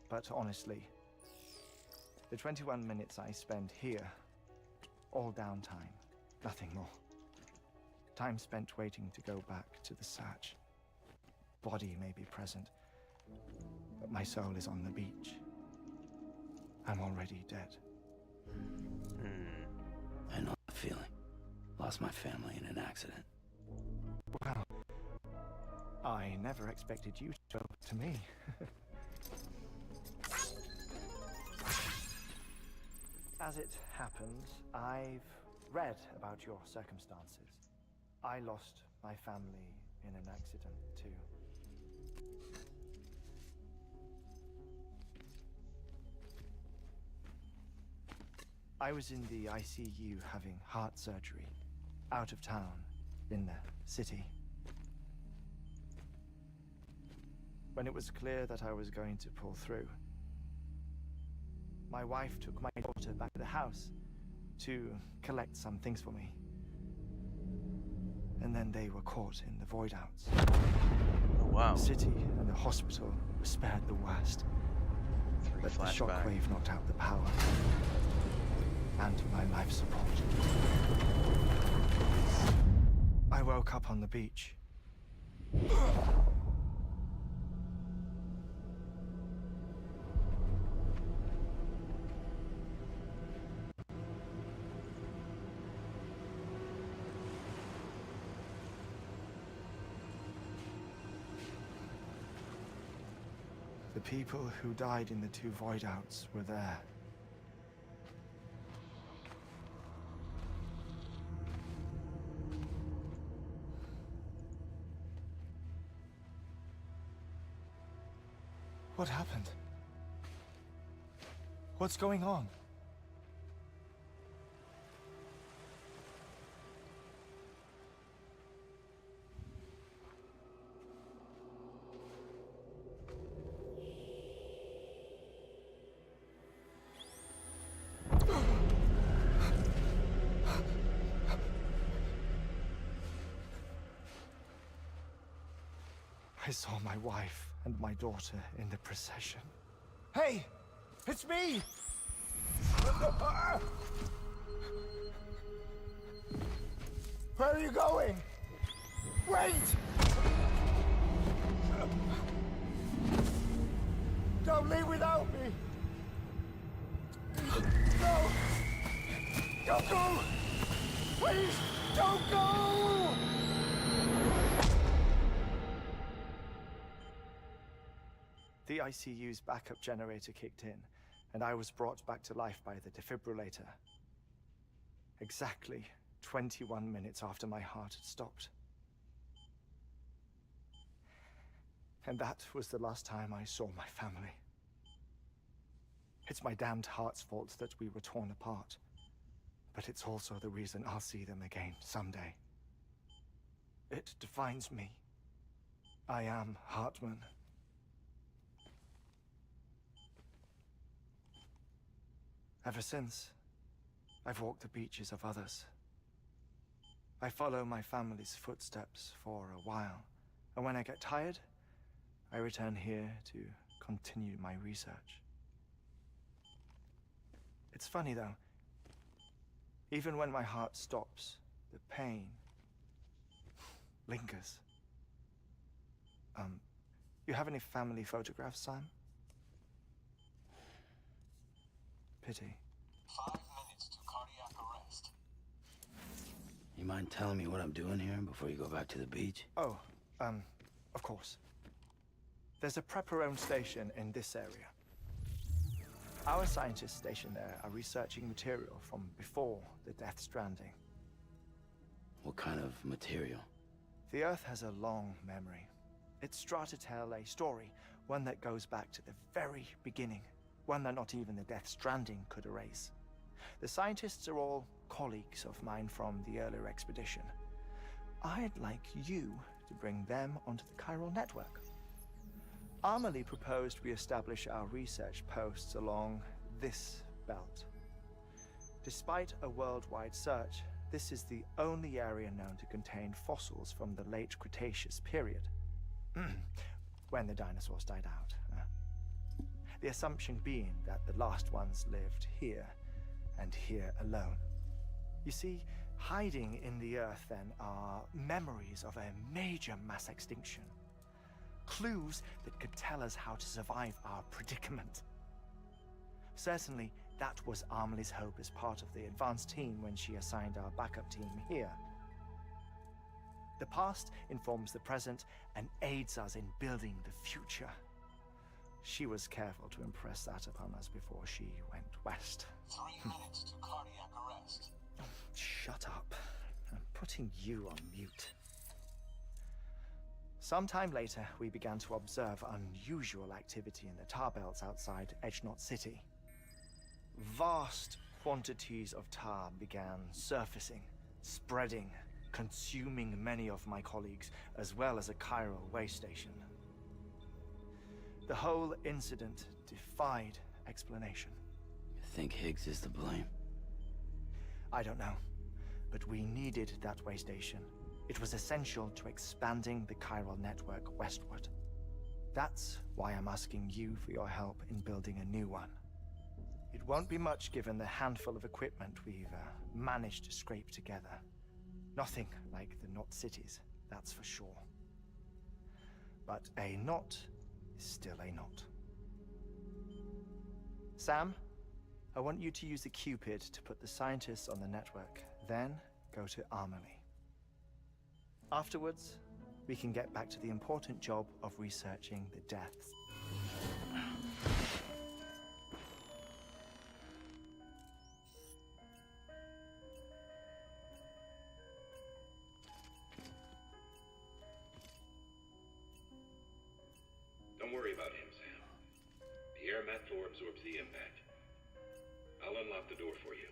Speaker 6: But honestly, the 21 minutes I spend here, all downtime, nothing more. Time spent waiting to go back to the search. Body may be present, but my soul is on the beach. I'm already dead.
Speaker 1: I know that feeling. Lost my family in an accident.
Speaker 6: Well, I never expected you to go to me. As it happens, I've read about your circumstances. I lost my family in an accident, too. I was in the ICU having heart surgery, out of town, in the city. When it was clear that I was going to pull through, my wife took my daughter back to the house to collect some things for me. And then they were caught in the void outs.
Speaker 2: Oh, wow.
Speaker 6: The city and the hospital were spared the worst.
Speaker 2: 3
Speaker 6: but the
Speaker 2: flashback.
Speaker 6: shockwave knocked out the power and my life support. I woke up on the beach. The people who died in the 2 void outs were there. What happened? What's going on? I saw my wife and my daughter in the procession. Hey! It's me! Where are you going? Wait! Don't leave without me! No! Don't go! Please, don't go! The ICU's backup generator kicked in, and I was brought back to life by the defibrillator. Exactly 21 minutes after my heart had stopped. And that was the last time I saw my family. It's my damned heart's fault that we were torn apart, but it's also the reason I'll see them again someday. It defines me. I am Hartman. Ever since, I've walked the beaches of others. I follow my family's footsteps for a while, and when I get tired, I return here to continue my research. It's funny though, even when my heart stops, the pain lingers. You have any family photographs, Sam? Pity.
Speaker 4: 5 minutes to cardiac arrest.
Speaker 1: You mind telling me what I'm doing here before you go back to the beach?
Speaker 6: Oh, of course. There's a prepper-owned station in this area. Our scientists stationed there are researching material from before the Death Stranding.
Speaker 1: What kind of material?
Speaker 6: The Earth has a long memory. It's trying to tell a story, one that goes back to the very beginning, one that not even the Death Stranding could erase. The scientists are all colleagues of mine from the earlier expedition. I'd like you to bring them onto the chiral network. Amelie proposed we establish our research posts along this belt. Despite a worldwide search, this is the only area known to contain fossils from the late Cretaceous period, when the dinosaurs died out. The assumption being that the last ones lived here, and here alone. You see, hiding in the Earth then are memories of a major mass extinction. Clues that could tell us how to survive our predicament. Certainly, that was Amelie's hope as part of the advanced team when she assigned our backup team here. The past informs the present and aids us in building the future. She was careful to impress that upon us before she went west.
Speaker 4: 3 minutes to cardiac arrest.
Speaker 6: Oh, shut up. I'm putting you on mute. Sometime later, we began to observe unusual activity in the tar belts outside Edgenot City. Vast quantities of tar began surfacing, spreading, consuming many of my colleagues, as well as a chiral way station. The whole incident defied explanation.
Speaker 1: You think Higgs is to blame?
Speaker 6: I don't know, but we needed that way station. It was essential to expanding the chiral network westward. That's why I'm asking you for your help in building a new one. It won't be much given the handful of equipment we've managed to scrape together. Nothing like the Knot cities, that's for sure. But a knot is still a knot. Sam, I want you to use the Cupid to put the scientists on the network, then go to Armory. Afterwards, we can get back to the important job of researching the deaths.
Speaker 7: Don't worry about him, Sam. The air mat floor absorbs the impact. I'll unlock the door for you.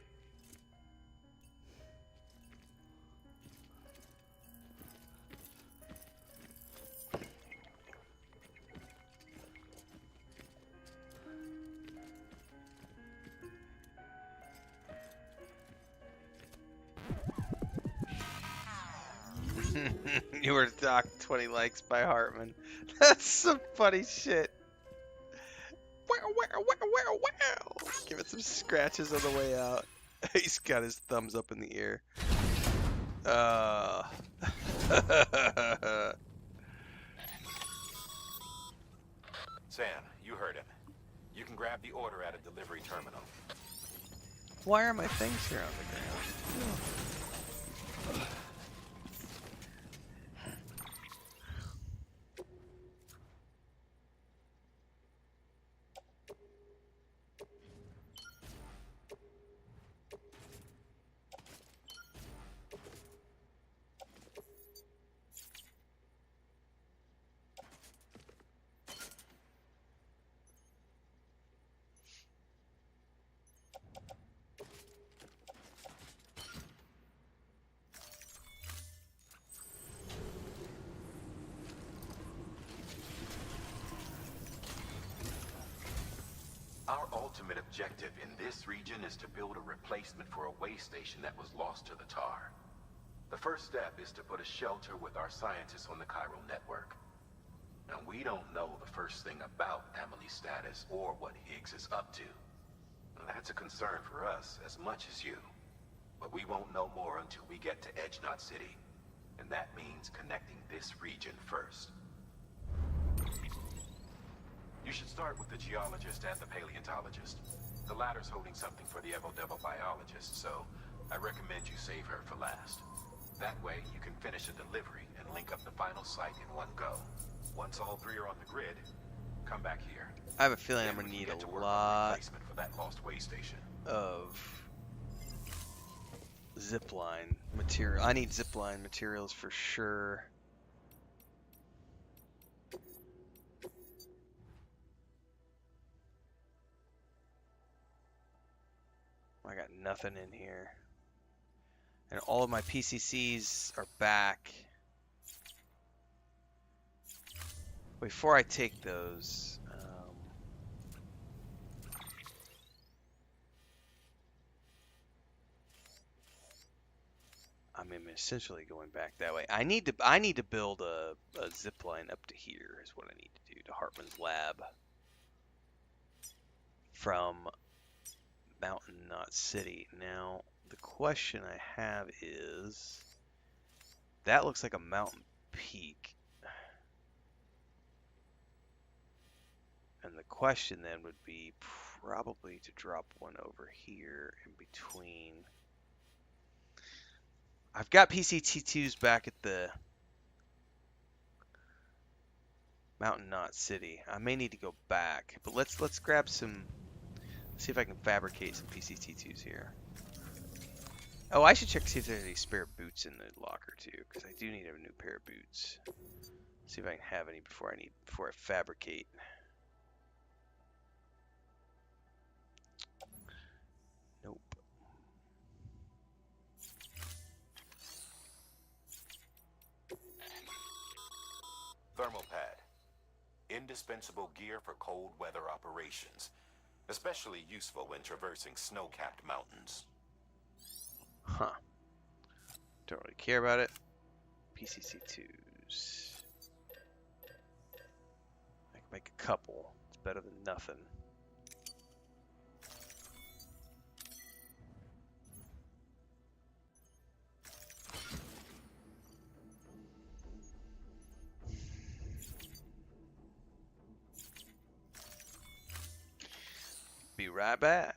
Speaker 2: You were docked 20 likes by Hartman. That's some funny shit. Wow. Give it some scratches on the way out. He's got his thumbs up in the air.
Speaker 4: Sam, you heard him. You can grab the order at a delivery terminal.
Speaker 2: Why are my things here on the ground?
Speaker 4: Our ultimate objective in this region is to build a replacement for a way station that was lost to the tar. The first step is to put a shelter with our scientists on the chiral network. Now, we don't know the first thing about Amelie's status or what Higgs is up to. That's a concern for us as much as you. But we won't know more until we get to Edge Knot City. And that means connecting this region first. You should start with the geologist and the paleontologist. The latter's holding something for the Evo-Devo biologist, so I recommend you save her for last. That way, you can finish a delivery and link up the final site in one go. Once all three are on the grid, come back here.
Speaker 2: I have a feeling
Speaker 4: Then
Speaker 2: I'm gonna
Speaker 4: we can
Speaker 2: need
Speaker 4: get to
Speaker 2: a
Speaker 4: work on
Speaker 2: lot
Speaker 4: replacement for that lost way station.
Speaker 2: of zipline material. I need zipline materials for sure. I got nothing in here. And all of my PCCs are back. Before I take those, I mean, I'm essentially going back that way. I need to build a zip line up to here is what I need to do, to Hartman's lab from Mountain Knot City. Now, the question I have is, that looks like a mountain peak. And the question then would be probably to drop one over here in between. I've got PCT2s back at the Mountain Knot City. I may need to go back, but let's grab some. See if I can fabricate some PCT2s here. Oh, I should check to see if there's any spare boots in the locker too, because I do need a new pair of boots. See if I can have any before I fabricate. Nope.
Speaker 4: Thermal pad. Indispensable gear for cold weather operations. Especially useful when traversing snow-capped mountains.
Speaker 2: Huh. Don't really care about it. PCC2s. Make a couple. It's better than nothing. Be right back.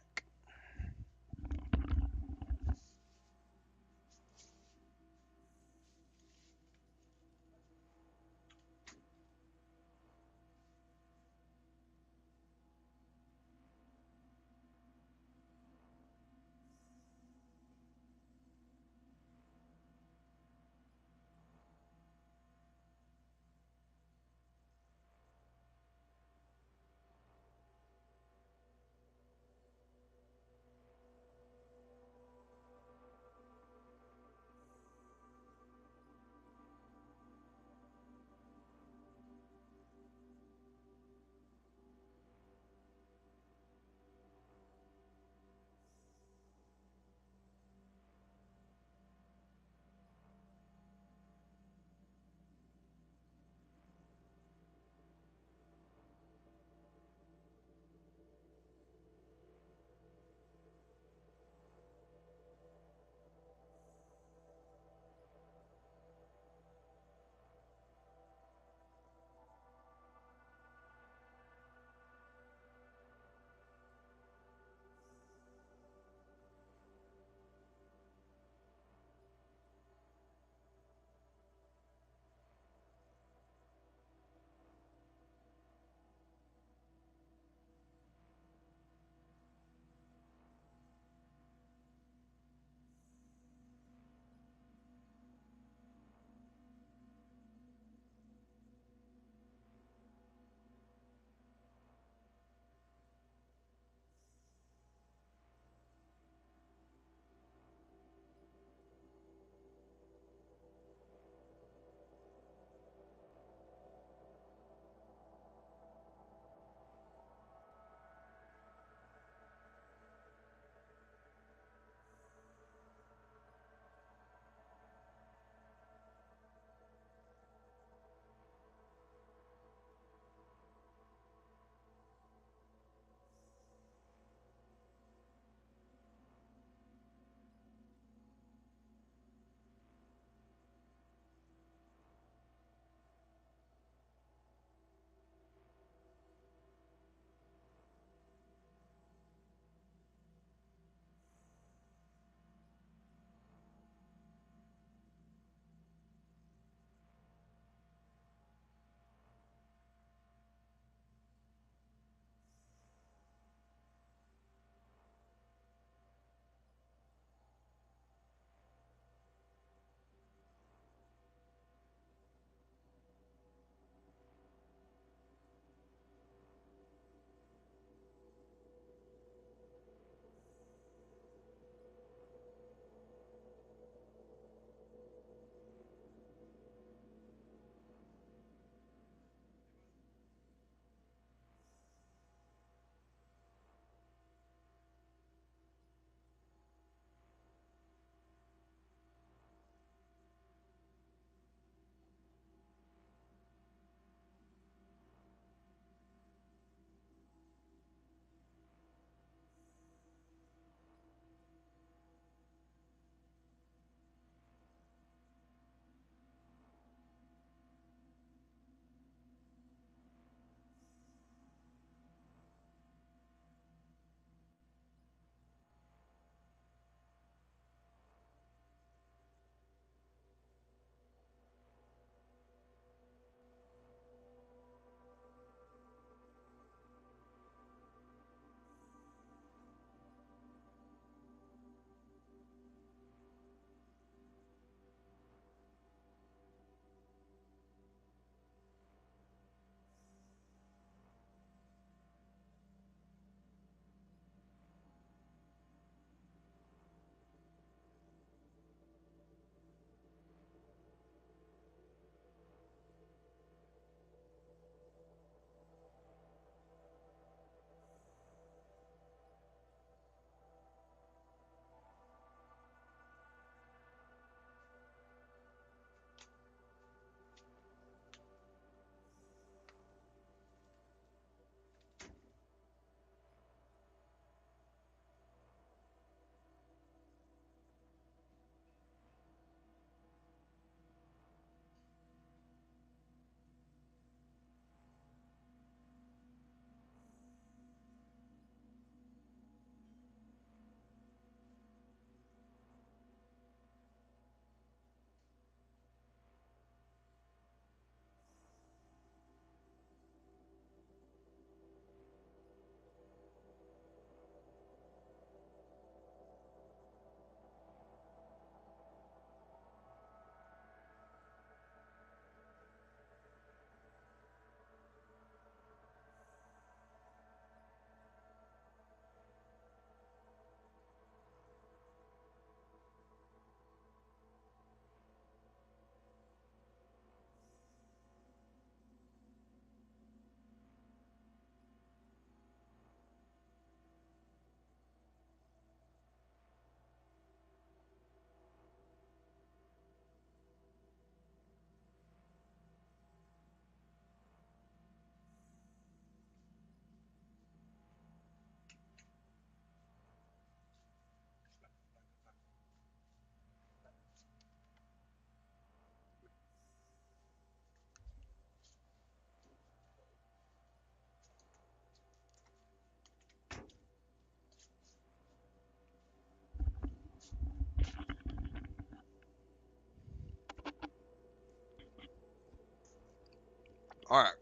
Speaker 2: All right.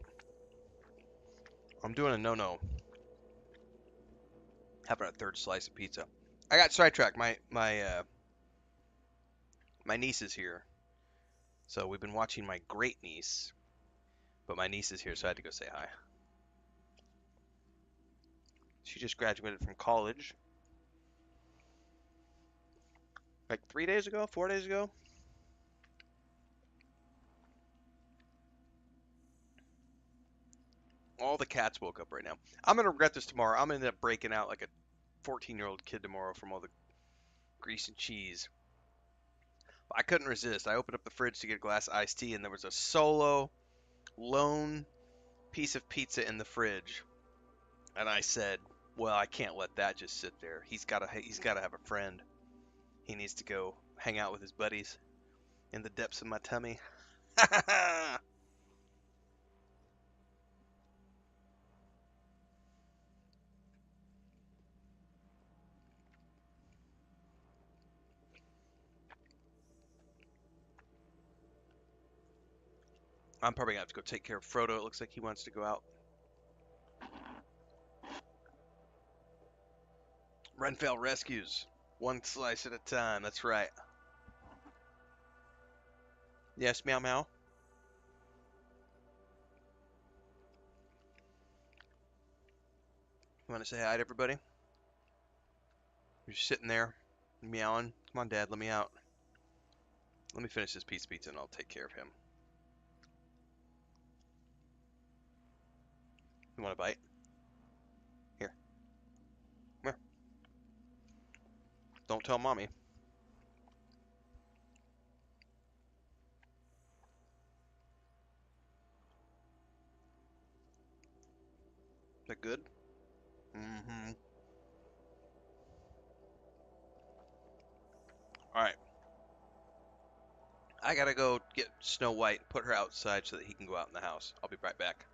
Speaker 2: I'm doing a no-no. Having a third slice of pizza. I got sidetracked. My niece is here, so we've been watching my great niece, but my niece is here, so I had to go say hi. She just graduated from college, like 3 days ago, 4 days ago. All the cats woke up right now. I'm gonna regret this tomorrow. I'm gonna end up breaking out like a 14-year-old kid tomorrow from all the grease and cheese. But I couldn't resist. I opened up the fridge to get a glass of iced tea, and there was a solo, lone piece of pizza in the fridge. And I said, well, I can't let that just sit there. He's gotta have a friend. He needs to go hang out with his buddies in the depths of my tummy. I'm probably gonna have to go take care of Frodo. It looks like he wants to go out. Renfail rescues. One slice at a time. That's right. Yes, meow meow. You want to say hi to everybody? You're just sitting there, meowing. Come on, Dad, let me out. Let me finish this piece of pizza and I'll take care of him. You want a bite? Here. Come here. Don't tell Mommy. Is that good? Mm-hmm. Alright. I gotta go get Snow White, put her outside so that he can go out in the house. I'll be right back.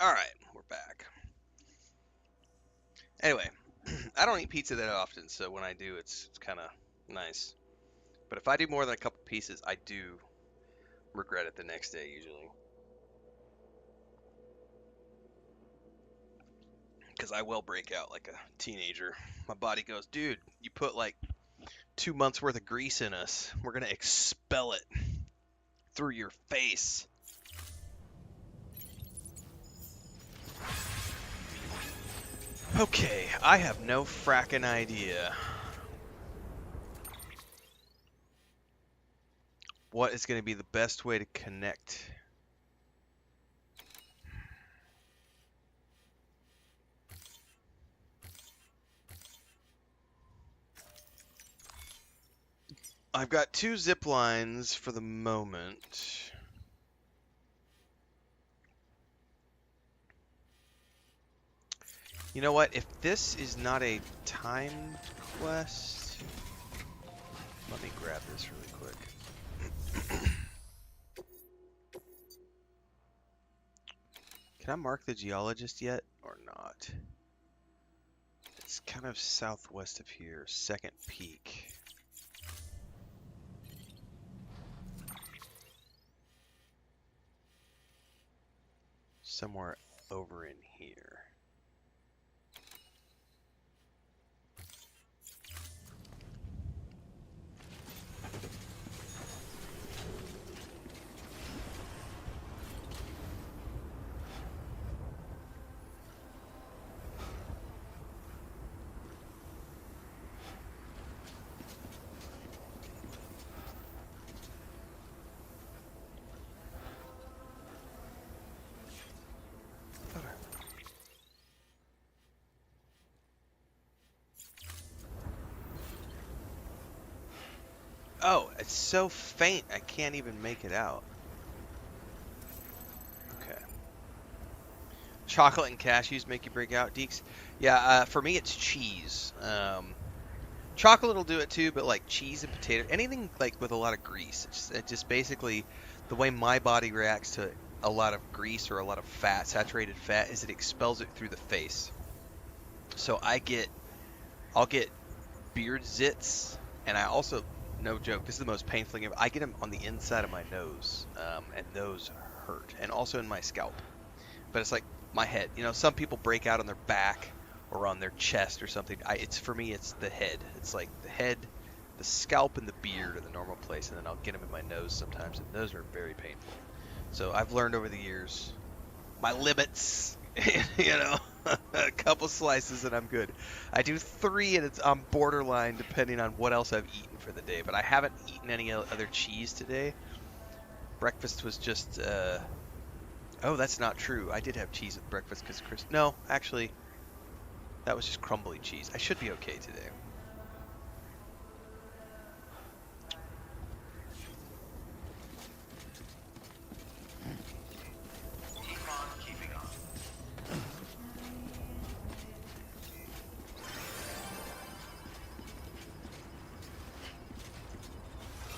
Speaker 2: Alright, we're back. Anyway, I don't eat pizza that often, so when I do, it's kind of nice. But if I do more than a couple pieces, I do regret it the next day, usually. Because I will break out like a teenager. My body goes, dude, you put like 2 months worth of grease in us. We're going to expel it through your face. Okay, I have no frackin' idea what is going to be the best way to connect. I've got 2 zip lines for the moment. You know what? If this is not a timed quest, let me grab this really quick. Can I mark the geologist yet or not? It's kind of southwest of here, second peak. Somewhere over in here. Oh, it's so faint I can't even make it out. Okay. Chocolate and cashews make you break out, Deeks? Yeah, for me it's cheese. Chocolate will do it too, but like cheese and potato, anything like with a lot of grease. It just basically, the way my body reacts to a lot of grease or a lot of fat, saturated fat, is it expels it through the face. So I'll get beard zits, and I also, no joke, this is the most painful thing ever. I get them on the inside of my nose, and those hurt, and also in my scalp. But it's like my head. You know, some people break out on their back or on their chest or something. It's for me, it's the head. It's like the head, the scalp, and the beard are the normal place, and then I'll get them in my nose sometimes, and those are very painful. So I've learned over the years my limits. You know, a couple slices and I'm good. I do 3 and I'm borderline depending on what else I've eaten for the day. But I haven't eaten any other cheese today. Breakfast was just. Oh, that's not true. I did have cheese at breakfast because Chris. No, actually, that was just crumbly cheese. I should be okay today.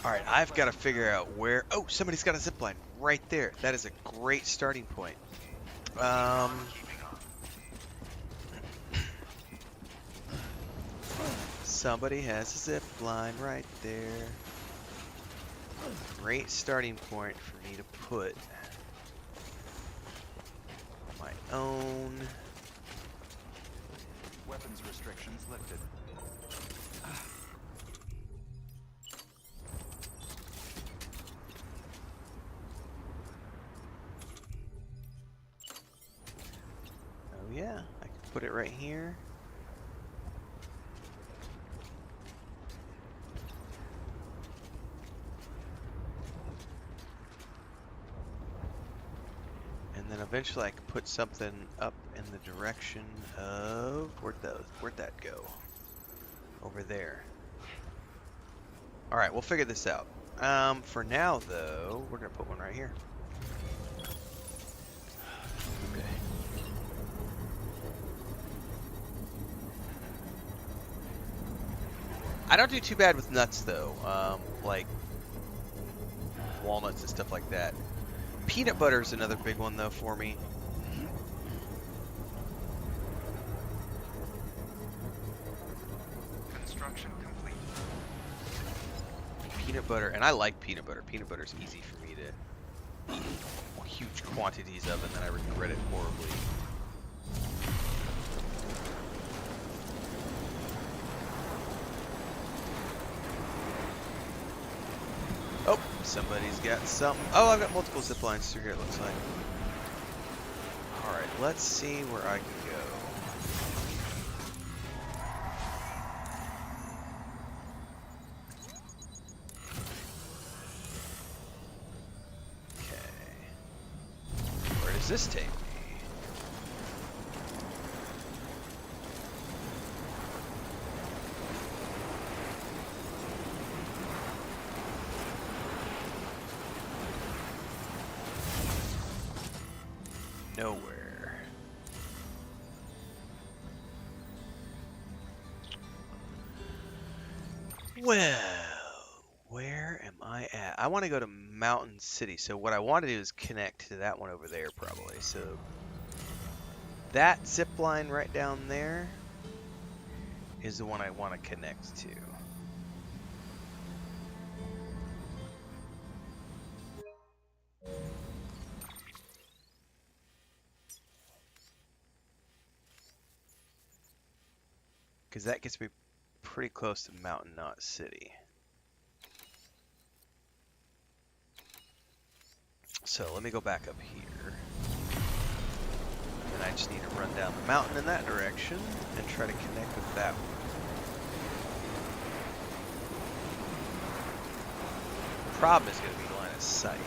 Speaker 2: Alright, I've got to figure out where... Oh, somebody's got a zipline right there. That is a great starting point. Somebody has a zipline right there. Great starting point for me to put my own...
Speaker 3: Weapons restrictions lifted.
Speaker 2: Oh yeah, I can put it right here. And then eventually I can put something up in the direction of... Where'd that go? Over there. Alright, we'll figure this out. For now though, we're gonna put one right here. Okay. I don't do too bad with nuts though, like walnuts and stuff like that. Peanut butter is another big one though for me.
Speaker 3: Construction complete.
Speaker 2: Peanut butter, and I like peanut butter. Peanut butter is easy for me to eat huge quantities of, and then I regret it horribly. Oh, somebody's got something. Oh, I've got multiple zip lines through here, it looks like. Alright, let's see where I can go. Okay. Where does this take me? Nowhere. Well, where am I at? I want to go to Mountain City. So what I want to do is connect to that one over there probably. So that zip line right down there is the one I want to connect to. Because that gets me pretty close to Mountain Knot City. So let me go back up here. And I just need to run down the mountain in that direction and try to connect with that one. The problem is going to be line of sight.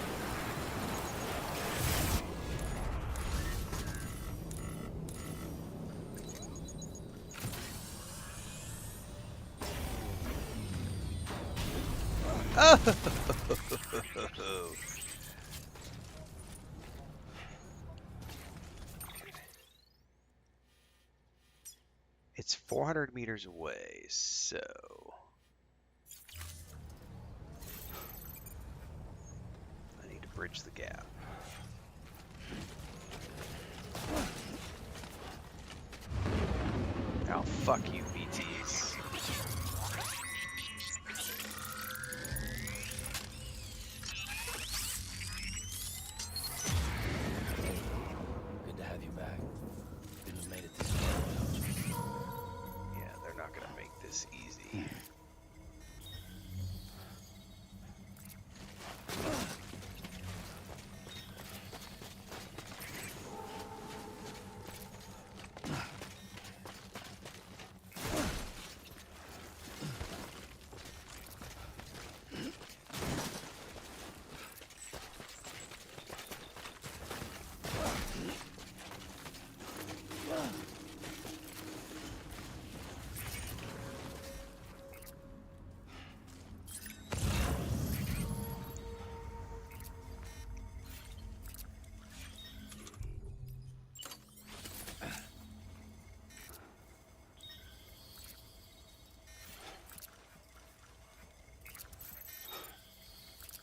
Speaker 2: It's 400 meters away, so I need to bridge the gap. Oh, fuck you, BTs.
Speaker 1: Good to have you back. Couldn't have made it this far without you.
Speaker 2: Yeah, they're not gonna make this easy.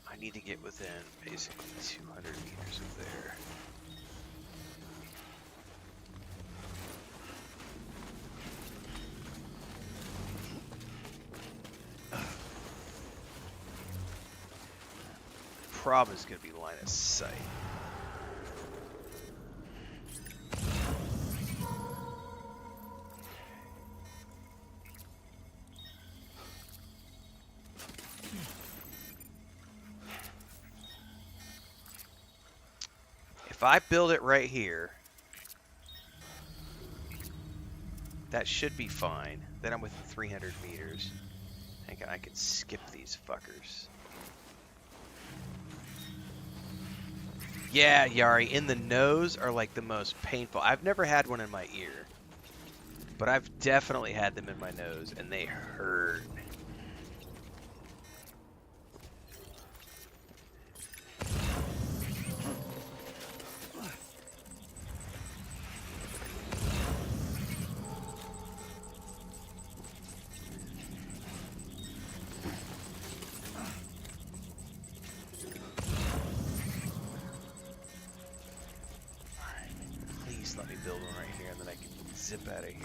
Speaker 2: I need to get within basically 200 meters of there. Problem is going to be line of sight. If I build it right here, that should be fine. Then I'm within 300 meters. I can skip these fuckers. Yeah, Yari, in the nose are like the most painful. I've never had one in my ear, but I've definitely had them in my nose, and they hurt. Let me build one right here, and then I can zip out of here.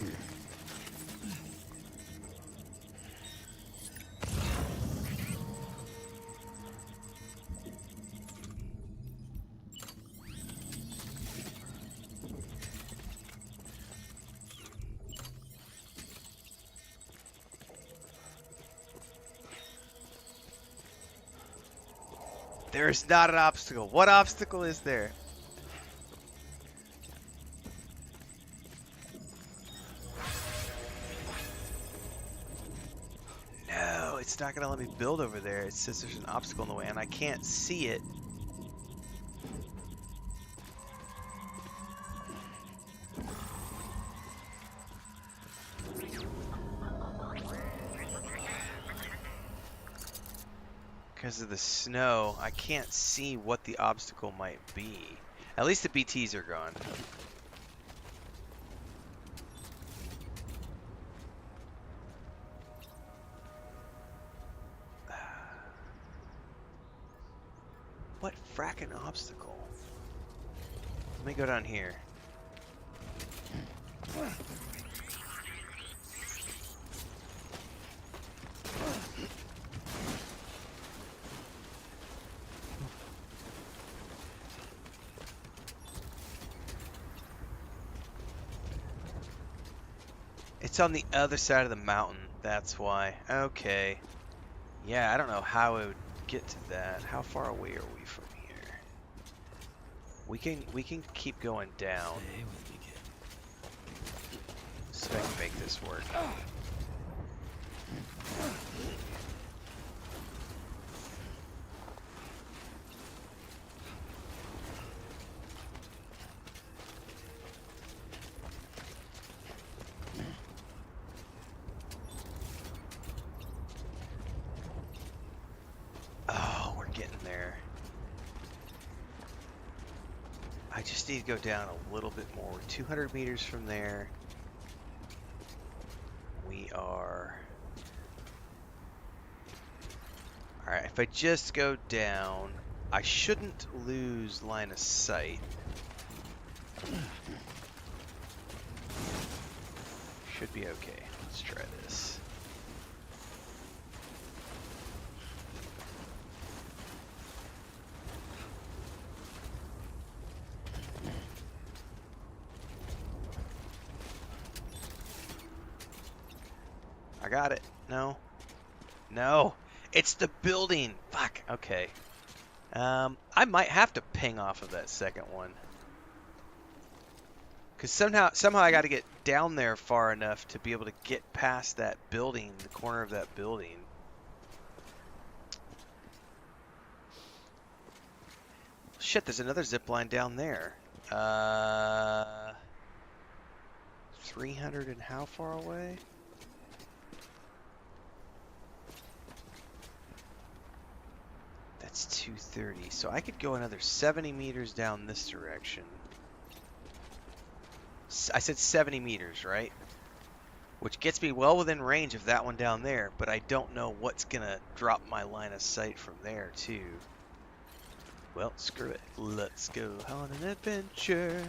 Speaker 2: There's not an obstacle. What obstacle is there? It's not gonna let me build over there. It says there's an obstacle in the way, and I can't see it. Because of the snow, I can't see what the obstacle might be. At least the BTs are gone. What frackin' obstacle? Let me go down here. It's on the other side of the mountain, that's why. Okay. Yeah, I don't know how I would get to that. How far away are we from here? We can keep going down.
Speaker 1: Stay with me, kid.
Speaker 2: So I can make this work. I just need to go down a little bit more. We're 200 meters from there. We are... Alright, if I just go down, I shouldn't lose line of sight. Should be okay. Let's try this. I got it. No. No. It's the building. Fuck. Okay. I might have to ping off of that second one. Because somehow I got to get down there far enough to be able to get past that building, the corner of that building. Shit, there's another zip line down there. 300 and how far away? That's 230. So I could go another 70 meters down this direction. I said 70 meters, right? Which gets me well within range of that one down there, but I don't know what's gonna drop my line of sight from there, too. Well, screw it. Let's go on an adventure.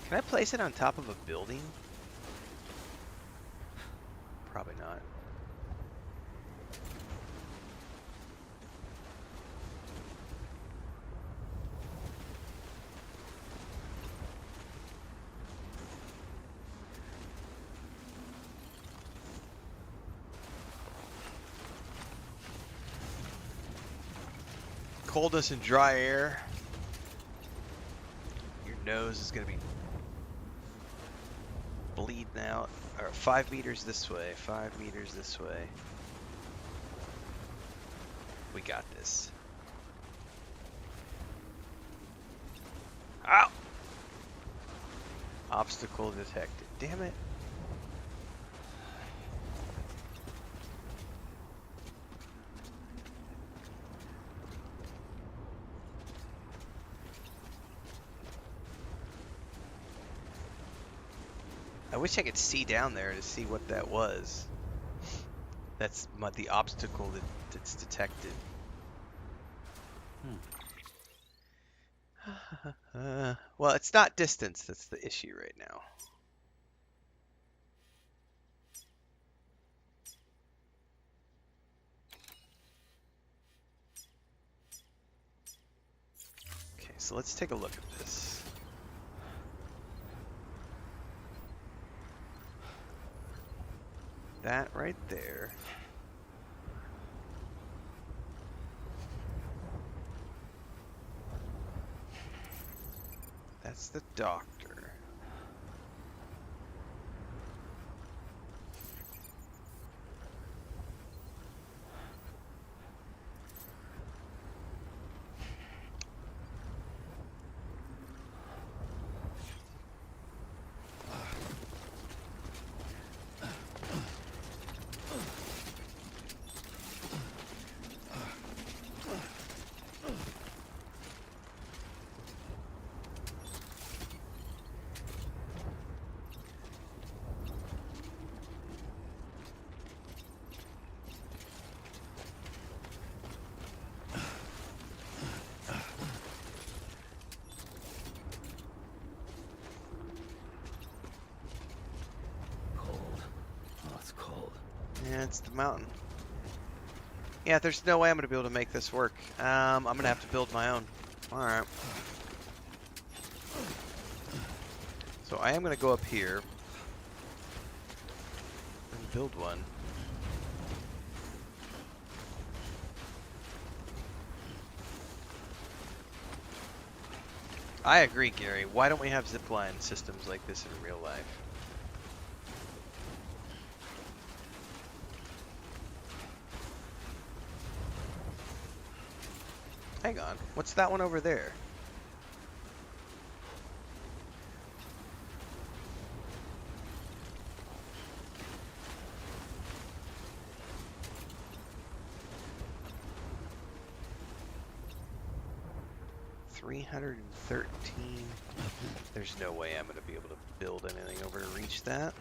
Speaker 2: Can I place it on top of a building? Probably not. Coldness and dry air. Your nose is going to be bleeding out. Or 5 meters this way, 5 meters this way. We got this. Ow! Obstacle detected. Damn it. I wish I could see down there to see what that was. That's the obstacle that's detected. Well, it's not distance that's the issue right now. Okay, so let's take a look at this. That right there. That's the doctor. Yeah, it's the mountain. Yeah, there's no way I'm going to be able to make this work. I'm going to have to build my own. Alright. So I am going to go up here and build one. I agree, Gary. Why don't we have zipline systems like this in real life? Hang on, what's that one over there? 313. There's no way I'm going to be able to build anything over to reach that.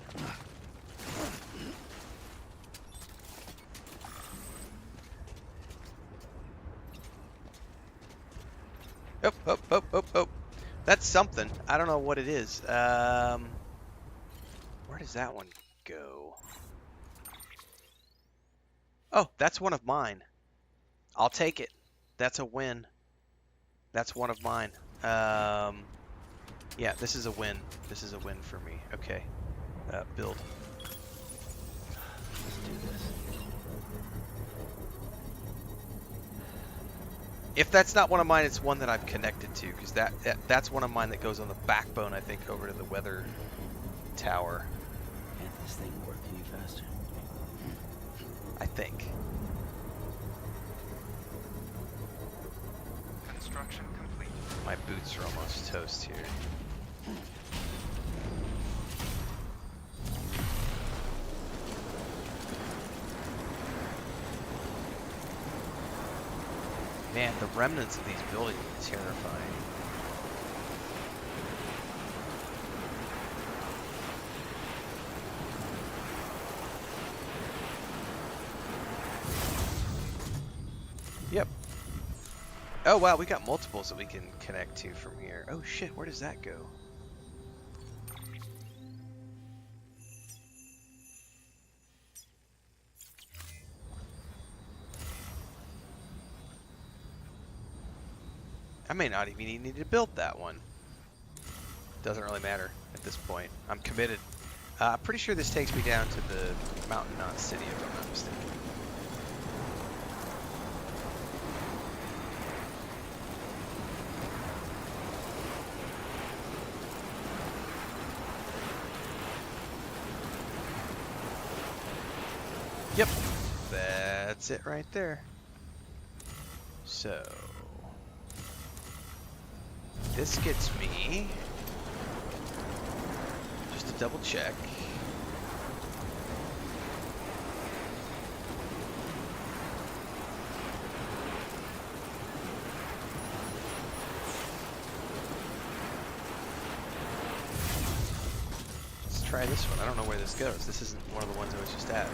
Speaker 2: Oh. That's something. I don't know what it is. Where does that one go? Oh, that's one of mine. I'll take it. That's a win. That's one of mine. Yeah, this is a win. This is a win for me. Okay. Build.
Speaker 1: Let's do this.
Speaker 2: If that's not one of mine, it's one that I've connected to, because that's one of mine that goes on the backbone, I think, over to the weather tower.
Speaker 1: Can't this thing work any faster?
Speaker 2: I think.
Speaker 3: Construction complete.
Speaker 2: My boots are almost toast here. Man, the remnants of these buildings are terrifying. Yep. Oh wow, we got multiples that we can connect to from here. Oh shit, where does that go? I may not even need to build that one. Doesn't really matter at this point. I'm committed. Pretty sure this takes me down to the Mountain Knot City, if I'm not mistaken. Yep, that's it right there. So this gets me, just to double check, let's try this one. I don't know where this goes. This isn't one of the ones I was just at.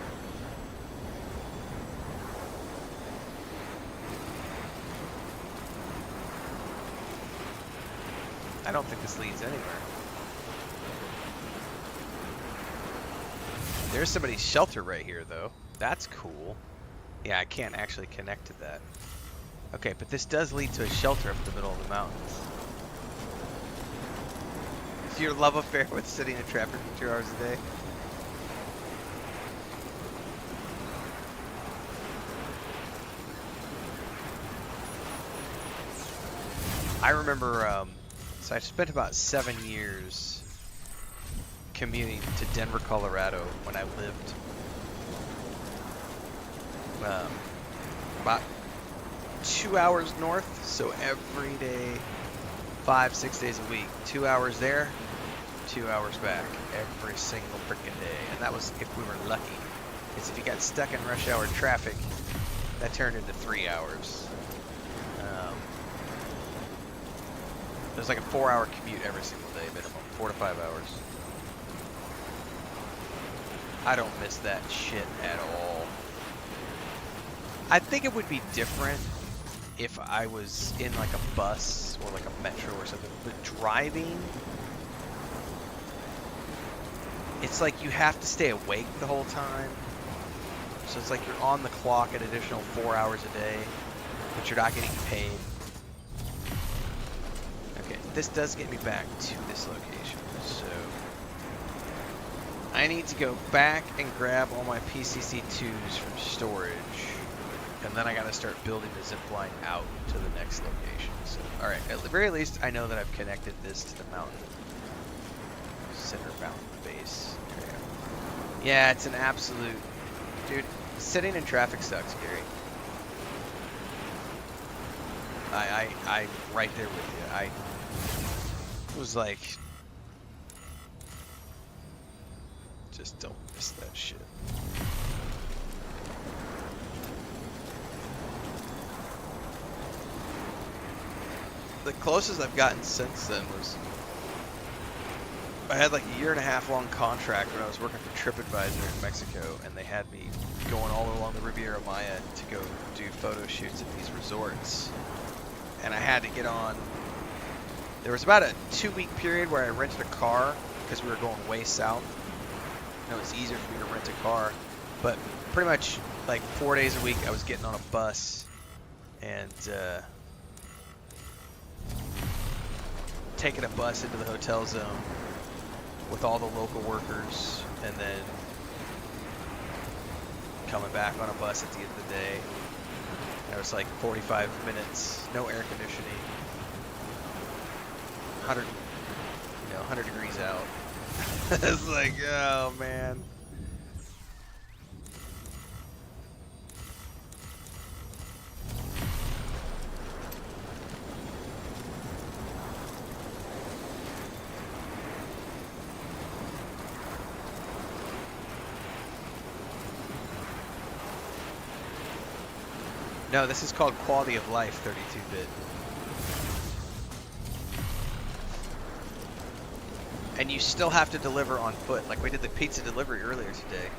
Speaker 2: I don't think this leads anywhere. There's somebody's shelter right here, though. That's cool. Yeah, I can't actually connect to that. Okay, but this does lead to a shelter up in the middle of the mountains. Is your love affair with sitting in traffic for 2 hours a day? I remember, so I spent about 7 years commuting to Denver, Colorado when I lived about 2 hours north, so every day, 5-6 days a week, 2 hours there, 2 hours back, every single freaking day. And that was if we were lucky. Because if you got stuck in rush hour traffic, that turned into 3 hours. It was like a 4-hour commute every single day, minimum, 4 to 5 hours. I don't miss that shit at all. I think it would be different if I was in like a bus or like a metro or something, but driving, it's like you have to stay awake the whole time. So it's like you're on the clock an additional 4 hours a day, but you're not getting paid. Okay, this does get me back to this location, so I need to go back and grab all my PCC2s from storage, and then I gotta start building the zip line out to the next location. So, alright, at the very least, I know that I've connected this to the mountain, center mountain base. Okay. Yeah, it's an absolute, dude, sitting in traffic sucks, Gary. I'm right there with you. I was like, just don't miss that shit. The closest I've gotten since then was I had like a 1.5 year long contract when I was working for TripAdvisor in Mexico, and they had me going all along the Riviera Maya to go do photo shoots at these resorts. And I had to get on. There was about a 2-week period where I rented a car because we were going way south. And it was easier for me to rent a car. But pretty much like 4 days a week I was getting on a bus and taking a bus into the hotel zone with all the local workers, and then coming back on a bus at the end of the day. It was like 45 minutes, no air conditioning, 100 degrees out. It's like, oh man. No, this is called quality of life 32-bit. And you still have to deliver on foot. Like we did the pizza delivery earlier today.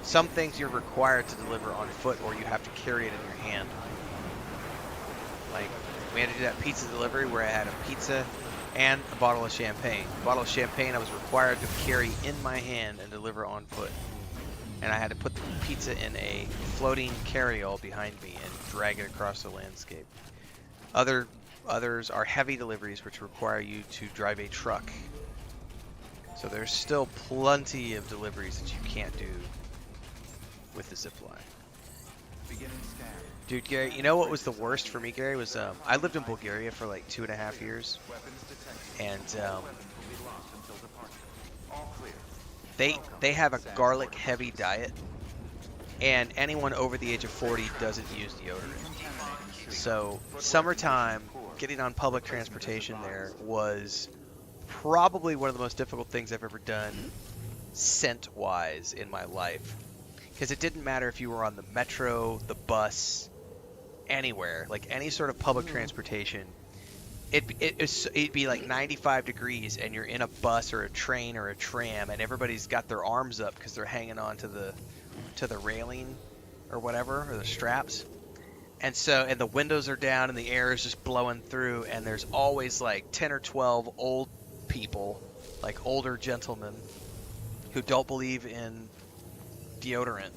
Speaker 2: Some things you're required to deliver on foot, or you have to carry it in your hand. Like we had to do that pizza delivery where I had a pizza and a bottle of champagne. The bottle of champagne I was required to carry in my hand and deliver on foot. And I had to put the pizza in a floating carryall behind me and drag it across the landscape. Others are heavy deliveries which require you to drive a truck. So there's still plenty of deliveries that you can't do with the zipline.
Speaker 3: Beginning scan.
Speaker 2: Dude, Gary, you know what was the worst for me, Gary, was I lived in Bulgaria for like 2.5 years.
Speaker 3: Weapons detected.
Speaker 2: And
Speaker 3: All weapons will be lost until departure. All clear.
Speaker 2: they have a garlic heavy diet, and anyone over the age of 40 doesn't use deodorant. So summertime, getting on public transportation there was probably one of the most difficult things I've ever done scent wise in my life, because it didn't matter if you were on the metro, the bus, anywhere, like any sort of public transportation. It'd be like 95 degrees and you're in a bus or a train or a tram and everybody's got their arms up because they're hanging on to the railing or whatever, or the straps. And the windows are down and the air is just blowing through, and there's always like 10 or 12 old people, like older gentlemen, who don't believe in deodorant.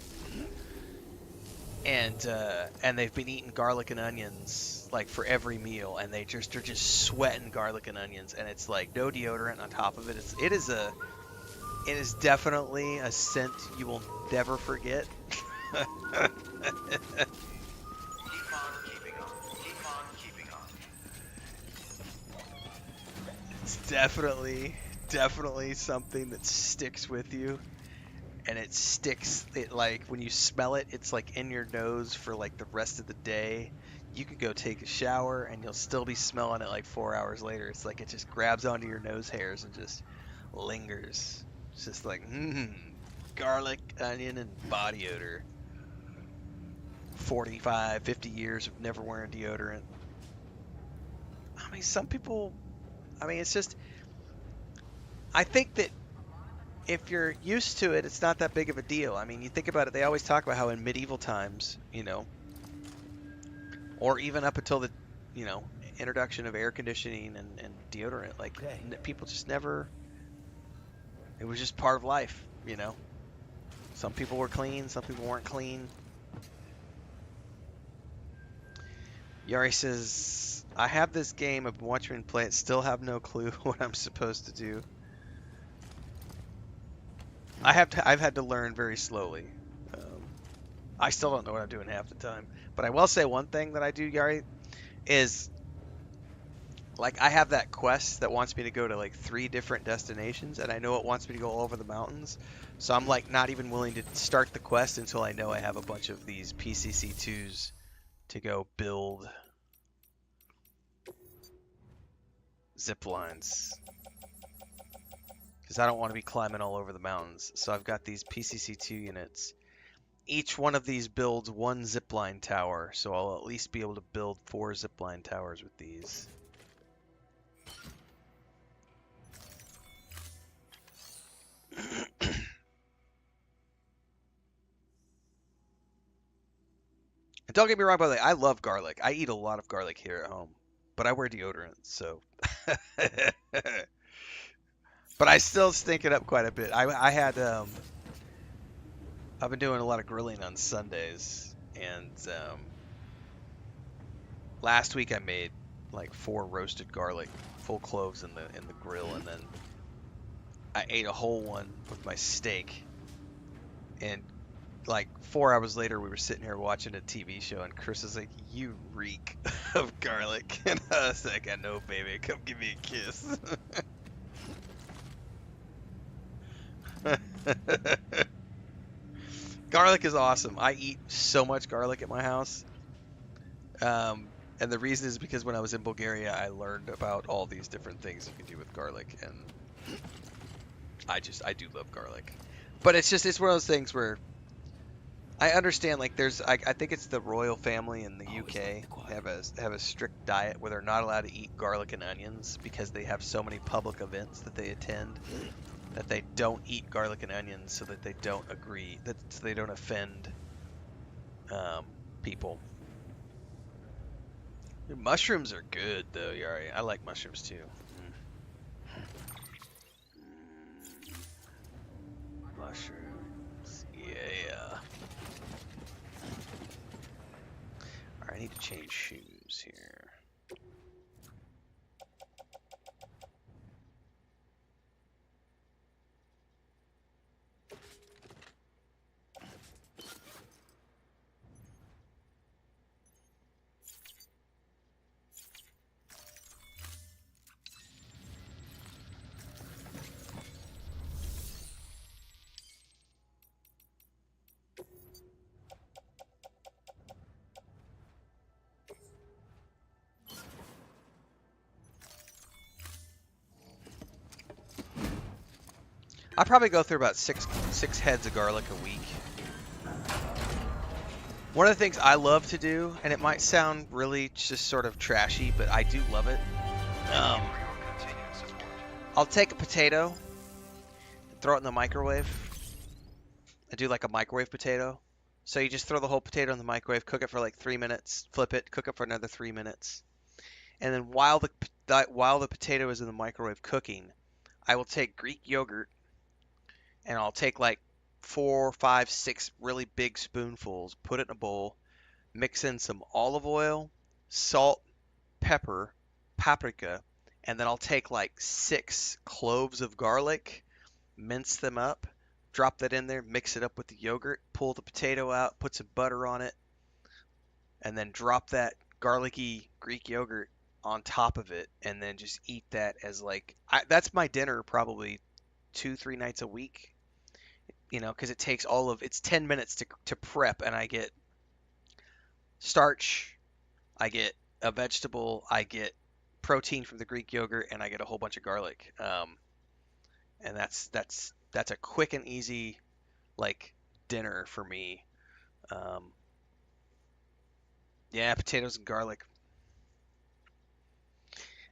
Speaker 2: And they've been eating garlic and onions like for every meal, and they're just sweating garlic and onions, and it's like no deodorant on top of it. It is definitely a scent you will never forget.
Speaker 3: Keep on keeping on. Keep on keeping on.
Speaker 2: It's definitely something that sticks with you. And it like when you smell it, it's like in your nose for like the rest of the day. You could go take a shower and you'll still be smelling it like 4 hours later. It's like it just grabs onto your nose hairs and just lingers. It's just like, garlic, onion, and body odor. 45, 50 years of never wearing deodorant. I mean, some people, it's just, I think that if you're used to it, it's not that big of a deal. I mean, you think about it, they always talk about how in medieval times, or even up until the, introduction of air conditioning and deodorant, like people just never, it was just part of life, Some people were clean, some people weren't clean. Yari says, I have this game, I've been watching and play it, still have no clue what I'm supposed to do. I've had to learn very slowly. I still don't know what I'm doing half the time. But I will say one thing that I do, Yari, is like I have that quest that wants me to go to like 3 different destinations, and I know it wants me to go all over the mountains. So I'm like not even willing to start the quest until I know I have a bunch of these PCC2s to go build zip lines. Because I don't want to be climbing all over the mountains. So I've got these PCC2 units. Each one of these builds 1 zipline tower, so I'll at least be able to build 4 zipline towers with these. And don't get me wrong, by the way, I love garlic. I eat a lot of garlic here at home, but I wear deodorant, so. But I still stink it up quite a bit. I had I've been doing a lot of grilling on Sundays, and last week I made like 4 roasted garlic, full cloves in the grill, and then I ate a whole one with my steak. And like 4 hours later, we were sitting here watching a TV show, and Chris is like, "You reek of garlic," and I was like, "I know, baby. Come give me a kiss." Garlic is awesome. I eat so much garlic at my house. And the reason is because when I was in Bulgaria, I learned about all these different things you can do with garlic, and I do love garlic. But it's one of those things where I understand, like, I think it's the royal family in the UK have a strict diet where they're not allowed to eat garlic and onions because they have so many public events that they attend that they don't eat garlic and onions so that they don't so they don't offend people. Mushrooms are good though, Yari. I like mushrooms too. Mushrooms, yeah. Alright, I need to change shoes here. I probably go through about six heads of garlic a week. One of the things I love to do, and it might sound really just sort of trashy, but I do love it. I'll take a potato, throw it in the microwave. I do like a microwave potato. So you just throw the whole potato in the microwave, cook it for like 3 minutes, flip it, cook it for another 3 minutes. And then while the potato is in the microwave cooking, I will take Greek yogurt, and I'll take like 4, 5, 6 really big spoonfuls, put it in a bowl, mix in some olive oil, salt, pepper, paprika, and then I'll take like 6 cloves of garlic, mince them up, drop that in there, mix it up with the yogurt, pull the potato out, put some butter on it, and then drop that garlicky Greek yogurt on top of it, and then just eat that as like that's my dinner probably 2-3 nights a week. You know, because it takes it's 10 minutes to prep, and I get starch, I get a vegetable, I get protein from the Greek yogurt, and I get a whole bunch of garlic. And that's a quick and easy like dinner for me. Yeah, potatoes and garlic.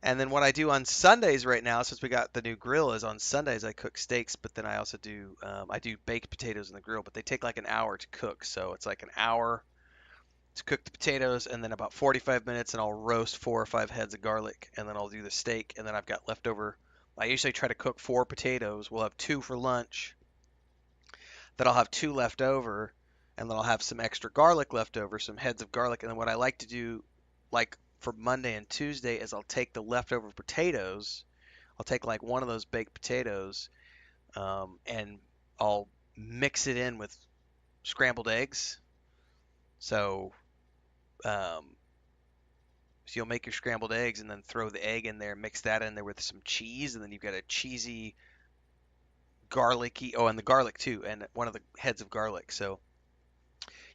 Speaker 2: And then what I do on Sundays right now, since we got the new grill, is on Sundays I cook steaks, but then I also do I do baked potatoes in the grill, but they take like an hour to cook, so it's like an hour to cook the potatoes, and then about 45 minutes, and I'll roast 4 or 5 heads of garlic, and then I'll do the steak, and then I've got leftover. I usually try to cook 4 potatoes. We'll have 2 for lunch. Then I'll have 2 left over, and then I'll have some extra garlic left over, some heads of garlic, and then what I like to do, like for Monday and Tuesday, is I'll take the leftover potatoes. I'll take like one of those baked potatoes, and I'll mix it in with scrambled eggs. So So you'll make your scrambled eggs and then throw the egg in there, mix that in there with some cheese, and then you've got a cheesy, garlicky. Oh, and the garlic too, and one of the heads of garlic. So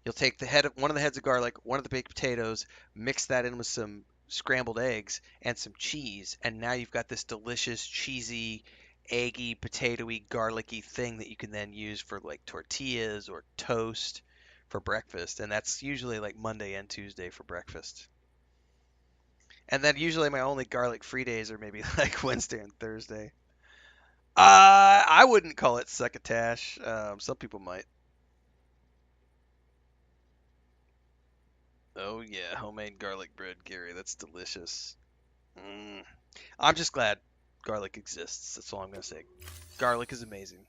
Speaker 2: you'll take one of the heads of garlic, one of the baked potatoes, mix that in with some scrambled eggs and some cheese, and now you've got this delicious, cheesy, eggy, potatoey, garlicky thing that you can then use for like tortillas or toast for breakfast. And that's usually like Monday and Tuesday for breakfast. And then usually my only garlic free days are maybe like Wednesday and Thursday. I wouldn't call it succotash. Some people might. Oh yeah, homemade garlic bread, Gary. That's delicious. Mm. I'm just glad garlic exists. That's all I'm gonna say. Garlic is amazing.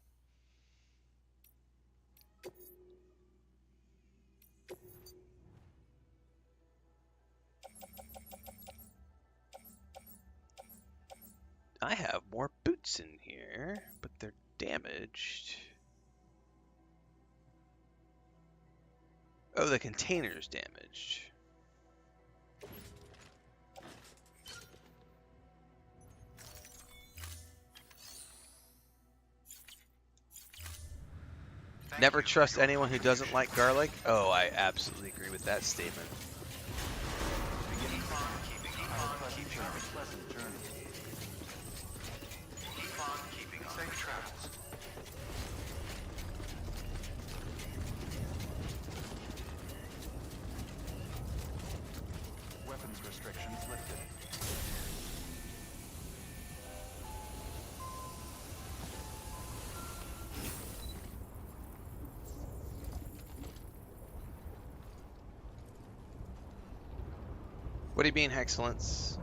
Speaker 2: I have more boots in here, but they're damaged. Oh, the container's damaged. Never trust anyone who doesn't like garlic. Oh, I absolutely agree with that statement.
Speaker 3: Pleasant journey. Keep on keeping on. Safe travels. Weapons restrictions lifted.
Speaker 2: What do you mean, Excellence?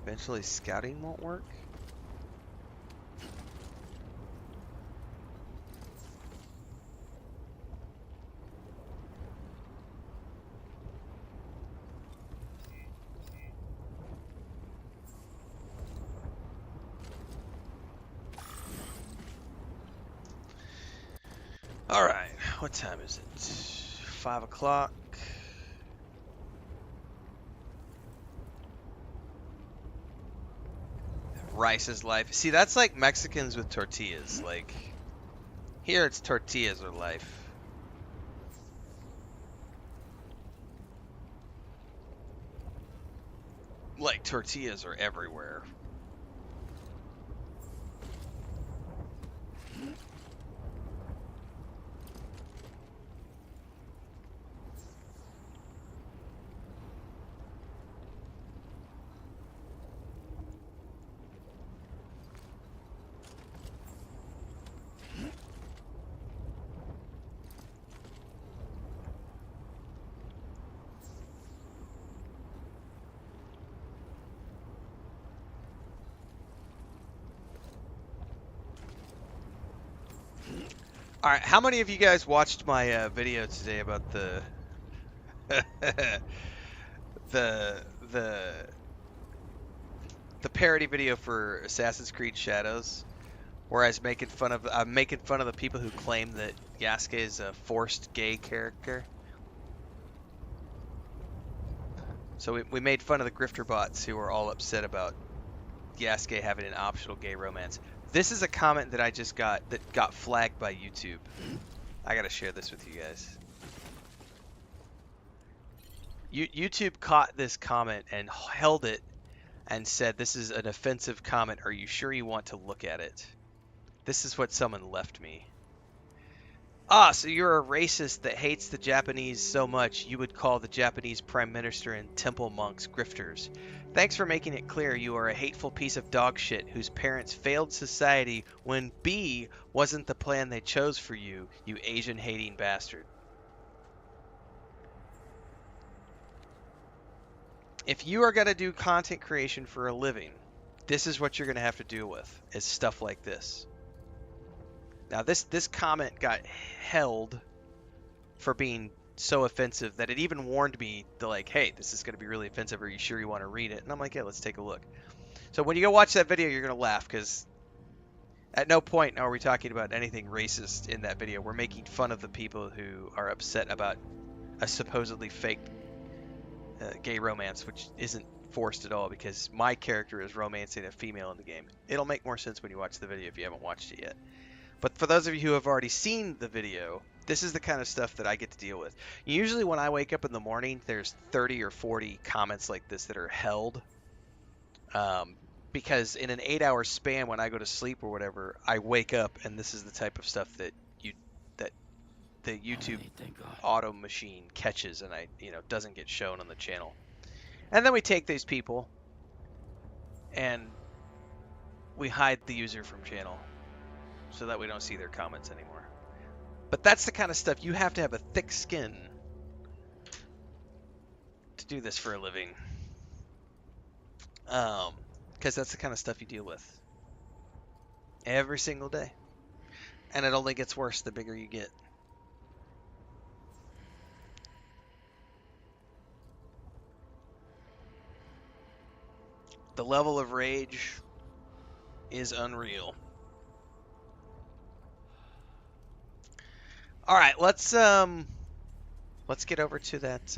Speaker 2: Eventually scouting won't work? Alright, what time is it? 5 o'clock. Rice is life. See, that's like Mexicans with tortillas. Like, here it's tortillas are life. Like, tortillas are everywhere. All right, how many of you guys watched my video today about the the the parody video for Assassin's Creed Shadows, where I was making fun of the people who claim that Yasuke is a forced gay character? So we made fun of the grifter bots who were all upset about Yasuke having an optional gay romance. This is a comment that I just got that got flagged by YouTube. I gotta share this with you guys. YouTube caught this comment and held it and said, "This is an offensive comment. Are you sure you want to look at it?" This is what someone left me. Ah, so you're a racist that hates the Japanese so much you would call the Japanese Prime Minister and temple monks grifters. Thanks for making it clear you are a hateful piece of dog shit whose parents failed society when B wasn't the plan they chose for you, you Asian-hating bastard. If you are going to do content creation for a living, this is what you're going to have to deal with, is stuff like this. Now, this comment got held for being so offensive that it even warned me to, like, hey, this is going to be really offensive. Are you sure you want to read it? And I'm like, yeah, let's take a look. So when you go watch that video, you're going to laugh because at no point are we talking about anything racist in that video. We're making fun of the people who are upset about a supposedly fake gay romance, which isn't forced at all because my character is romancing a female in the game. It'll make more sense when you watch the video if you haven't watched it yet. But for those of you who have already seen the video, this is the kind of stuff that I get to deal with. Usually when I wake up in the morning, there's 30 or 40 comments like this that are held. Because in an 8-hour span when I go to sleep or whatever, I wake up and this is the type of stuff that the YouTube auto machine catches and doesn't get shown on the channel. And then we take these people and we hide the user from channel so that we don't see their comments anymore. But that's the kind of stuff you have to have a thick skin to do this for a living. Because that's the kind of stuff you deal with every single day. And it only gets worse the bigger you get. The level of rage is unreal. All right, let's get over to that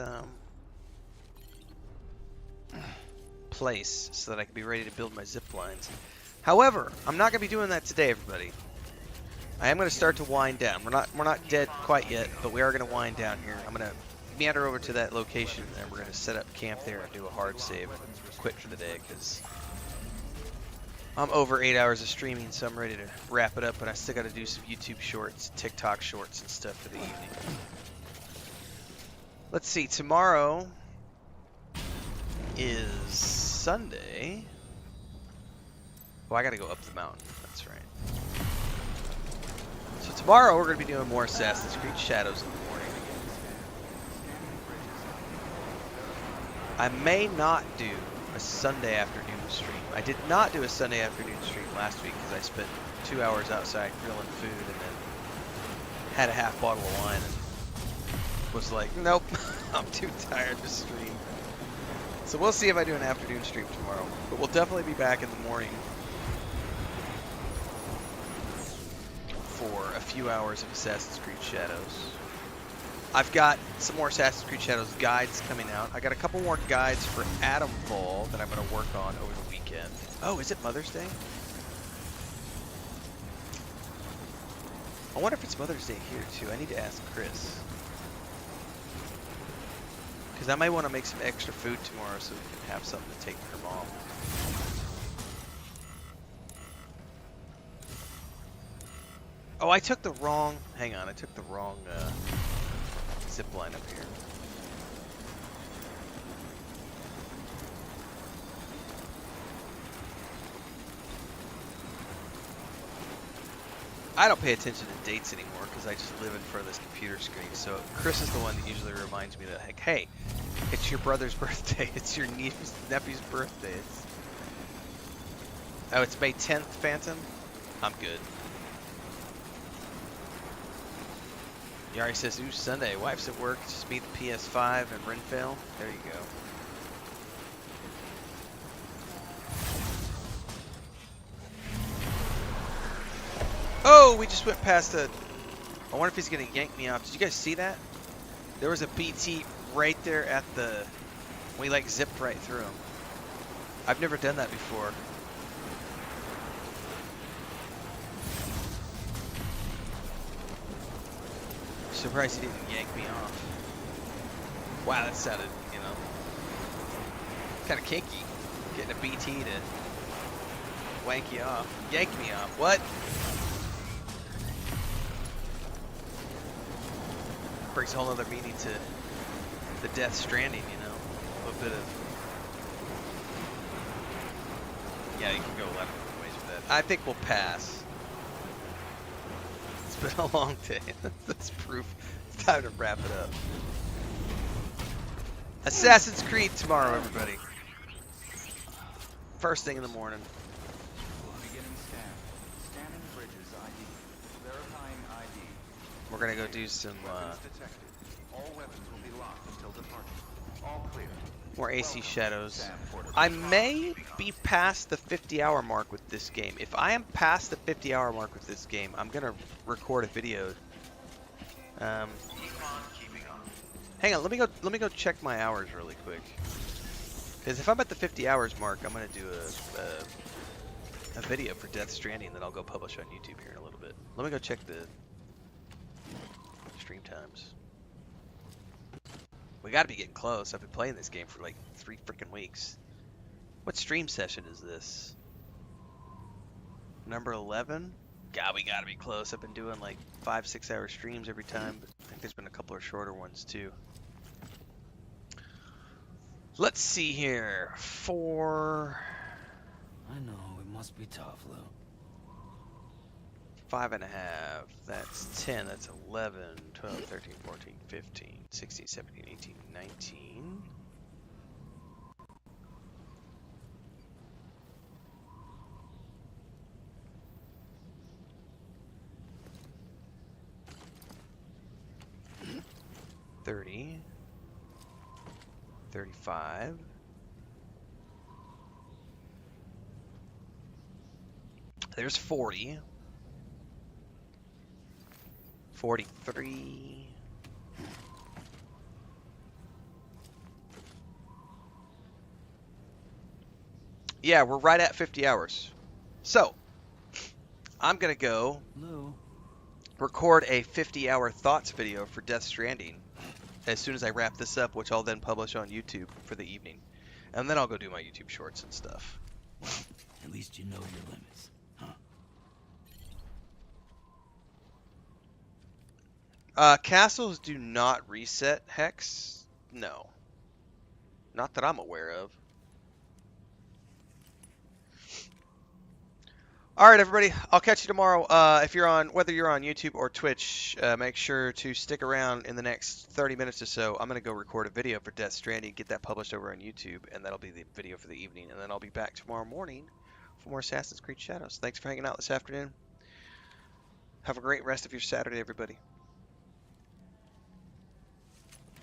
Speaker 2: place so that I can be ready to build my zip lines. However, I'm not going to be doing that today, everybody. I am going to start to wind down. We're not dead quite yet, but we are going to wind down here. I'm going to meander over to that location, and we're going to set up camp there and do a hard save and quit for the day, because I'm over 8 hours of streaming, so I'm ready to wrap it up, but I still got to do some YouTube shorts, TikTok shorts, and stuff for the evening. Let's see, tomorrow is Sunday. Oh, I got to go up the mountain. That's right. So tomorrow we're going to be doing more Assassin's Creed Shadows in the morning. I may not do a Sunday afternoon stream. I did not do a Sunday afternoon stream last week because I spent 2 hours outside grilling food and then had a half bottle of wine and was like, nope, I'm too tired to stream. So we'll see if I do an afternoon stream tomorrow. But we'll definitely be back in the morning for a few hours of Assassin's Creed Shadows. I've got some more Assassin's Creed Shadows guides coming out. I got a couple more guides for Atomfall that I'm going to work on over the weekend. Oh, is it Mother's Day? I wonder if it's Mother's Day here too. I need to ask Chris. Because I might want to make some extra food tomorrow so we can have something to take to her mom. Oh, I took the wrong... Hang on, I took the wrong zip line up here. I don't pay attention to dates anymore because I just live in front of this computer screen. So Chris is the one that usually reminds me that, like, hey, it's your brother's birthday. It's your nephew's birthday. Oh, it's May 10th, Phantom? I'm good. Yari says, ooh, Sunday. Wife's at work. Just meet the PS5 and Renfail. There you go. Oh, we just went past a... I wonder if he's going to yank me off. Did you guys see that? There was a BT right there at the... We, like, zipped right through him. I've never done that before. Surprised he didn't yank me off. Wow, that sounded, you know, kind of kinky. Getting a BT to wank you off. Yank me off. What? Brings a whole other meaning to the Death Stranding, you know. A little bit of... Yeah, you can go a lot of different ways with that. I think we'll pass. It's been a long day. That's proof. It's time to wrap it up. Assassin's Creed tomorrow, everybody. First thing in the morning.
Speaker 3: Beginning scan. Scanning bridges ID. Verifying ID.
Speaker 2: We're gonna go do some
Speaker 3: Weapons detected. All weapons will be locked until departure. All clear.
Speaker 2: more AC Shadows. I may be past the 50-hour mark with this game. If I am past the 50-hour mark with this game, I'm gonna record a video. Hang on, let me go check my hours really quick. Because if I'm at the 50 hours mark, I'm gonna do a video for Death Stranding that I'll go publish on YouTube here in a little bit. Let me go check the stream times. We gotta be getting close. I've been playing this game for like 3 freaking weeks. What stream session is this? Number 11? God, we gotta be close. I've been doing like 5-6 hour streams every time, but I think there's been a couple of shorter ones too. Let's see here.
Speaker 1: I know, we must be tough, Lou.
Speaker 2: 5.5. That's 10. That's 11, 12, 13, 14, 15, 16, 17, 18, 19. $30, $35, there's $40, $43, yeah, we're right at 50 hours. So, I'm gonna go
Speaker 1: Lou.
Speaker 2: record a 50-hour thoughts video for Death Stranding as soon as I wrap this up, which I'll then publish on YouTube for the evening. And then I'll go do my YouTube shorts and stuff.
Speaker 1: Well, at least you know your limits, huh?
Speaker 2: Castles do not reset Hex. No. Not that I'm aware of. All right, everybody. I'll catch you tomorrow. If you're on, whether you're on YouTube or Twitch, make sure to stick around in the next 30 minutes or so. I'm gonna go record a video for Death Stranding, get that published over on YouTube, and that'll be the video for the evening. And then I'll be back tomorrow morning for more Assassin's Creed Shadows. Thanks for hanging out this afternoon. Have a great rest of your Saturday, everybody.